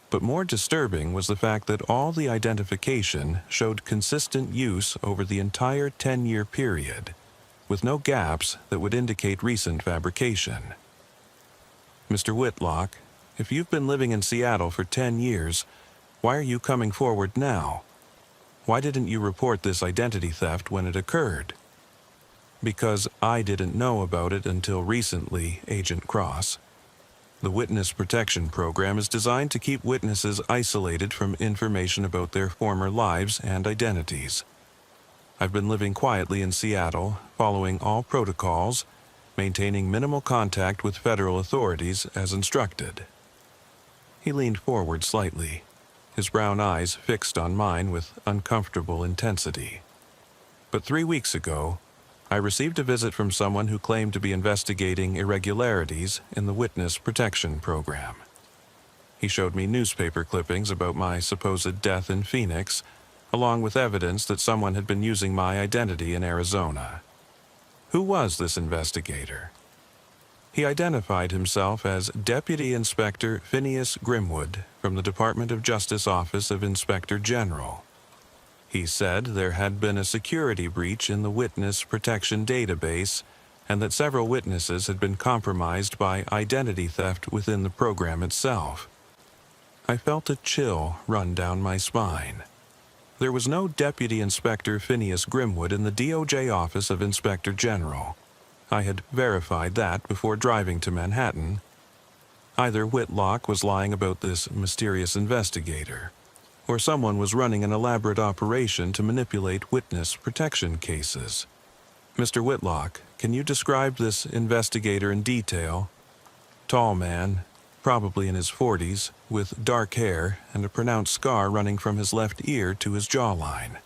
But more disturbing was the fact that all the identification showed consistent use over the entire 10-year period, with no gaps that would indicate recent fabrication. Mr. Whitlock, if you've been living in Seattle for 10 years, why are you coming forward now? Why didn't you report this identity theft when it occurred? Because I didn't know about it until recently, Agent Cross. The Witness Protection Program is designed to keep witnesses isolated from information about their former lives and identities. I've been living quietly in Seattle, following all protocols, maintaining minimal contact with federal authorities as instructed. He leaned forward slightly, his brown eyes fixed on mine with uncomfortable intensity. But 3 weeks ago, I received a visit from someone who claimed to be investigating irregularities in the Witness Protection Program. He showed me newspaper clippings about my supposed death in Phoenix, along with evidence that someone had been using my identity in Arizona. Who was this investigator? He identified himself as Deputy Inspector Phineas Grimwood from the Department of Justice Office of Inspector General. He said there had been a security breach in the Witness Protection Database and that several witnesses had been compromised by identity theft within the program itself. I felt a chill run down my spine. There was no Deputy Inspector Phineas Grimwood in the DOJ Office of Inspector General. I had verified that before driving to Manhattan. Either Whitlock was lying about this mysterious investigator, or someone was running an elaborate operation to manipulate witness protection cases. Mr. Whitlock, can you describe this investigator in detail? Tall man, probably in his 40s, with dark hair and a pronounced scar running from his left ear to his jawline.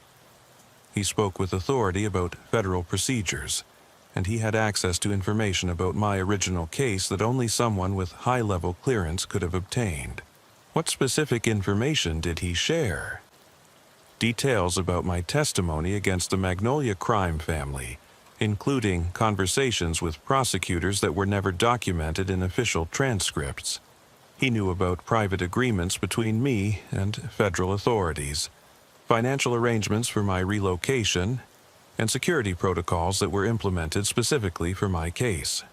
He spoke with authority about federal procedures, and he had access to information about my original case that only someone with high-level clearance could have obtained. What specific information did he share? Details about my testimony against the Magnolia crime family, including conversations with prosecutors that were never documented in official transcripts. He knew about private agreements between me and federal authorities, financial arrangements for my relocation, and security protocols that were implemented specifically for my case.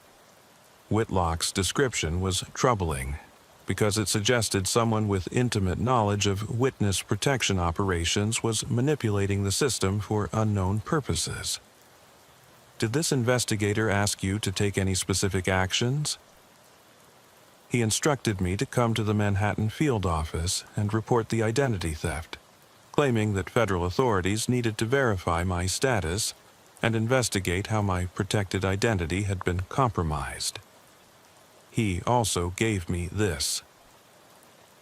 Whitlock's description was troubling, because it suggested someone with intimate knowledge of witness protection operations was manipulating the system for unknown purposes. Did this investigator ask you to take any specific actions? He instructed me to come to the Manhattan field office and report the identity theft, claiming that federal authorities needed to verify my status and investigate how my protected identity had been compromised. He also gave me this.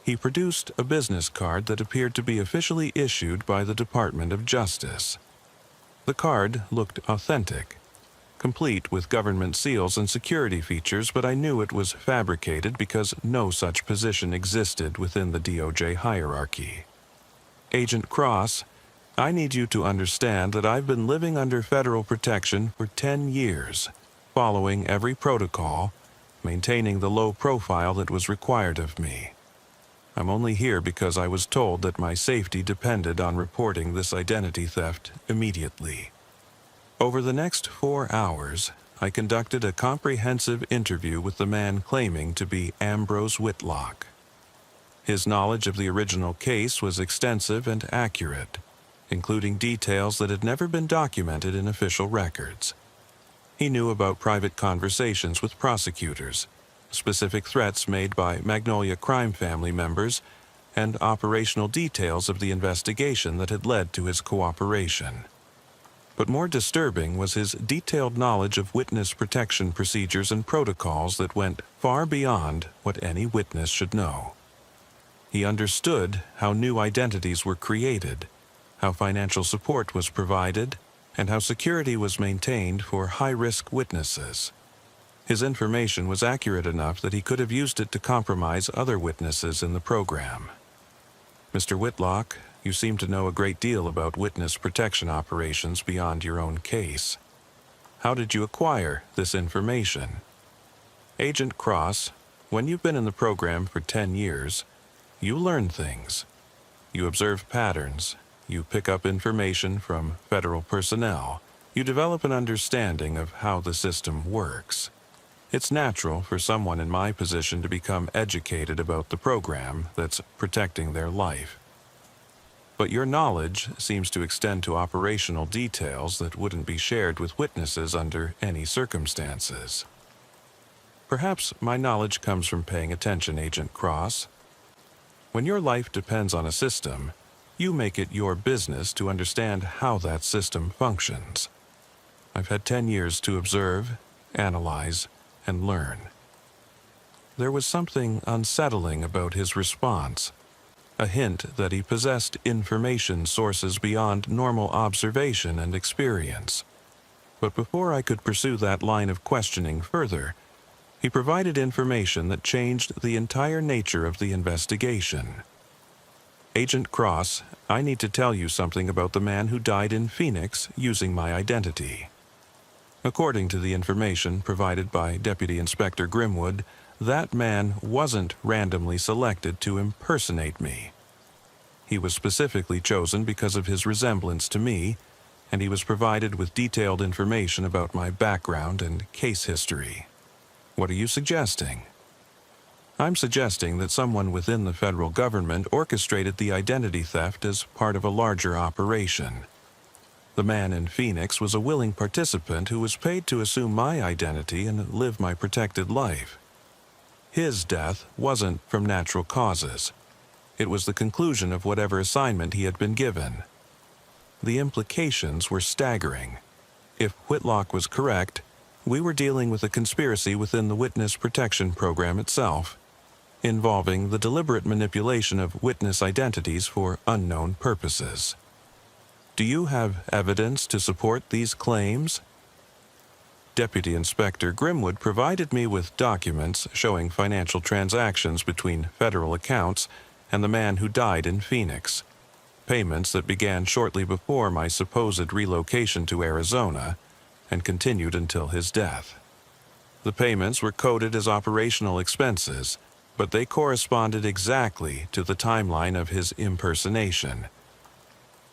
He produced a business card that appeared to be officially issued by the Department of Justice. The card looked authentic, complete with government seals and security features, but I knew it was fabricated because no such position existed within the DOJ hierarchy. Agent Cross, I need you to understand that I've been living under federal protection for 10 years, following every protocol, maintaining the low profile that was required of me. I'm only here because I was told that my safety depended on reporting this identity theft immediately. Over the next 4 hours, I conducted a comprehensive interview with the man claiming to be Ambrose Whitlock. His knowledge of the original case was extensive and accurate, including details that had never been documented in official records. He knew about private conversations with prosecutors, specific threats made by Magnolia crime family members, and operational details of the investigation that had led to his cooperation. But more disturbing was his detailed knowledge of witness protection procedures and protocols that went far beyond what any witness should know. He understood how new identities were created, how financial support was provided, and how security was maintained for high-risk witnesses. His information was accurate enough that he could have used it to compromise other witnesses in the program. Mr. Whitlock, you seem to know a great deal about witness protection operations beyond your own case. How did you acquire this information? Agent Cross, when you've been in the program for 10 years, you learn things. You observe patterns. You pick up information from federal personnel. You develop an understanding of how the system works. It's natural for someone in my position to become educated about the program that's protecting their life. But your knowledge seems to extend to operational details that wouldn't be shared with witnesses under any circumstances. Perhaps my knowledge comes from paying attention, Agent Cross. When your life depends on a system, you make it your business to understand how that system functions. I've had 10 years to observe, analyze, and learn. There was something unsettling about his response, a hint that he possessed information sources beyond normal observation and experience. But before I could pursue that line of questioning further, he provided information that changed the entire nature of the investigation. Agent Cross, I need to tell you something about the man who died in Phoenix using my identity. According to the information provided by Deputy Inspector Grimwood, that man wasn't randomly selected to impersonate me. He was specifically chosen because of his resemblance to me, and he was provided with detailed information about my background and case history. What are you suggesting? I'm suggesting that someone within the federal government orchestrated the identity theft as part of a larger operation. The man in Phoenix was a willing participant who was paid to assume my identity and live my protected life. His death wasn't from natural causes. It was the conclusion of whatever assignment he had been given. The implications were staggering. If Whitlock was correct, we were dealing with a conspiracy within the witness protection program itself, involving the deliberate manipulation of witness identities for unknown purposes. Do you have evidence to support these claims? Deputy Inspector Grimwood provided me with documents showing financial transactions between federal accounts and the man who died in Phoenix, payments that began shortly before my supposed relocation to Arizona and continued until his death. The payments were coded as operational expenses, but they corresponded exactly to the timeline of his impersonation.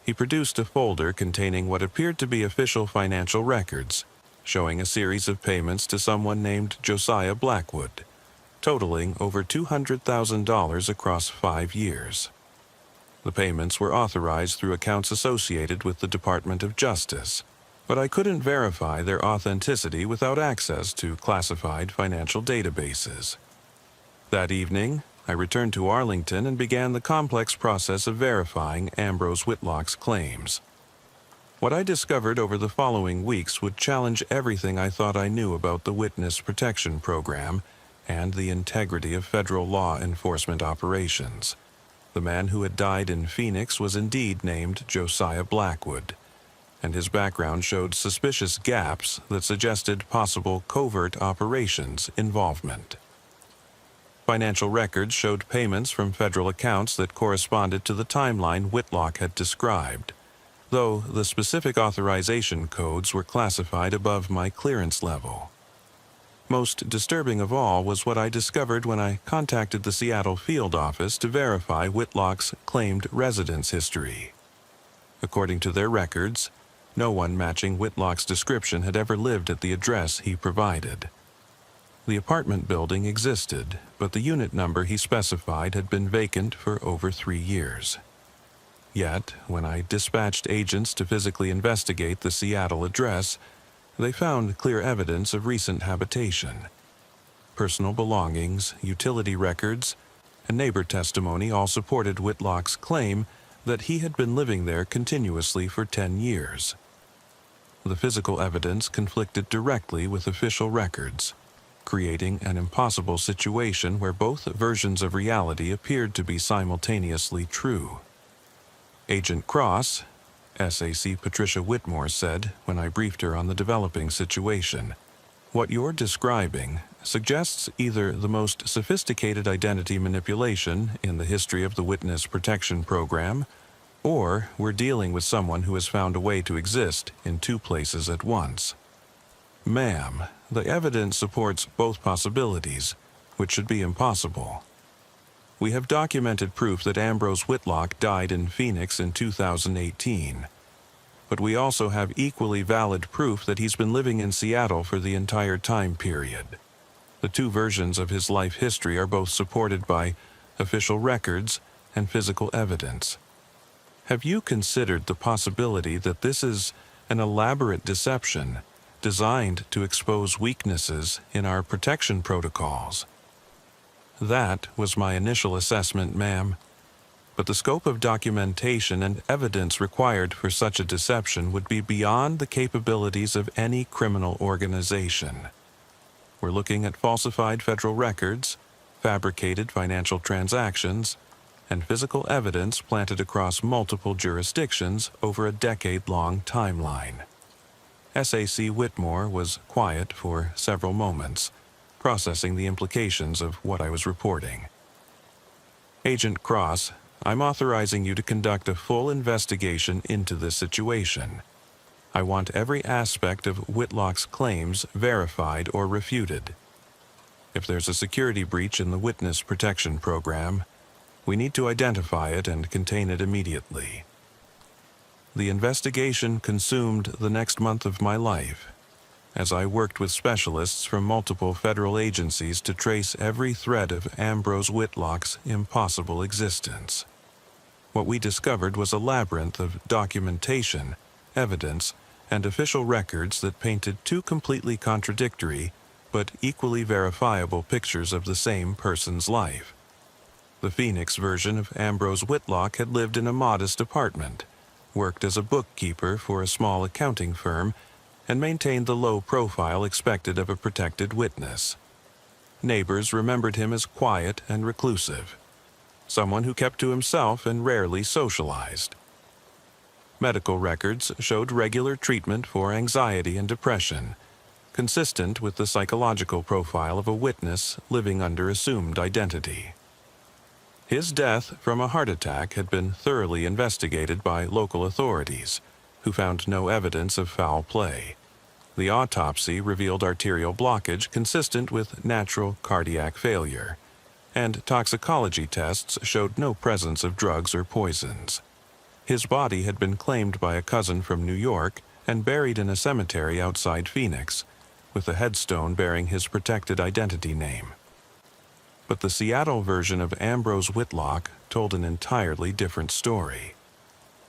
He produced a folder containing what appeared to be official financial records, showing a series of payments to someone named Josiah Blackwood, totaling over $200,000 across 5 years. The payments were authorized through accounts associated with the Department of Justice, but I couldn't verify their authenticity without access to classified financial databases. That evening, I returned to Arlington and began the complex process of verifying Ambrose Whitlock's claims. What I discovered over the following weeks would challenge everything I thought I knew about the Witness Protection Program and the integrity of federal law enforcement operations. The man who had died in Phoenix was indeed named Josiah Blackwood, and his background showed suspicious gaps that suggested possible covert operations involvement. Financial records showed payments from federal accounts that corresponded to the timeline Whitlock had described, though the specific authorization codes were classified above my clearance level. Most disturbing of all was what I discovered when I contacted the Seattle field office to verify Whitlock's claimed residence history. According to their records, no one matching Whitlock's description had ever lived at the address he provided. The apartment building existed, but the unit number he specified had been vacant for over 3 years. Yet, when I dispatched agents to physically investigate the Seattle address, they found clear evidence of recent habitation. Personal belongings, utility records, and neighbor testimony all supported Whitlock's claim that he had been living there continuously for 10 years. The physical evidence conflicted directly with official records, creating an impossible situation where both versions of reality appeared to be simultaneously true. Agent Cross, SAC Patricia Whitmore, said when I briefed her on the developing situation, "What you're describing suggests either the most sophisticated identity manipulation in the history of the Witness Protection Program, or we're dealing with someone who has found a way to exist in 2 places at once." Ma'am, the evidence supports both possibilities, which should be impossible. We have documented proof that Ambrose Whitlock died in Phoenix in 2018, but we also have equally valid proof that he's been living in Seattle for the entire time period. The 2 versions of his life history are both supported by official records and physical evidence. Have you considered the possibility that this is an elaborate deception designed to expose weaknesses in our protection protocols? That was my initial assessment, ma'am. But the scope of documentation and evidence required for such a deception would be beyond the capabilities of any criminal organization. We're looking at falsified federal records, fabricated financial transactions, and physical evidence planted across multiple jurisdictions over a decade-long timeline. SAC Whitmore was quiet for several moments, processing the implications of what I was reporting. Agent Cross, I'm authorizing you to conduct a full investigation into this situation. I want every aspect of Whitlock's claims verified or refuted. If there's a security breach in the Witness Protection Program, we need to identify it and contain it immediately. The investigation consumed the next month of my life, as I worked with specialists from multiple federal agencies to trace every thread of Ambrose Whitlock's impossible existence. What we discovered was a labyrinth of documentation, evidence, and official records that painted 2 completely contradictory but equally verifiable pictures of the same person's life. The Phoenix version of Ambrose Whitlock had lived in a modest apartment, worked as a bookkeeper for a small accounting firm, and maintained the low profile expected of a protected witness. Neighbors remembered him as quiet and reclusive, someone who kept to himself and rarely socialized. Medical records showed regular treatment for anxiety and depression, consistent with the psychological profile of a witness living under assumed identity. His death from a heart attack had been thoroughly investigated by local authorities, who found no evidence of foul play. The autopsy revealed arterial blockage consistent with natural cardiac failure, and toxicology tests showed no presence of drugs or poisons. His body had been claimed by a cousin from New York and buried in a cemetery outside Phoenix, with a headstone bearing his protected identity name. But the Seattle version of Ambrose Whitlock told an entirely different story.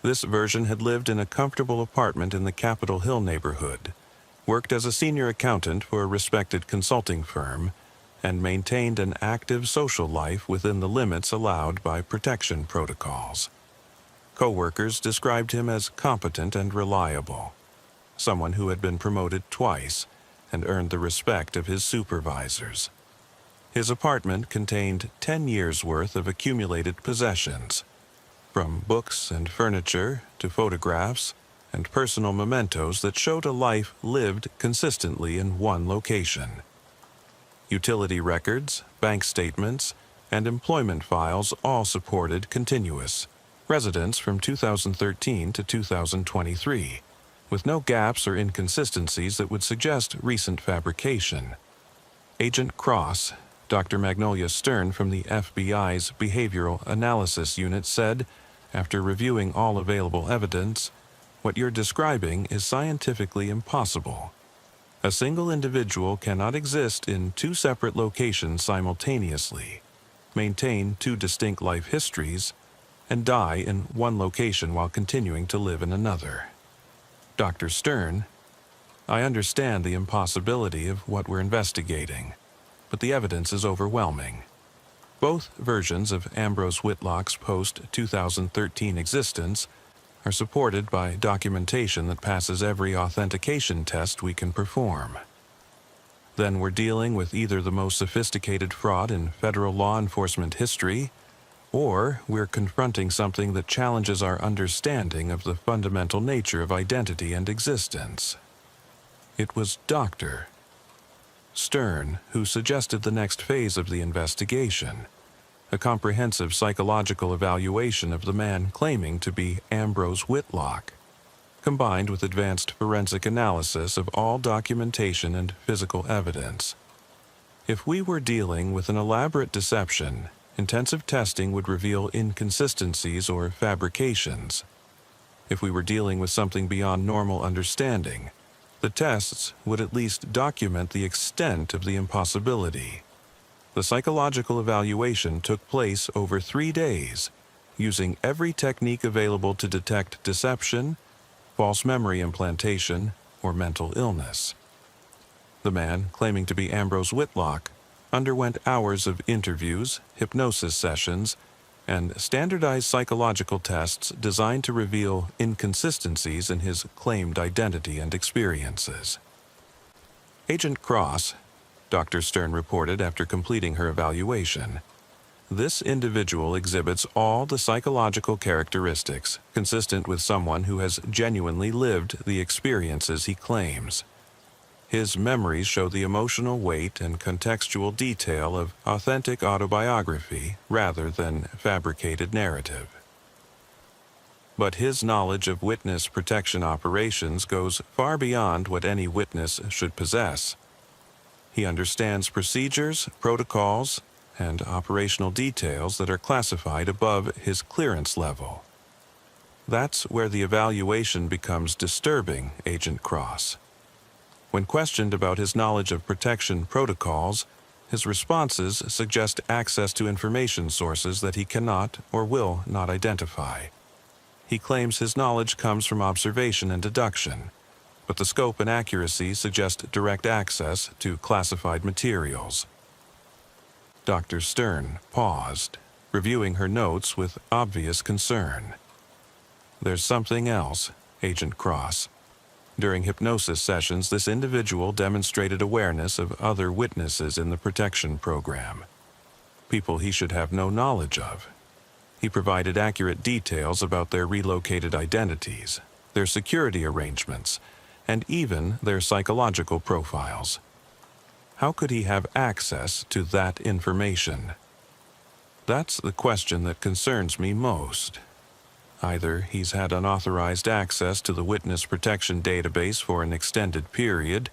This version had lived in a comfortable apartment in the Capitol Hill neighborhood, worked as a senior accountant for a respected consulting firm, and maintained an active social life within the limits allowed by protection protocols. Co-workers described him as competent and reliable, someone who had been promoted twice and earned the respect of his supervisors. His apartment contained 10 years' worth of accumulated possessions, from books and furniture to photographs and personal mementos that showed a life lived consistently in one location. Utility records, bank statements, and employment files all supported continuous residence from 2013 to 2023, with no gaps or inconsistencies that would suggest recent fabrication. Agent Cross, Dr. Magnolia Stern from the FBI's Behavioral Analysis Unit, said, after reviewing all available evidence, "What you're describing is scientifically impossible. A single individual cannot exist in two separate locations simultaneously, maintain two distinct life histories, and die in one location while continuing to live in another." Dr. Stern, "I understand the impossibility of what we're investigating, but the evidence is overwhelming." Both versions of Ambrose Whitlock's post-2013 existence are supported by documentation that passes every authentication test we can perform. Then we're dealing with either the most sophisticated fraud in federal law enforcement history, or we're confronting something that challenges our understanding of the fundamental nature of identity and existence. It was Dr. Stern who suggested the next phase of the investigation, a comprehensive psychological evaluation of the man claiming to be Ambrose Whitlock, combined with advanced forensic analysis of all documentation and physical evidence. If we were dealing with an elaborate deception, intensive testing would reveal inconsistencies or fabrications. If we were dealing with something beyond normal understanding, the tests would at least document the extent of the impossibility. The psychological evaluation took place over 3 days, using every technique available to detect deception, false memory implantation, or mental illness. The man, claiming to be Ambrose Whitlock, underwent hours of interviews, hypnosis sessions, and standardized psychological tests designed to reveal inconsistencies in his claimed identity and experiences. Agent Cross, Dr. Stern reported after completing her evaluation, "This individual exhibits all the psychological characteristics consistent with someone who has genuinely lived the experiences he claims. His memories show the emotional weight and contextual detail of authentic autobiography rather than fabricated narrative. But his knowledge of witness protection operations goes far beyond what any witness should possess. He understands procedures, protocols, and operational details that are classified above his clearance level. That's where the evaluation becomes disturbing, Agent Cross. When questioned about his knowledge of protection protocols, his responses suggest access to information sources that he cannot or will not identify. He claims his knowledge comes from observation and deduction, but the scope and accuracy suggest direct access to classified materials." Dr. Stern paused, reviewing her notes with obvious concern. "There's something else, Agent Cross. During hypnosis sessions, this individual demonstrated awareness of other witnesses in the protection program, people he should have no knowledge of. He provided accurate details about their relocated identities, their security arrangements, and even their psychological profiles. How could he have access to that information? That's the question that concerns me most. Either he's had unauthorized access to the witness protection database for an extended period,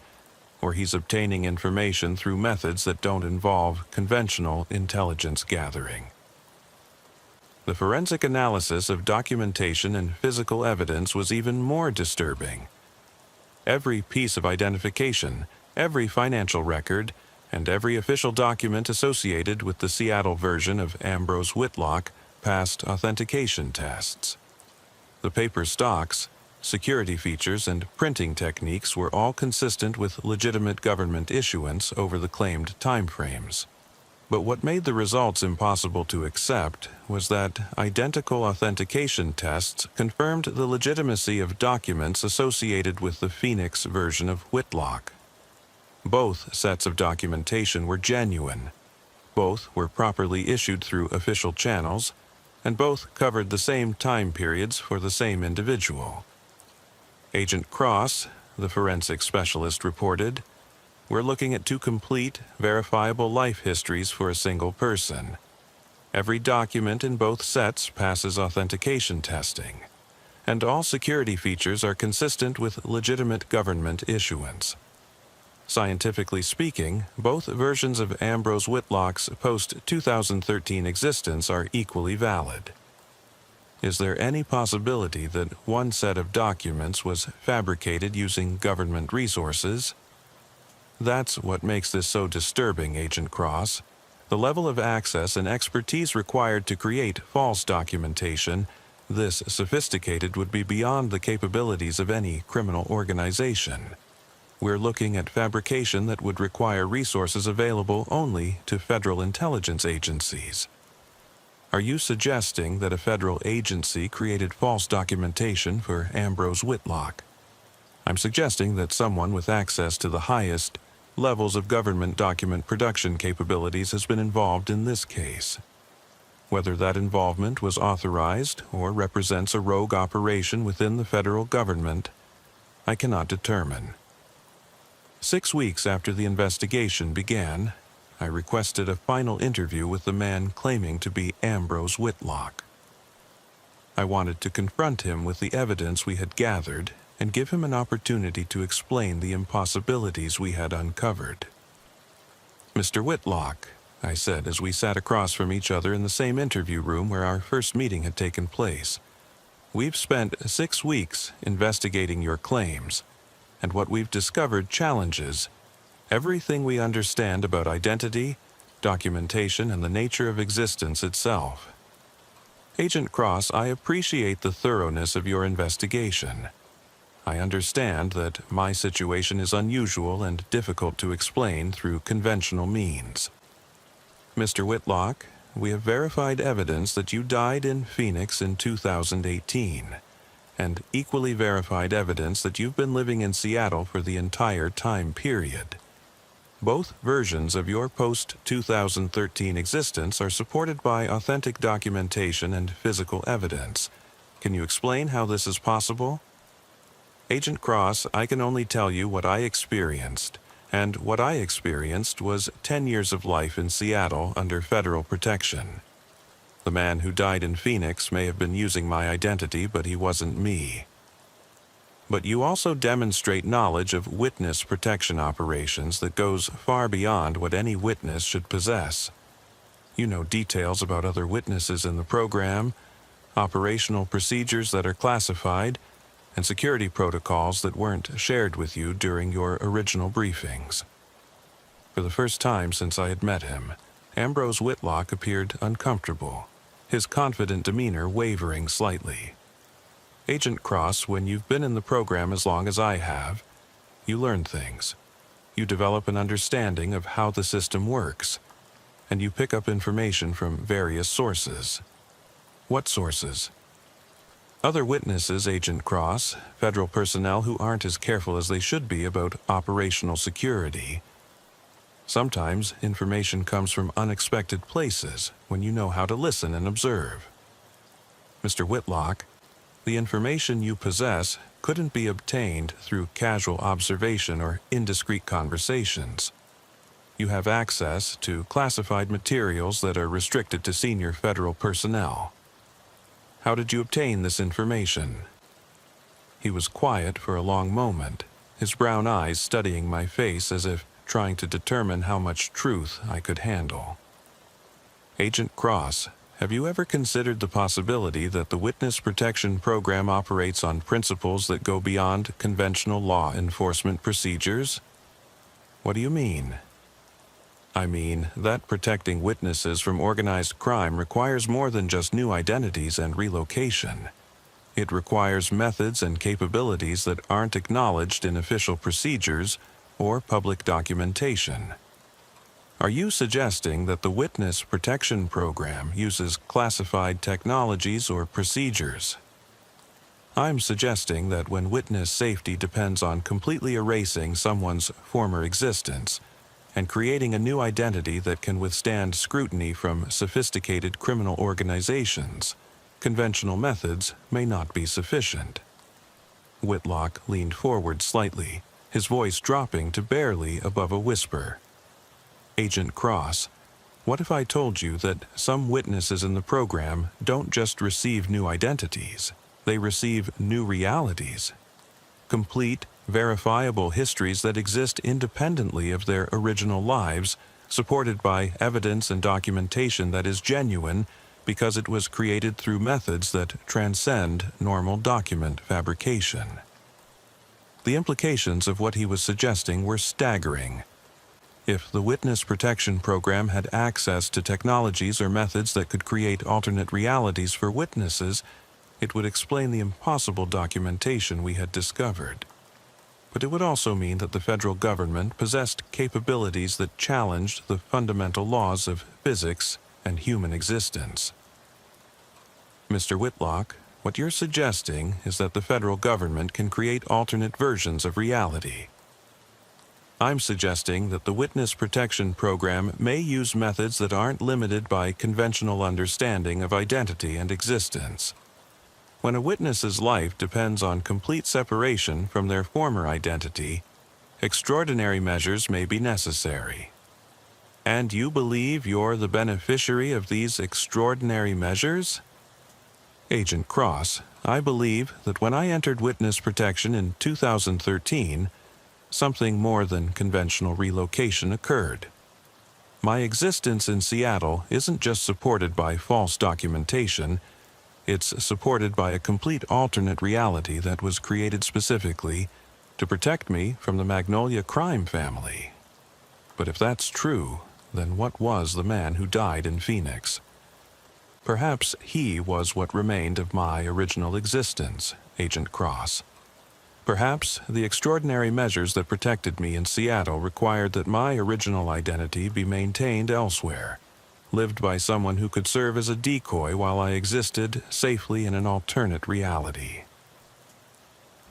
or he's obtaining information through methods that don't involve conventional intelligence gathering." The forensic analysis of documentation and physical evidence was even more disturbing. Every piece of identification, every financial record, and every official document associated with the Seattle version of Ambrose Whitlock passed authentication tests. The paper stocks, security features, and printing techniques were all consistent with legitimate government issuance over the claimed timeframes. But what made the results impossible to accept was that identical authentication tests confirmed the legitimacy of documents associated with the Phoenix version of Whitlock. Both sets of documentation were genuine. Both were properly issued through official channels, and both covered the same time periods for the same individual. Agent Cross, the forensic specialist, reported, "We're looking at two complete, verifiable life histories for a single person. Every document in both sets passes authentication testing, and all security features are consistent with legitimate government issuance. Scientifically speaking, both versions of Ambrose Whitlock's post-2013 existence are equally valid. Is there any possibility that one set of documents was fabricated using government resources? That's what makes this so disturbing, Agent Cross. The level of access and expertise required to create false documentation this sophisticated would be beyond the capabilities of any criminal organization. We're looking at fabrication that would require resources available only to federal intelligence agencies. Are you suggesting that a federal agency created false documentation for Ambrose Whitlock? I'm suggesting that someone with access to the highest levels of government document production capabilities has been involved in this case. Whether that involvement was authorized or represents a rogue operation within the federal government, I cannot determine. 6 weeks after the investigation began, I requested a final interview with the man claiming to be Ambrose Whitlock. I wanted to confront him with the evidence we had gathered and give him an opportunity to explain the impossibilities we had uncovered. "Mr. Whitlock," I said as we sat across from each other in the same interview room where our first meeting had taken place, "we've spent 6 weeks investigating your claims, and what we've discovered challenges everything we understand about identity, documentation, and the nature of existence itself. Agent Cross, I appreciate the thoroughness of your investigation. I understand that my situation is unusual and difficult to explain through conventional means. Mr. Whitlock, we have verified evidence that you died in Phoenix in 2018, and equally verified evidence that you've been living in Seattle for the entire time period. Both versions of your post-2013 existence are supported by authentic documentation and physical evidence. Can you explain how this is possible?" Agent Cross, I can only tell you what I experienced, and what I experienced was 10 years of life in Seattle under federal protection. The man who died in Phoenix may have been using my identity, but he wasn't me. But you also demonstrate knowledge of witness protection operations that goes far beyond what any witness should possess. You know details about other witnesses in the program, operational procedures that are classified, and security protocols that weren't shared with you during your original briefings. For the first time since I had met him, Ambrose Whitlock appeared uncomfortable, his confident demeanor wavering slightly. Agent Cross, when you've been in the program as long as I have, you learn things. You develop an understanding of how the system works, and you pick up information from various sources. What sources? Other witnesses, Agent Cross, federal personnel who aren't as careful as they should be about operational security. Sometimes information comes from unexpected places when you know how to listen and observe. Mr. Whitlock, the information you possess couldn't be obtained through casual observation or indiscreet conversations. You have access to classified materials that are restricted to senior federal personnel. How did you obtain this information?" He was quiet for a long moment, his brown eyes studying my face as if trying to determine how much truth I could handle. "Agent Cross, have you ever considered the possibility that the Witness Protection Program operates on principles that go beyond conventional law enforcement procedures?" "What do you mean?" I mean that protecting witnesses from organized crime requires more than just new identities and relocation. It requires methods and capabilities that aren't acknowledged in official procedures or public documentation. Are you suggesting that the Witness Protection Program uses classified technologies or procedures? I'm suggesting that when witness safety depends on completely erasing someone's former existence and creating a new identity that can withstand scrutiny from sophisticated criminal organizations, conventional methods may not be sufficient. Whitlock leaned forward slightly, his voice dropping to barely above a whisper. Agent Cross, what if I told you that some witnesses in the program don't just receive new identities, they receive new realities? Complete, verifiable histories that exist independently of their original lives, supported by evidence and documentation that is genuine because it was created through methods that transcend normal document fabrication. The implications of what he was suggesting were staggering. If the Witness Protection Program had access to technologies or methods that could create alternate realities for witnesses, it would explain the impossible documentation we had discovered. But it would also mean that the federal government possessed capabilities that challenged the fundamental laws of physics and human existence. Mr. Whitlock, what you're suggesting is that the federal government can create alternate versions of reality. I'm suggesting that the Witness Protection Program may use methods that aren't limited by conventional understanding of identity and existence. When a witness's life depends on complete separation from their former identity, extraordinary measures may be necessary. And you believe you're the beneficiary of these extraordinary measures? Agent Cross, I believe that when I entered witness protection in 2013, something more than conventional relocation occurred. My existence in Seattle isn't just supported by false documentation, it's supported by a complete alternate reality that was created specifically to protect me from the Magnolia crime family. But if that's true, then what was the man who died in Phoenix? Perhaps he was what remained of my original existence, Agent Cross. Perhaps the extraordinary measures that protected me in Seattle required that my original identity be maintained elsewhere, lived by someone who could serve as a decoy while I existed safely in an alternate reality.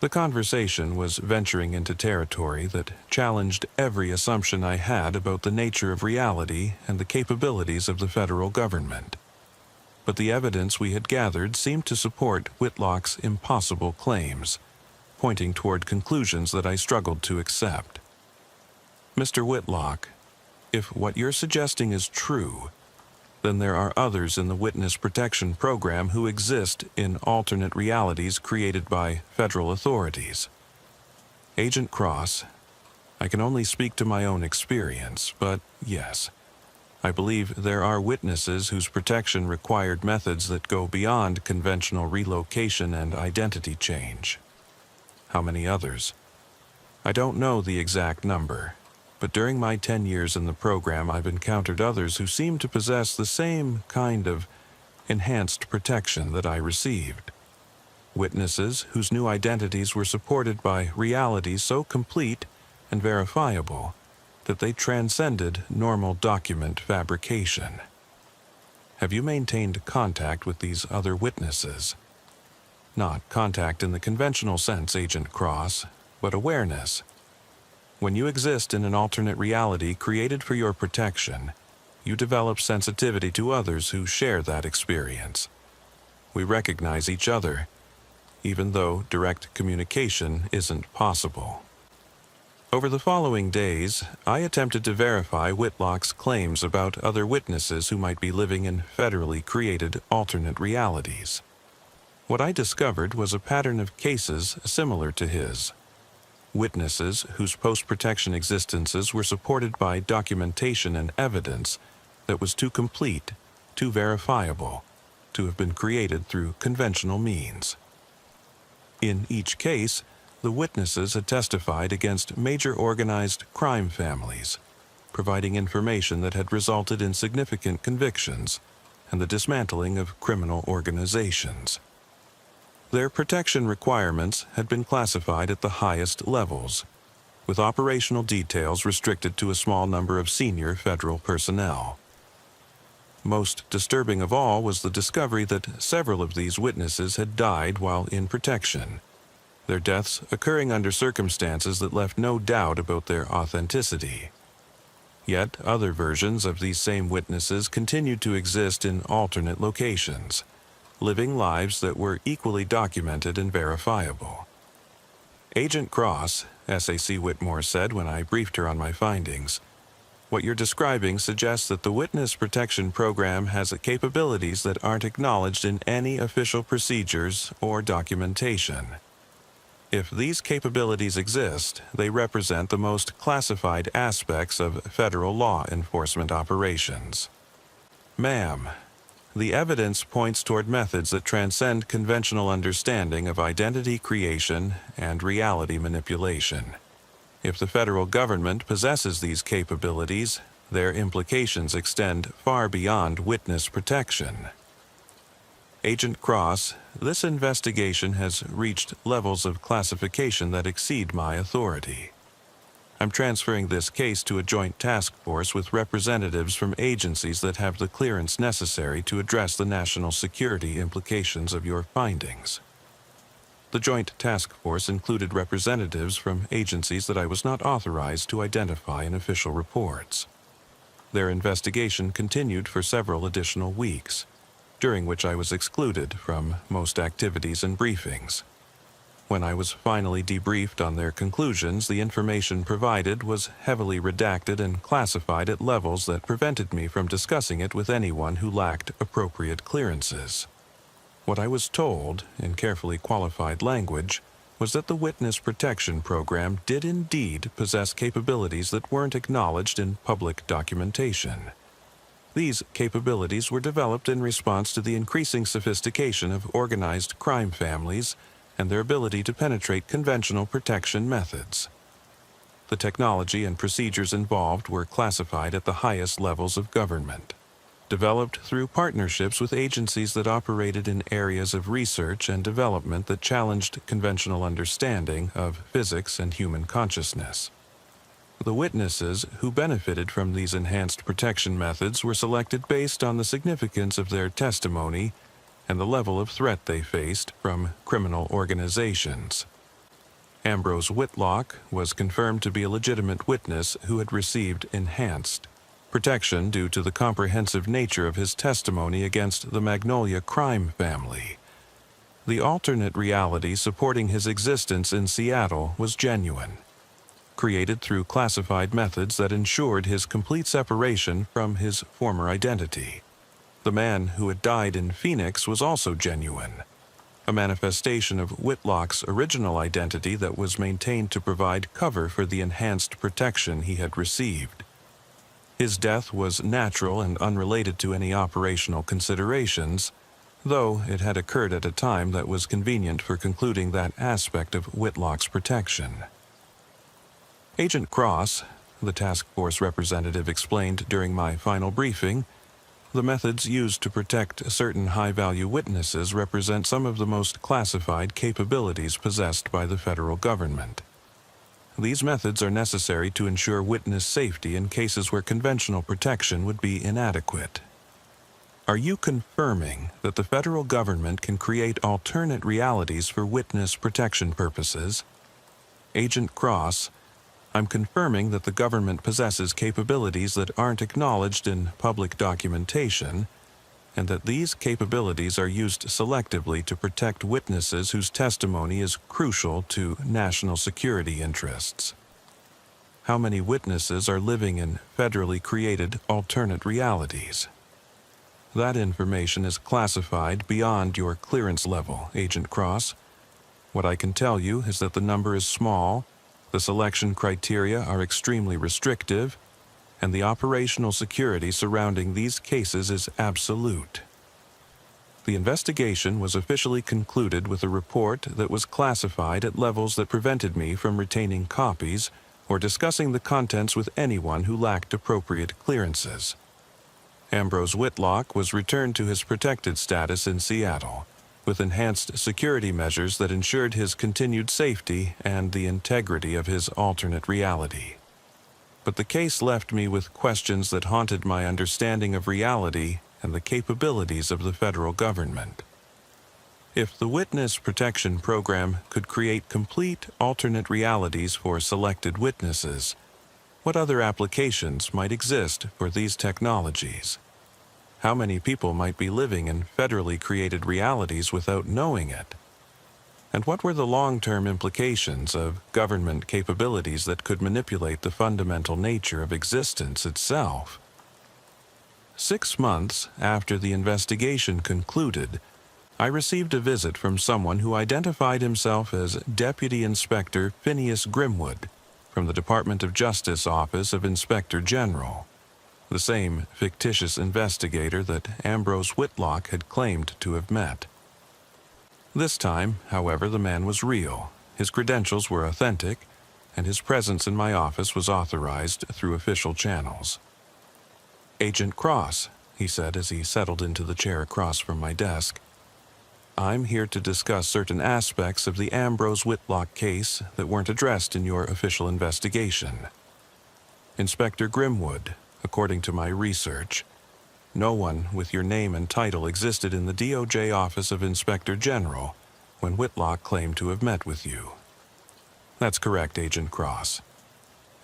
The conversation was venturing into territory that challenged every assumption I had about the nature of reality and the capabilities of the federal government. But the evidence we had gathered seemed to support Whitlock's impossible claims, pointing toward conclusions that I struggled to accept. Mr. Whitlock, if what you're suggesting is true, then there are others in the Witness Protection Program who exist in alternate realities created by federal authorities. Agent Cross, I can only speak to my own experience, but yes, I believe there are witnesses whose protection required methods that go beyond conventional relocation and identity change. How many others? I don't know the exact number, but during my 10 years in the program I've encountered others who seem to possess the same kind of enhanced protection that I received. Witnesses whose new identities were supported by realities so complete and verifiable that they transcended normal document fabrication. Have you maintained contact with these other witnesses? Not contact in the conventional sense, Agent Cross, but awareness. When you exist in an alternate reality created for your protection, you develop sensitivity to others who share that experience. We recognize each other, even though direct communication isn't possible. Over the following days, I attempted to verify Whitlock's claims about other witnesses who might be living in federally created alternate realities. What I discovered was a pattern of cases similar to his. Witnesses whose post-protection existences were supported by documentation and evidence that was too complete, too verifiable, to have been created through conventional means. In each case, the witnesses had testified against major organized crime families, providing information that had resulted in significant convictions and the dismantling of criminal organizations. Their protection requirements had been classified at the highest levels, with operational details restricted to a small number of senior federal personnel. Most disturbing of all was the discovery that several of these witnesses had died while in protection, their deaths occurring under circumstances that left no doubt about their authenticity. Yet other versions of these same witnesses continued to exist in alternate locations, living lives that were equally documented and verifiable. Agent Cross, SAC Whitmore said when I briefed her on my findings, "What you're describing suggests that the Witness Protection Program has capabilities that aren't acknowledged in any official procedures or documentation. If these capabilities exist, they represent the most classified aspects of federal law enforcement operations. Ma'am, the evidence points toward methods that transcend conventional understanding of identity creation and reality manipulation. If the federal government possesses these capabilities, their implications extend far beyond witness protection. Agent Cross, this investigation has reached levels of classification that exceed my authority. I'm transferring this case to a joint task force with representatives from agencies that have the clearance necessary to address the national security implications of your findings." The joint task force included representatives from agencies that I was not authorized to identify in official reports. Their investigation continued for several additional weeks, during which I was excluded from most activities and briefings. When I was finally debriefed on their conclusions, the information provided was heavily redacted and classified at levels that prevented me from discussing it with anyone who lacked appropriate clearances. What I was told, in carefully qualified language, was that the Witness Protection Program did indeed possess capabilities that weren't acknowledged in public documentation. These capabilities were developed in response to the increasing sophistication of organized crime families and their ability to penetrate conventional protection methods. The technology and procedures involved were classified at the highest levels of government, developed through partnerships with agencies that operated in areas of research and development that challenged conventional understanding of physics and human consciousness. The witnesses who benefited from these enhanced protection methods were selected based on the significance of their testimony and the level of threat they faced from criminal organizations. Ambrose Whitlock was confirmed to be a legitimate witness who had received enhanced protection due to the comprehensive nature of his testimony against the Magnolia crime family. The alternate reality supporting his existence in Seattle was genuine, created through classified methods that ensured his complete separation from his former identity. The man who had died in Phoenix was also genuine, a manifestation of Whitlock's original identity that was maintained to provide cover for the enhanced protection he had received. His death was natural and unrelated to any operational considerations, though it had occurred at a time that was convenient for concluding that aspect of Whitlock's protection. Agent Cross, the task force representative, explained during my final briefing, the methods used to protect certain high-value witnesses represent some of the most classified capabilities possessed by the federal government. These methods are necessary to ensure witness safety in cases where conventional protection would be inadequate. Are you confirming that the federal government can create alternate realities for witness protection purposes? Agent Cross, I'm confirming that the government possesses capabilities that aren't acknowledged in public documentation, and that these capabilities are used selectively to protect witnesses whose testimony is crucial to national security interests. How many witnesses are living in federally created alternate realities? That information is classified beyond your clearance level, Agent Cross. What I can tell you is that the number is small, the selection criteria are extremely restrictive, and the operational security surrounding these cases is absolute. The investigation was officially concluded with a report that was classified at levels that prevented me from retaining copies or discussing the contents with anyone who lacked appropriate clearances. Ambrose Whitlock was returned to his protected status in Seattle, with enhanced security measures that ensured his continued safety and the integrity of his alternate reality. But the case left me with questions that haunted my understanding of reality and the capabilities of the federal government. If the Witness Protection Program could create complete alternate realities for selected witnesses, what other applications might exist for these technologies? How many people might be living in federally created realities without knowing it? And what were the long-term implications of government capabilities that could manipulate the fundamental nature of existence itself? 6 months after the investigation concluded, I received a visit from someone who identified himself as Deputy Inspector Phineas Grimwood from the Department of Justice Office of Inspector General, the same fictitious investigator that Ambrose Whitlock had claimed to have met. This time, however, the man was real, his credentials were authentic, and his presence in my office was authorized through official channels. "Agent Cross," he said as he settled into the chair across from my desk, "I'm here to discuss certain aspects of the Ambrose Whitlock case that weren't addressed in your official investigation. Inspector Grimwood, according to my research, no one with your name and title existed in the DOJ Office of Inspector General when Whitlock claimed to have met with you." "That's correct, Agent Cross.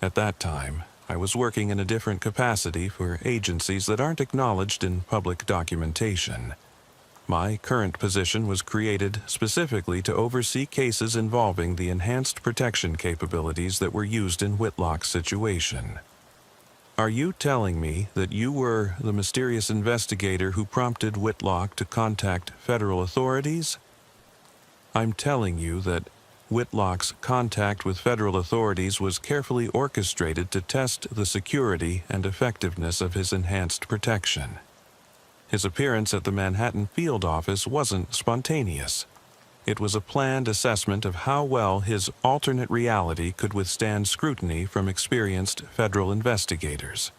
At that time, I was working in a different capacity for agencies that aren't acknowledged in public documentation. My current position was created specifically to oversee cases involving the enhanced protection capabilities that were used in Whitlock's situation. Are you telling me that you were the mysterious investigator who prompted Whitlock to contact federal authorities?" "I'm telling you that Whitlock's contact with federal authorities was carefully orchestrated to test the security and effectiveness of his enhanced protection. His appearance at the Manhattan field office wasn't spontaneous. It was a planned assessment of how well his alternate reality could withstand scrutiny from experienced federal investigators."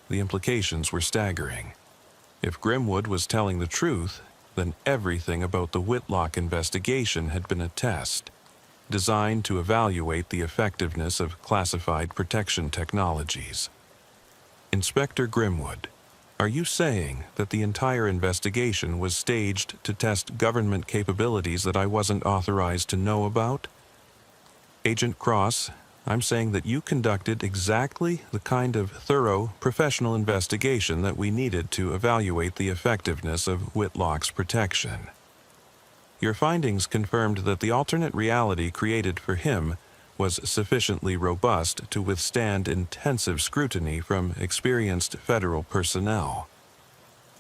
The implications were staggering. If Grimwood was telling the truth, then everything about the Whitlock investigation had been a test, designed to evaluate the effectiveness of classified protection technologies. "Inspector Grimwood, are you saying that the entire investigation was staged to test government capabilities that I wasn't authorized to know about?" "Agent Cross, I'm saying that you conducted exactly the kind of thorough, professional investigation that we needed to evaluate the effectiveness of Whitlock's protection. Your findings confirmed that the alternate reality created for him was sufficiently robust to withstand intensive scrutiny from experienced federal personnel.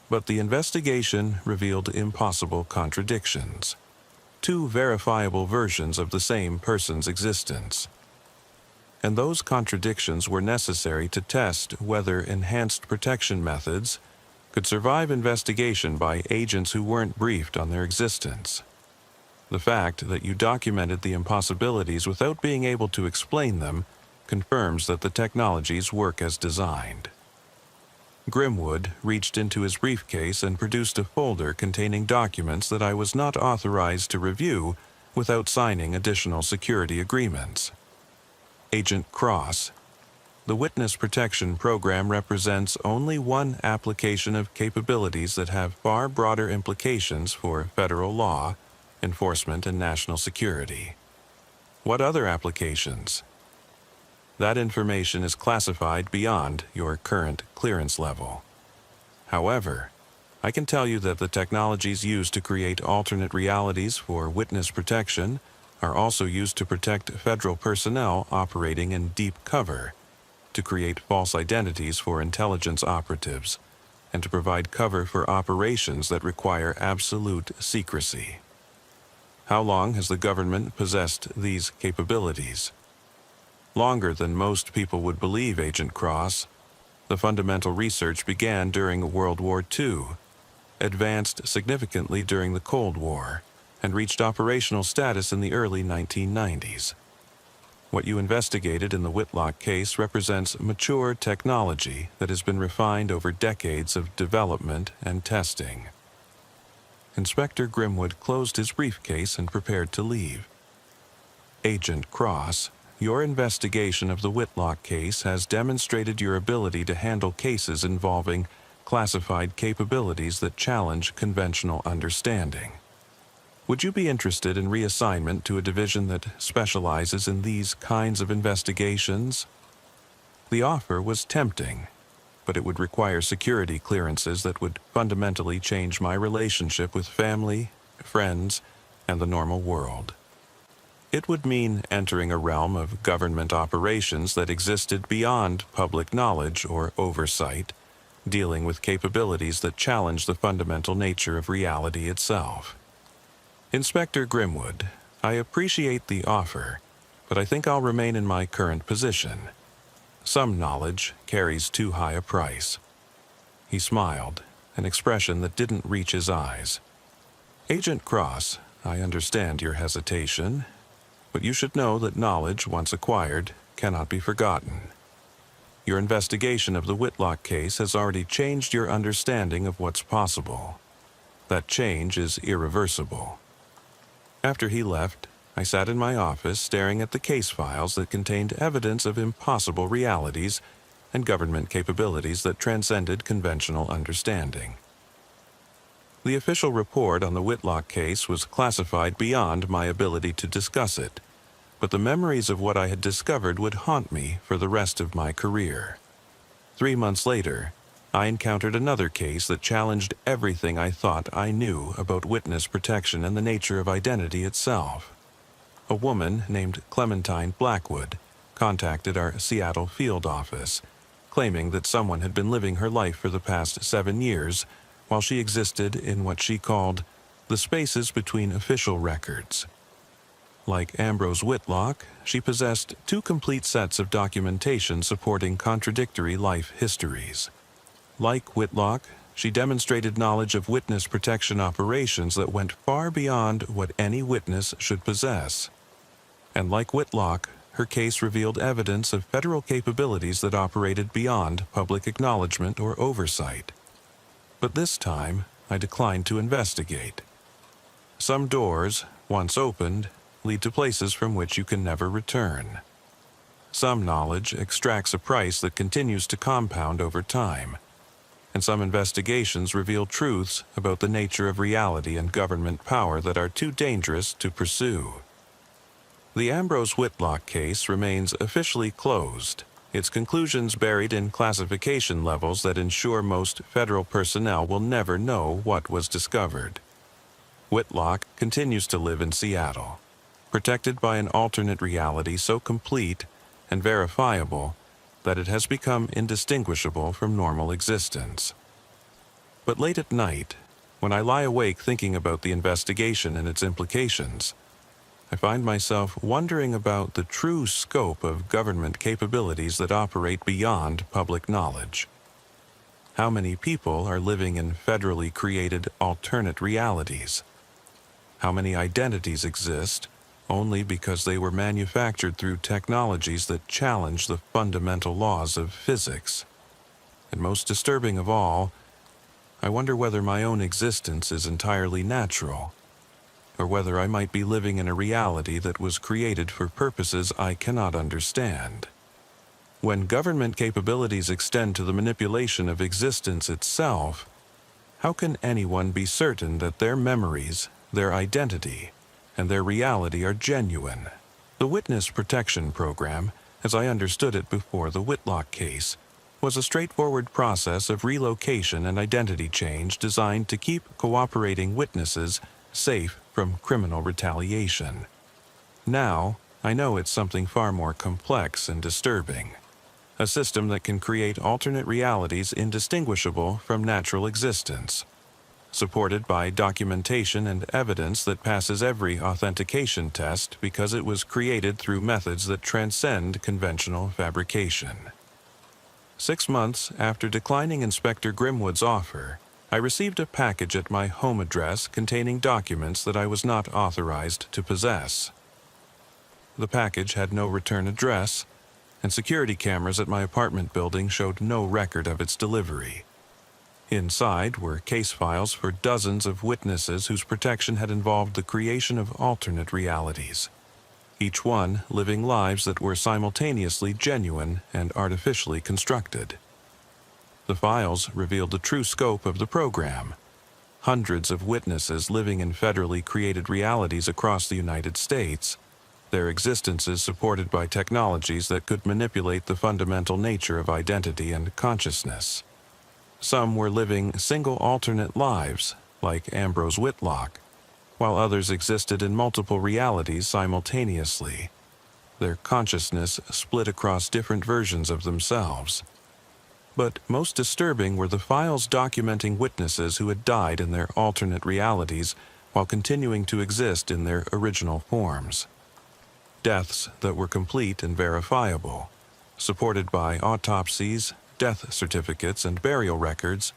But the investigation revealed impossible contradictions, 2 verifiable versions of the same person's existence. And those contradictions were necessary to test whether enhanced protection methods could survive investigation by agents who weren't briefed on their existence. The fact that you documented the impossibilities without being able to explain them confirms that the technologies work as designed." Grimwood reached into his briefcase and produced a folder containing documents that I was not authorized to review without signing additional security agreements. "Agent Cross, the Witness Protection Program represents only one application of capabilities that have far broader implications for federal law, enforcement, and national security. What other applications?" "That information is classified beyond your current clearance level. However, I can tell you that the technologies used to create alternate realities for witness protection are also used to protect federal personnel operating in deep cover, to create false identities for intelligence operatives, and to provide cover for operations that require absolute secrecy. How long has the government possessed these capabilities?" "Longer than most people would believe, Agent Cross. The fundamental research began during World War II, advanced significantly during the Cold War, and reached operational status in the early 1990s. What you investigated in the Whitlock case represents mature technology that has been refined over decades of development and testing. Inspector Grimwood closed his briefcase and prepared to leave. Agent Cross, your investigation of the Whitlock case has demonstrated your ability to handle cases involving classified capabilities that challenge conventional understanding. Would you be interested in reassignment to a division that specializes in these kinds of investigations? The offer was tempting, but it would require security clearances that would fundamentally change my relationship with family, friends, and the normal world. It would mean entering a realm of government operations that existed beyond public knowledge or oversight, dealing with capabilities that challenge the fundamental nature of reality itself. Inspector Grimwood, I appreciate the offer, but I think I'll remain in my current position. Some knowledge carries too high a price. He smiled, an expression that didn't reach his eyes. Agent Cross, I understand your hesitation, but you should know that knowledge, once acquired, cannot be forgotten. Your investigation of the Whitlock case has already changed your understanding of what's possible. That change is irreversible. After he left, I sat in my office staring at the case files that contained evidence of impossible realities and government capabilities that transcended conventional understanding. The official report on the Whitlock case was classified beyond my ability to discuss it, but the memories of what I had discovered would haunt me for the rest of my career. 3 months later, I encountered another case that challenged everything I thought I knew about witness protection and the nature of identity itself. A woman named Clementine Blackwood contacted our Seattle field office, claiming that someone had been living her life for the past 7 years while she existed in what she called the spaces between official records. Like Ambrose Whitlock, she possessed 2 complete sets of documentation supporting contradictory life histories. Like Whitlock, she demonstrated knowledge of witness protection operations that went far beyond what any witness should possess. And like Whitlock, her case revealed evidence of federal capabilities that operated beyond public acknowledgement or oversight. But this time, I declined to investigate. Some doors, once opened, lead to places from which you can never return. Some knowledge extracts a price that continues to compound over time, and some investigations reveal truths about the nature of reality and government power that are too dangerous to pursue. The Ambrose Whitlock case remains officially closed, its conclusions buried in classification levels that ensure most federal personnel will never know what was discovered. Whitlock continues to live in Seattle, protected by an alternate reality so complete and verifiable that it has become indistinguishable from normal existence. But late at night, when I lie awake thinking about the investigation and its implications, I find myself wondering about the true scope of government capabilities that operate beyond public knowledge. How many people are living in federally created alternate realities? How many identities exist only because they were manufactured through technologies that challenge the fundamental laws of physics? And most disturbing of all, I wonder whether my own existence is entirely natural, or whether I might be living in a reality that was created for purposes I cannot understand. When government capabilities extend to the manipulation of existence itself, how can anyone be certain that their memories, their identity, and their reality are genuine? The Witness Protection Program, as I understood it before the Whitlock case, was a straightforward process of relocation and identity change designed to keep cooperating witnesses safe from criminal retaliation. Now, I know it's something far more complex and disturbing. A system that can create alternate realities indistinguishable from natural existence, supported by documentation and evidence that passes every authentication test because it was created through methods that transcend conventional fabrication. 6 months after declining Inspector Grimwood's offer, I received a package at my home address containing documents that I was not authorized to possess. The package had no return address, and security cameras at my apartment building showed no record of its delivery. Inside were case files for dozens of witnesses whose protection had involved the creation of alternate realities, each one living lives that were simultaneously genuine and artificially constructed. The files revealed the true scope of the program. Hundreds of witnesses living in federally created realities across the United States, their existences supported by technologies that could manipulate the fundamental nature of identity and consciousness. Some were living single alternate lives, like Ambrose Whitlock, while others existed in multiple realities simultaneously, their consciousness split across different versions of themselves. But most disturbing were the files documenting witnesses who had died in their alternate realities while continuing to exist in their original forms. Deaths that were complete and verifiable, supported by autopsies, death certificates, and burial records,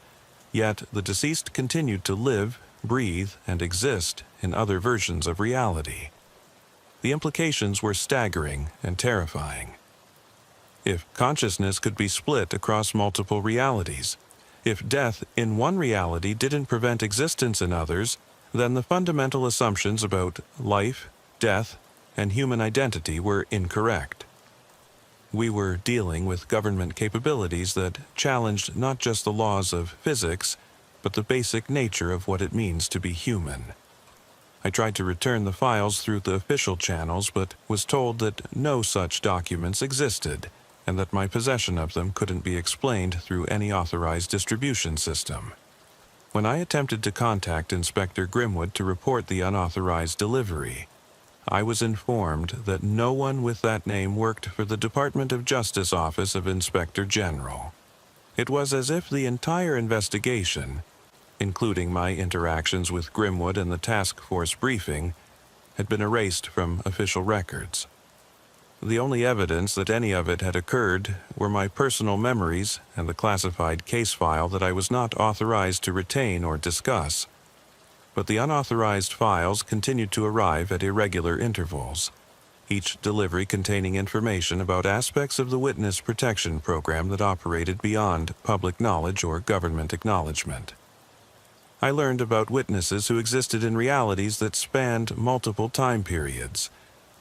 yet the deceased continued to live, breathe, and exist in other versions of reality. The implications were staggering and terrifying. If consciousness could be split across multiple realities, if death in one reality didn't prevent existence in others, then the fundamental assumptions about life, death, and human identity were incorrect. We were dealing with government capabilities that challenged not just the laws of physics, but the basic nature of what it means to be human. I tried to return the files through the official channels, but was told that no such documents existed, and that my possession of them couldn't be explained through any authorized distribution system. When I attempted to contact Inspector Grimwood to report the unauthorized delivery, I was informed that no one with that name worked for the Department of Justice Office of Inspector General. It was as if the entire investigation, including my interactions with Grimwood and the task force briefing, had been erased from official records. The only evidence that any of it had occurred were my personal memories and the classified case file that I was not authorized to retain or discuss. But the unauthorized files continued to arrive at irregular intervals, each delivery containing information about aspects of the witness protection program that operated beyond public knowledge or government acknowledgement. I learned about witnesses who existed in realities that spanned multiple time periods,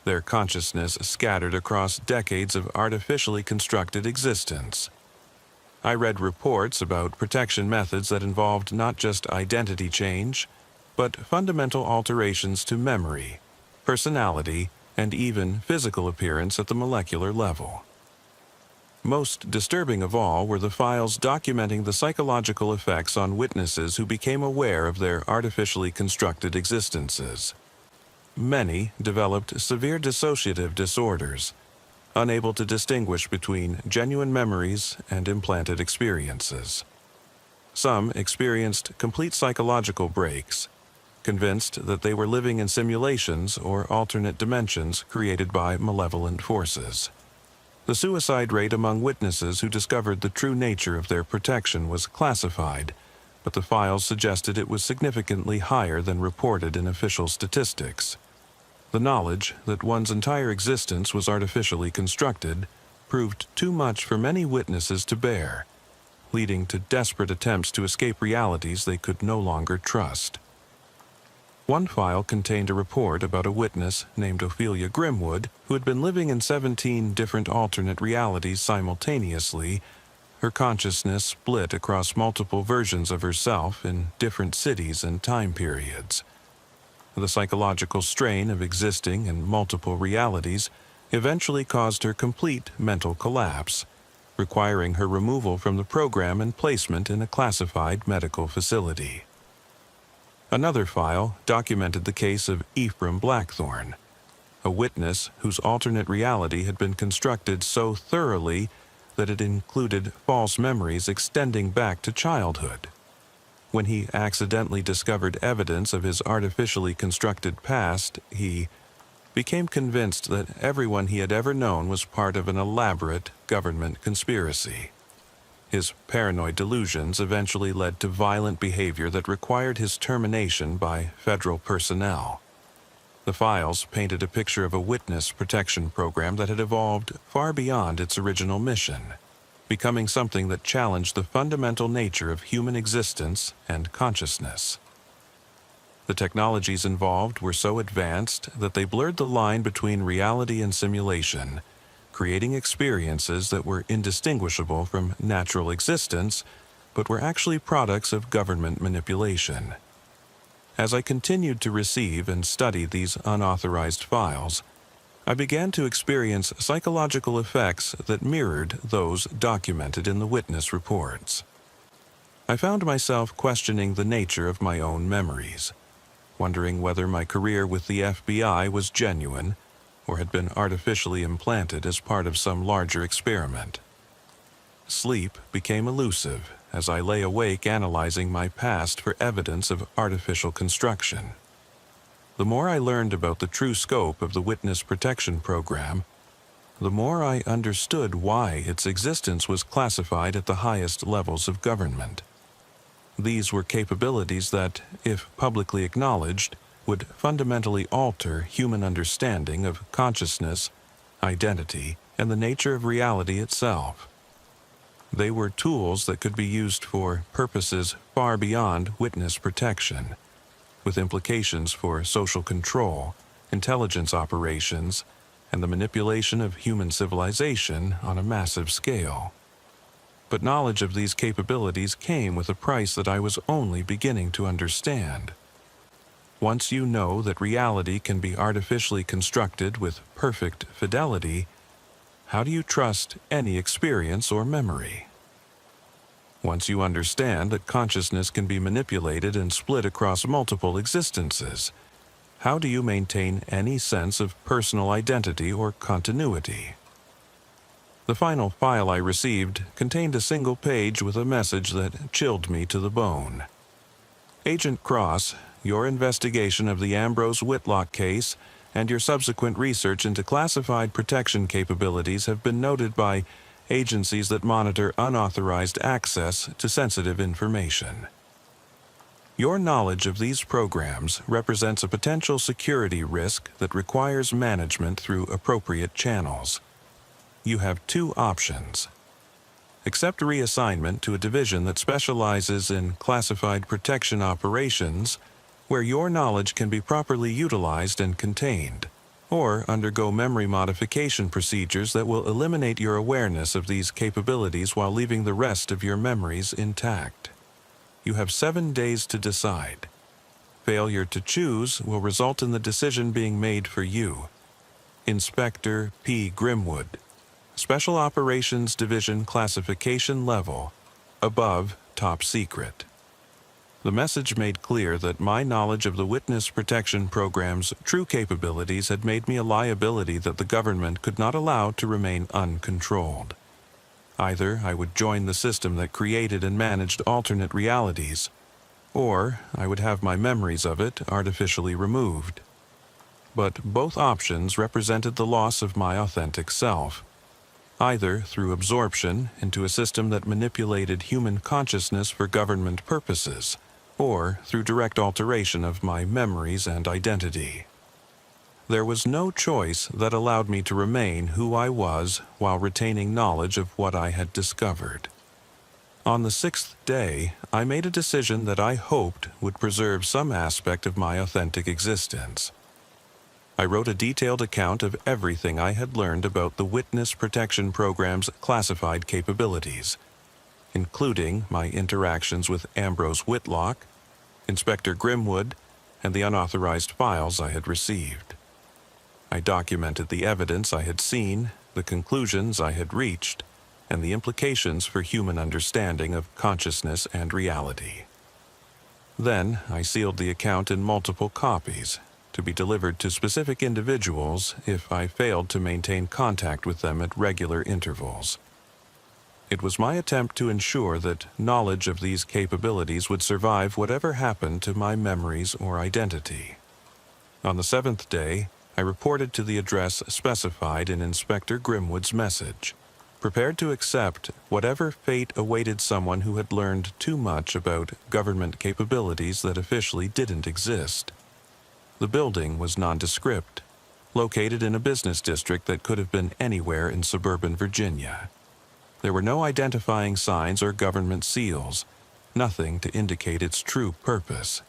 their consciousness scattered across decades of artificially constructed existence. I read reports about protection methods that involved not just identity change, but fundamental alterations to memory, personality, and even physical appearance at the molecular level. Most disturbing of all were the files documenting the psychological effects on witnesses who became aware of their artificially constructed existences. Many developed severe dissociative disorders, unable to distinguish between genuine memories and implanted experiences. Some experienced complete psychological breaks, convinced that they were living in simulations or alternate dimensions created by malevolent forces. The suicide rate among witnesses who discovered the true nature of their protection was classified, but the files suggested it was significantly higher than reported in official statistics. The knowledge that one's entire existence was artificially constructed proved too much for many witnesses to bear, leading to desperate attempts to escape realities they could no longer trust. One file contained a report about a witness named Ophelia Grimwood who had been living in 17 different alternate realities simultaneously, her consciousness split across multiple versions of herself in different cities and time periods. The psychological strain of existing in multiple realities eventually caused her complete mental collapse, requiring her removal from the program and placement in a classified medical facility. Another file documented the case of Ephraim Blackthorne, a witness whose alternate reality had been constructed so thoroughly that it included false memories extending back to childhood. When he accidentally discovered evidence of his artificially constructed past, he became convinced that everyone he had ever known was part of an elaborate government conspiracy. His paranoid delusions eventually led to violent behavior that required his termination by federal personnel. The files painted a picture of a witness protection program that had evolved far beyond its original mission, becoming something that challenged the fundamental nature of human existence and consciousness. The technologies involved were so advanced that they blurred the line between reality and simulation, creating experiences that were indistinguishable from natural existence, but were actually products of government manipulation. As I continued to receive and study these unauthorized files, I began to experience psychological effects that mirrored those documented in the witness reports. I found myself questioning the nature of my own memories, wondering whether my career with the FBI was genuine or had been artificially implanted as part of some larger experiment. Sleep became elusive as I lay awake analyzing my past for evidence of artificial construction. The more I learned about the true scope of the Witness Protection Program, the more I understood why its existence was classified at the highest levels of government. These were capabilities that, if publicly acknowledged, would fundamentally alter human understanding of consciousness, identity, and the nature of reality itself. They were tools that could be used for purposes far beyond witness protection, with implications for social control, intelligence operations, and the manipulation of human civilization on a massive scale. But knowledge of these capabilities came with a price that I was only beginning to understand. Once you know that reality can be artificially constructed with perfect fidelity, how do you trust any experience or memory? Once you understand that consciousness can be manipulated and split across multiple existences, how do you maintain any sense of personal identity or continuity? The final file I received contained a single page with a message that chilled me to the bone. Agent Cross, your investigation of the Ambrose Whitlock case and your subsequent research into classified protection capabilities have been noted by agencies that monitor unauthorized access to sensitive information. Your knowledge of these programs represents a potential security risk that requires management through appropriate channels. You have two options. Accept reassignment to a division that specializes in classified protection operations, where your knowledge can be properly utilized and contained, or undergo memory modification procedures that will eliminate your awareness of these capabilities while leaving the rest of your memories intact. You have 7 days to decide. Failure to choose will result in the decision being made for you. Inspector P. Grimwood, Special Operations Division Classification Level, above Top Secret. The message made clear that my knowledge of the Witness Protection Program's true capabilities had made me a liability that the government could not allow to remain uncontrolled. Either I would join the system that created and managed alternate realities, or I would have my memories of it artificially removed. But both options represented the loss of my authentic self, either through absorption into a system that manipulated human consciousness for government purposes, or through direct alteration of my memories and identity. There was no choice that allowed me to remain who I was while retaining knowledge of what I had discovered. On the 6th day, I made a decision that I hoped would preserve some aspect of my authentic existence. I wrote a detailed account of everything I had learned about the Witness Protection Program's classified capabilities, including my interactions with Ambrose Whitlock, Inspector Grimwood, and the unauthorized files I had received. I documented the evidence I had seen, the conclusions I had reached, and the implications for human understanding of consciousness and reality. Then I sealed the account in multiple copies, to be delivered to specific individuals if I failed to maintain contact with them at regular intervals. It was my attempt to ensure that knowledge of these capabilities would survive whatever happened to my memories or identity. On the 7th day, I reported to the address specified in Inspector Grimwood's message, prepared to accept whatever fate awaited someone who had learned too much about government capabilities that officially didn't exist. The building was nondescript, located in a business district that could have been anywhere in suburban Virginia. There were no identifying signs or government seals, nothing to indicate its true purpose.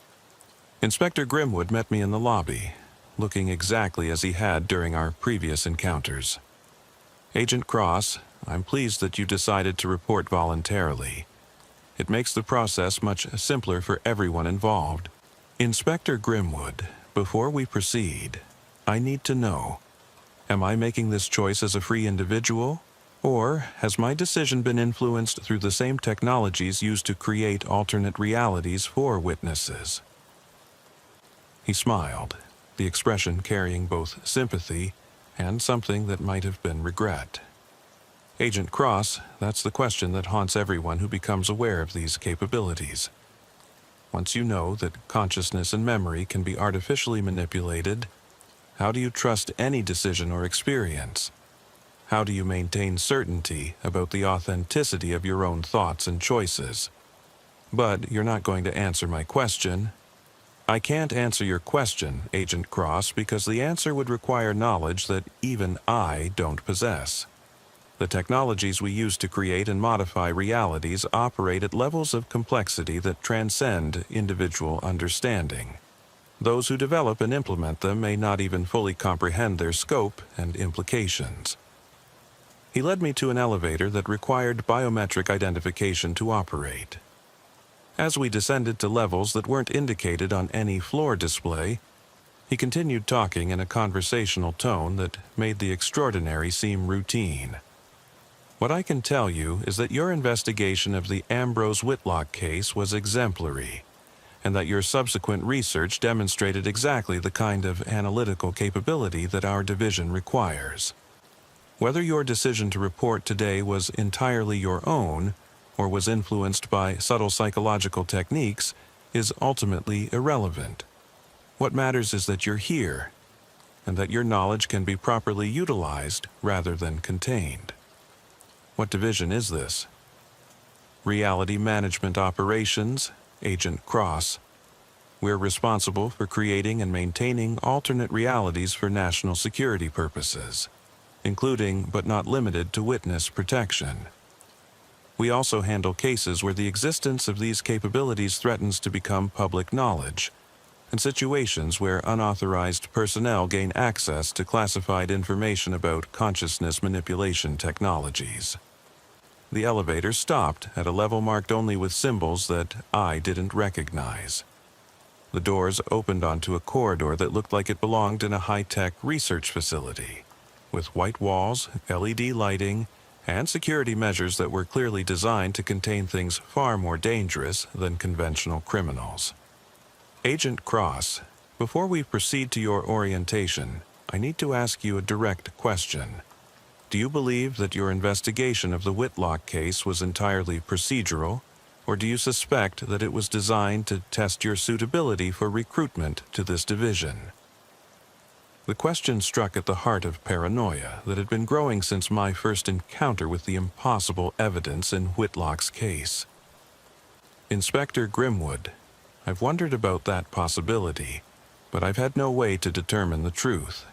Inspector Grimwood met me in the lobby, looking exactly as he had during our previous encounters. "Agent Cross, I'm pleased that you decided to report voluntarily. It makes the process much simpler for everyone involved." "Inspector Grimwood, before we proceed, I need to know, am I making this choice as a free individual, or has my decision been influenced through the same technologies used to create alternate realities for witnesses?" He smiled, the expression carrying both sympathy and something that might have been regret. "Agent Cross, that's the question that haunts everyone who becomes aware of these capabilities. Once you know that consciousness and memory can be artificially manipulated, how do you trust any decision or experience? How do you maintain certainty about the authenticity of your own thoughts and choices? But you're not going to answer my question." "I can't answer your question, Agent Cross, because the answer would require knowledge that even I don't possess. The technologies we use to create and modify realities operate at levels of complexity that transcend individual understanding. Those who develop and implement them may not even fully comprehend their scope and implications." He led me to an elevator that required biometric identification to operate. As we descended to levels that weren't indicated on any floor display, he continued talking in a conversational tone that made the extraordinary seem routine. "What I can tell you is that your investigation of the Ambrose Whitlock case was exemplary, and that your subsequent research demonstrated exactly the kind of analytical capability that our division requires. Whether your decision to report today was entirely your own, or was influenced by subtle psychological techniques, is ultimately irrelevant. What matters is that you're here, and that your knowledge can be properly utilized rather than contained." "What division is this?" "Reality Management Operations, Agent Cross. We're responsible for creating and maintaining alternate realities for national security purposes, including but not limited to witness protection. We also handle cases where the existence of these capabilities threatens to become public knowledge, and situations where unauthorized personnel gain access to classified information about consciousness manipulation technologies." The elevator stopped at a level marked only with symbols that I didn't recognize. The doors opened onto a corridor that looked like it belonged in a high-tech research facility, with white walls, LED lighting, and security measures that were clearly designed to contain things far more dangerous than conventional criminals. "Agent Cross, before we proceed to your orientation, I need to ask you a direct question. Do you believe that your investigation of the Whitlock case was entirely procedural, or do you suspect that it was designed to test your suitability for recruitment to this division?" The question struck at the heart of paranoia that had been growing since my first encounter with the impossible evidence in Whitlock's case. "Inspector Grimwood, I've wondered about that possibility, but I've had no way to determine the truth.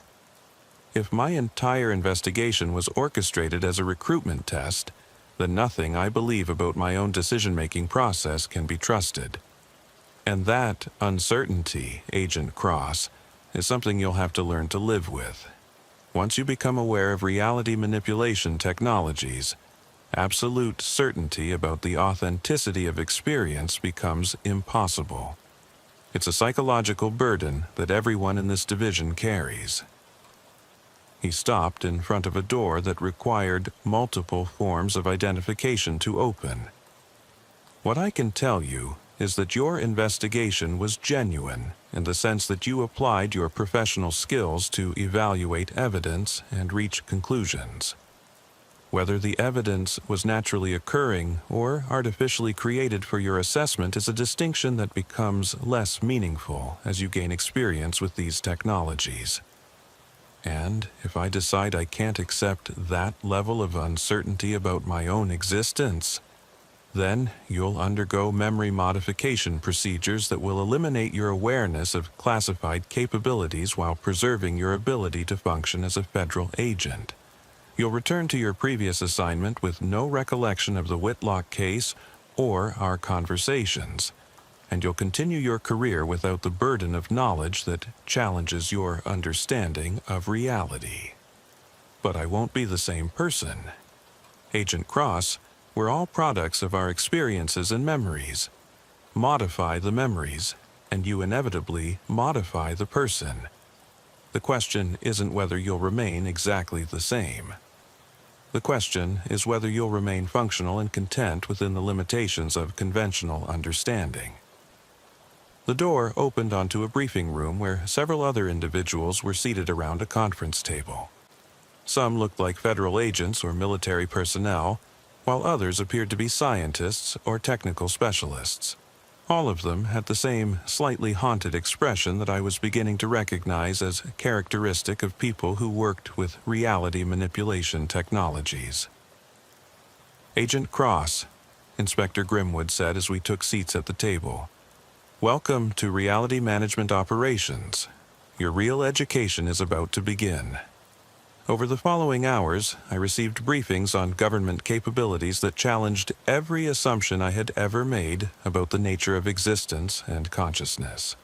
If my entire investigation was orchestrated as a recruitment test, then nothing I believe about my own decision-making process can be trusted. And that uncertainty, Agent Cross, is something you'll have to learn to live with. Once you become aware of reality manipulation technologies, absolute certainty about the authenticity of experience becomes impossible. It's a psychological burden that everyone in this division carries." He stopped in front of a door that required multiple forms of identification to open. "What I can tell you is that your investigation was genuine in the sense that you applied your professional skills to evaluate evidence and reach conclusions. Whether the evidence was naturally occurring or artificially created for your assessment is a distinction that becomes less meaningful as you gain experience with these technologies. And if I decide I can't accept that level of uncertainty about my own existence, Then you'll undergo memory modification procedures that will eliminate your awareness of classified capabilities while preserving your ability to function as a federal agent. You'll return to your previous assignment with no recollection of the Whitlock case or our conversations, and you'll continue your career without the burden of knowledge that challenges your understanding of reality. But I won't be the same person. Agent Cross, we're all products of our experiences and memories. Modify the memories, and you inevitably modify the person. The question isn't whether you'll remain exactly the same. The question is whether you'll remain functional and content within the limitations of conventional understanding. The door opened onto a briefing room where several other individuals were seated around a conference table. Some looked like federal agents or military personnel, while others appeared to be scientists or technical specialists. All of them had the same slightly haunted expression that I was beginning to recognize as characteristic of people who worked with reality manipulation technologies. "Agent Cross," Inspector Grimwood said as we took seats at the table. "Welcome to Reality Management Operations. Your real education is about to begin." Over the following hours, I received briefings on government capabilities that challenged every assumption I had ever made about the nature of existence and consciousness.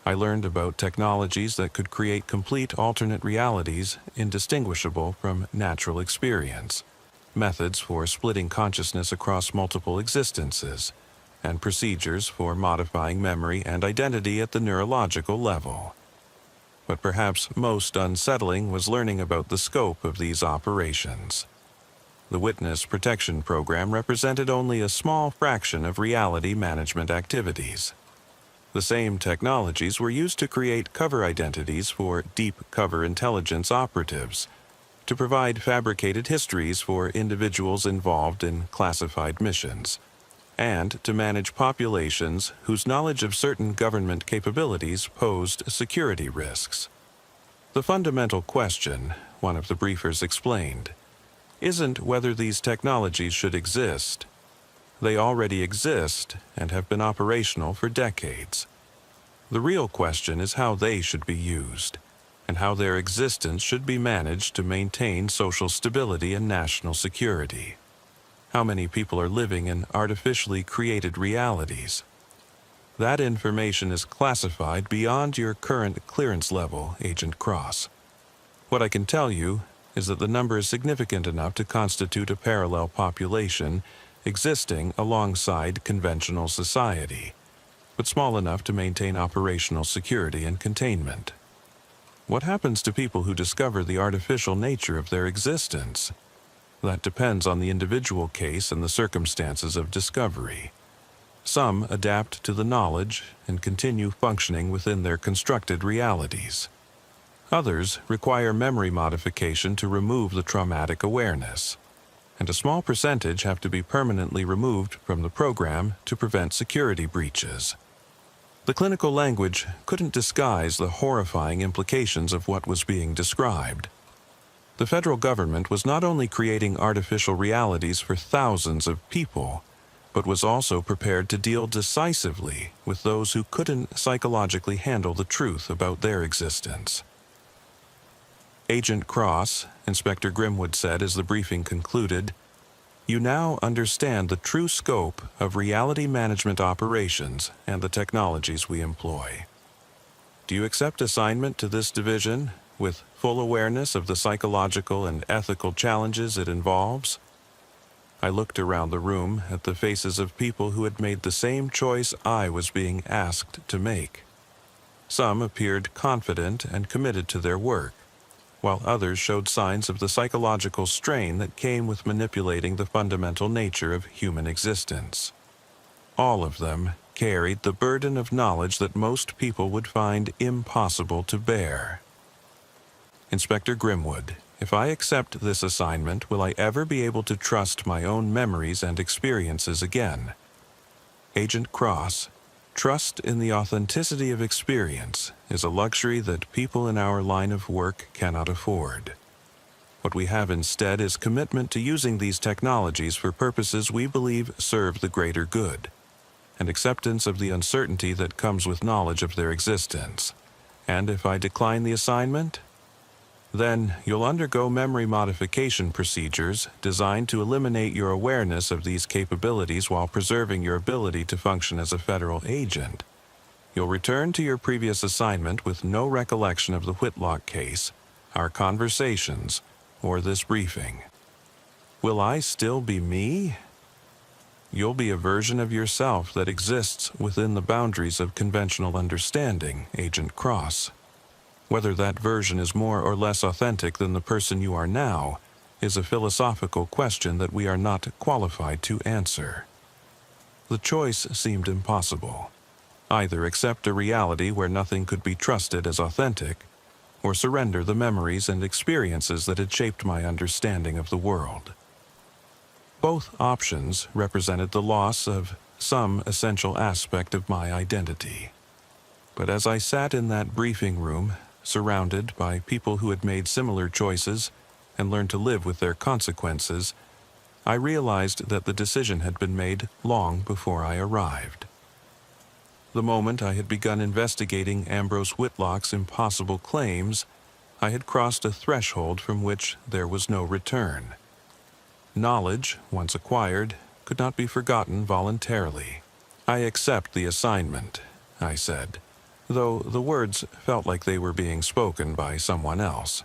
I learned about technologies that could create complete alternate realities indistinguishable from natural experience, methods for splitting consciousness across multiple existences, and procedures for modifying memory and identity at the neurological level. But perhaps most unsettling was learning about the scope of these operations. The Witness Protection Program represented only a small fraction of reality management activities. The same technologies were used to create cover identities for deep cover intelligence operatives, to provide fabricated histories for individuals involved in classified missions, and to manage populations whose knowledge of certain government capabilities posed security risks. The fundamental question, one of the briefers explained, isn't whether these technologies should exist. They already exist and have been operational for decades. The real question is how they should be used, and how their existence should be managed to maintain social stability and national security. How many people are living in artificially created realities? That information is classified beyond your current clearance level, Agent Cross. What I can tell you is that the number is significant enough to constitute a parallel population existing alongside conventional society, but small enough to maintain operational security and containment. What happens to people who discover the artificial nature of their existence? That depends on the individual case and the circumstances of discovery. Some adapt to the knowledge and continue functioning within their constructed realities. Others require memory modification to remove the traumatic awareness, and a small percentage have to be permanently removed from the program to prevent security breaches. The clinical language couldn't disguise the horrifying implications of what was being described. The federal government was not only creating artificial realities for thousands of people, but was also prepared to deal decisively with those who couldn't psychologically handle the truth about their existence. "Agent Cross," Inspector Grimwood said as the briefing concluded, "you now understand the true scope of reality management operations and the technologies we employ. Do you accept assignment to this division with full awareness of the psychological and ethical challenges it involves?" I looked around the room at the faces of people who had made the same choice I was being asked to make. Some appeared confident and committed to their work, while others showed signs of the psychological strain that came with manipulating the fundamental nature of human existence. All of them carried the burden of knowledge that most people would find impossible to bear. "Inspector Grimwood, if I accept this assignment, will I ever be able to trust my own memories and experiences again?" "Agent Cross, trust in the authenticity of experience is a luxury that people in our line of work cannot afford. What we have instead is commitment to using these technologies for purposes we believe serve the greater good, and acceptance of the uncertainty that comes with knowledge of their existence. And if I decline the assignment, then you'll undergo memory modification procedures designed to eliminate your awareness of these capabilities while preserving your ability to function as a federal agent. You'll return to your previous assignment with no recollection of the Whitlock case, our conversations, or this briefing. Will I still be me? You'll be a version of yourself that exists within the boundaries of conventional understanding, Agent Cross. Whether that version is more or less authentic than the person you are now is a philosophical question that we are not qualified to answer. The choice seemed impossible. Either accept a reality where nothing could be trusted as authentic, or surrender the memories and experiences that had shaped my understanding of the world. Both options represented the loss of some essential aspect of my identity. But as I sat in that briefing room, surrounded by people who had made similar choices and learned to live with their consequences, I realized that the decision had been made long before I arrived. The moment I had begun investigating Ambrose Whitlock's impossible claims, I had crossed a threshold from which there was no return. Knowledge, once acquired, could not be forgotten voluntarily. "I accept the assignment," I said, though the words felt like they were being spoken by someone else.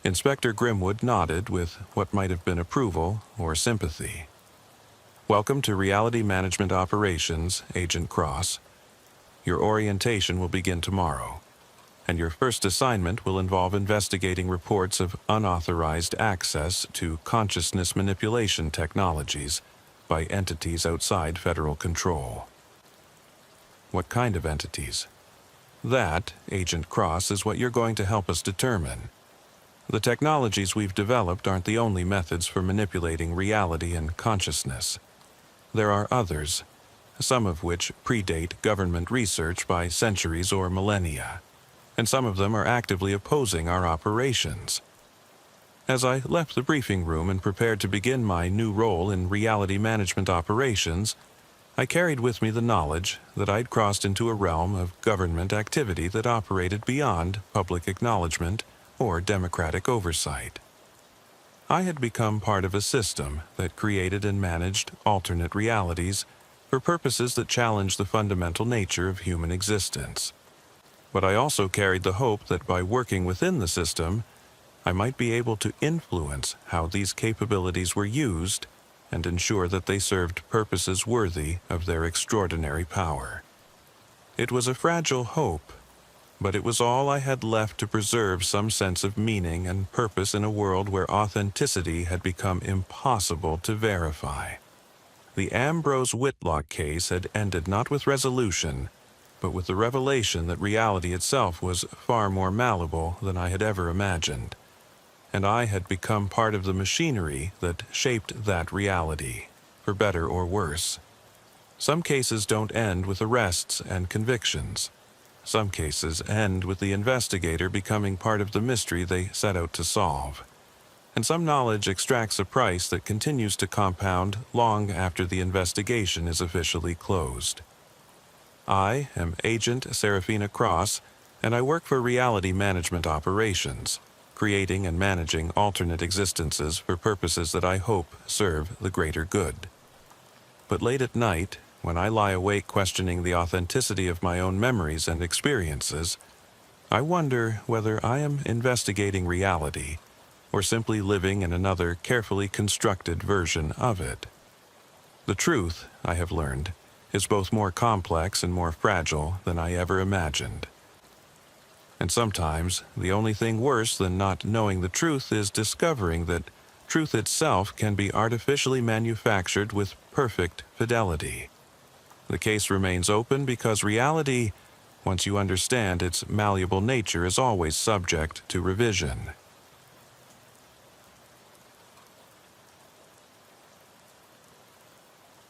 Inspector Grimwood nodded with what might have been approval or sympathy. "Welcome to Reality Management Operations, Agent Cross. Your orientation will begin tomorrow, and your first assignment will involve investigating reports of unauthorized access to consciousness manipulation technologies by entities outside federal control." "What kind of entities?" "That, Agent Cross, is what you're going to help us determine. The technologies we've developed aren't the only methods for manipulating reality and consciousness. There are others, some of which predate government research by centuries or millennia, and some of them are actively opposing our operations." As I left the briefing room and prepared to begin my new role in reality management operations, I carried with me the knowledge that I'd crossed into a realm of government activity that operated beyond public acknowledgement or democratic oversight. I had become part of a system that created and managed alternate realities for purposes that challenged the fundamental nature of human existence. But I also carried the hope that by working within the system, I might be able to influence how these capabilities were used and ensure that they served purposes worthy of their extraordinary power. It was a fragile hope, but it was all I had left to preserve some sense of meaning and purpose in a world where authenticity had become impossible to verify. The Ambrose Whitlock case had ended not with resolution, but with the revelation that reality itself was far more malleable than I had ever imagined, and I had become part of the machinery that shaped that reality, for better or worse. Some cases don't end with arrests and convictions. Some cases end with the investigator becoming part of the mystery they set out to solve. And some knowledge extracts a price that continues to compound long after the investigation is officially closed. I am Agent Serafina Cross, and I work for Reality Management Operations, creating and managing alternate existences for purposes that I hope serve the greater good. But late at night, when I lie awake questioning the authenticity of my own memories and experiences, I wonder whether I am investigating reality or simply living in another carefully constructed version of it. The truth, I have learned, is both more complex and more fragile than I ever imagined. And sometimes, the only thing worse than not knowing the truth is discovering that truth itself can be artificially manufactured with perfect fidelity. The case remains open because reality, once you understand its malleable nature, is always subject to revision.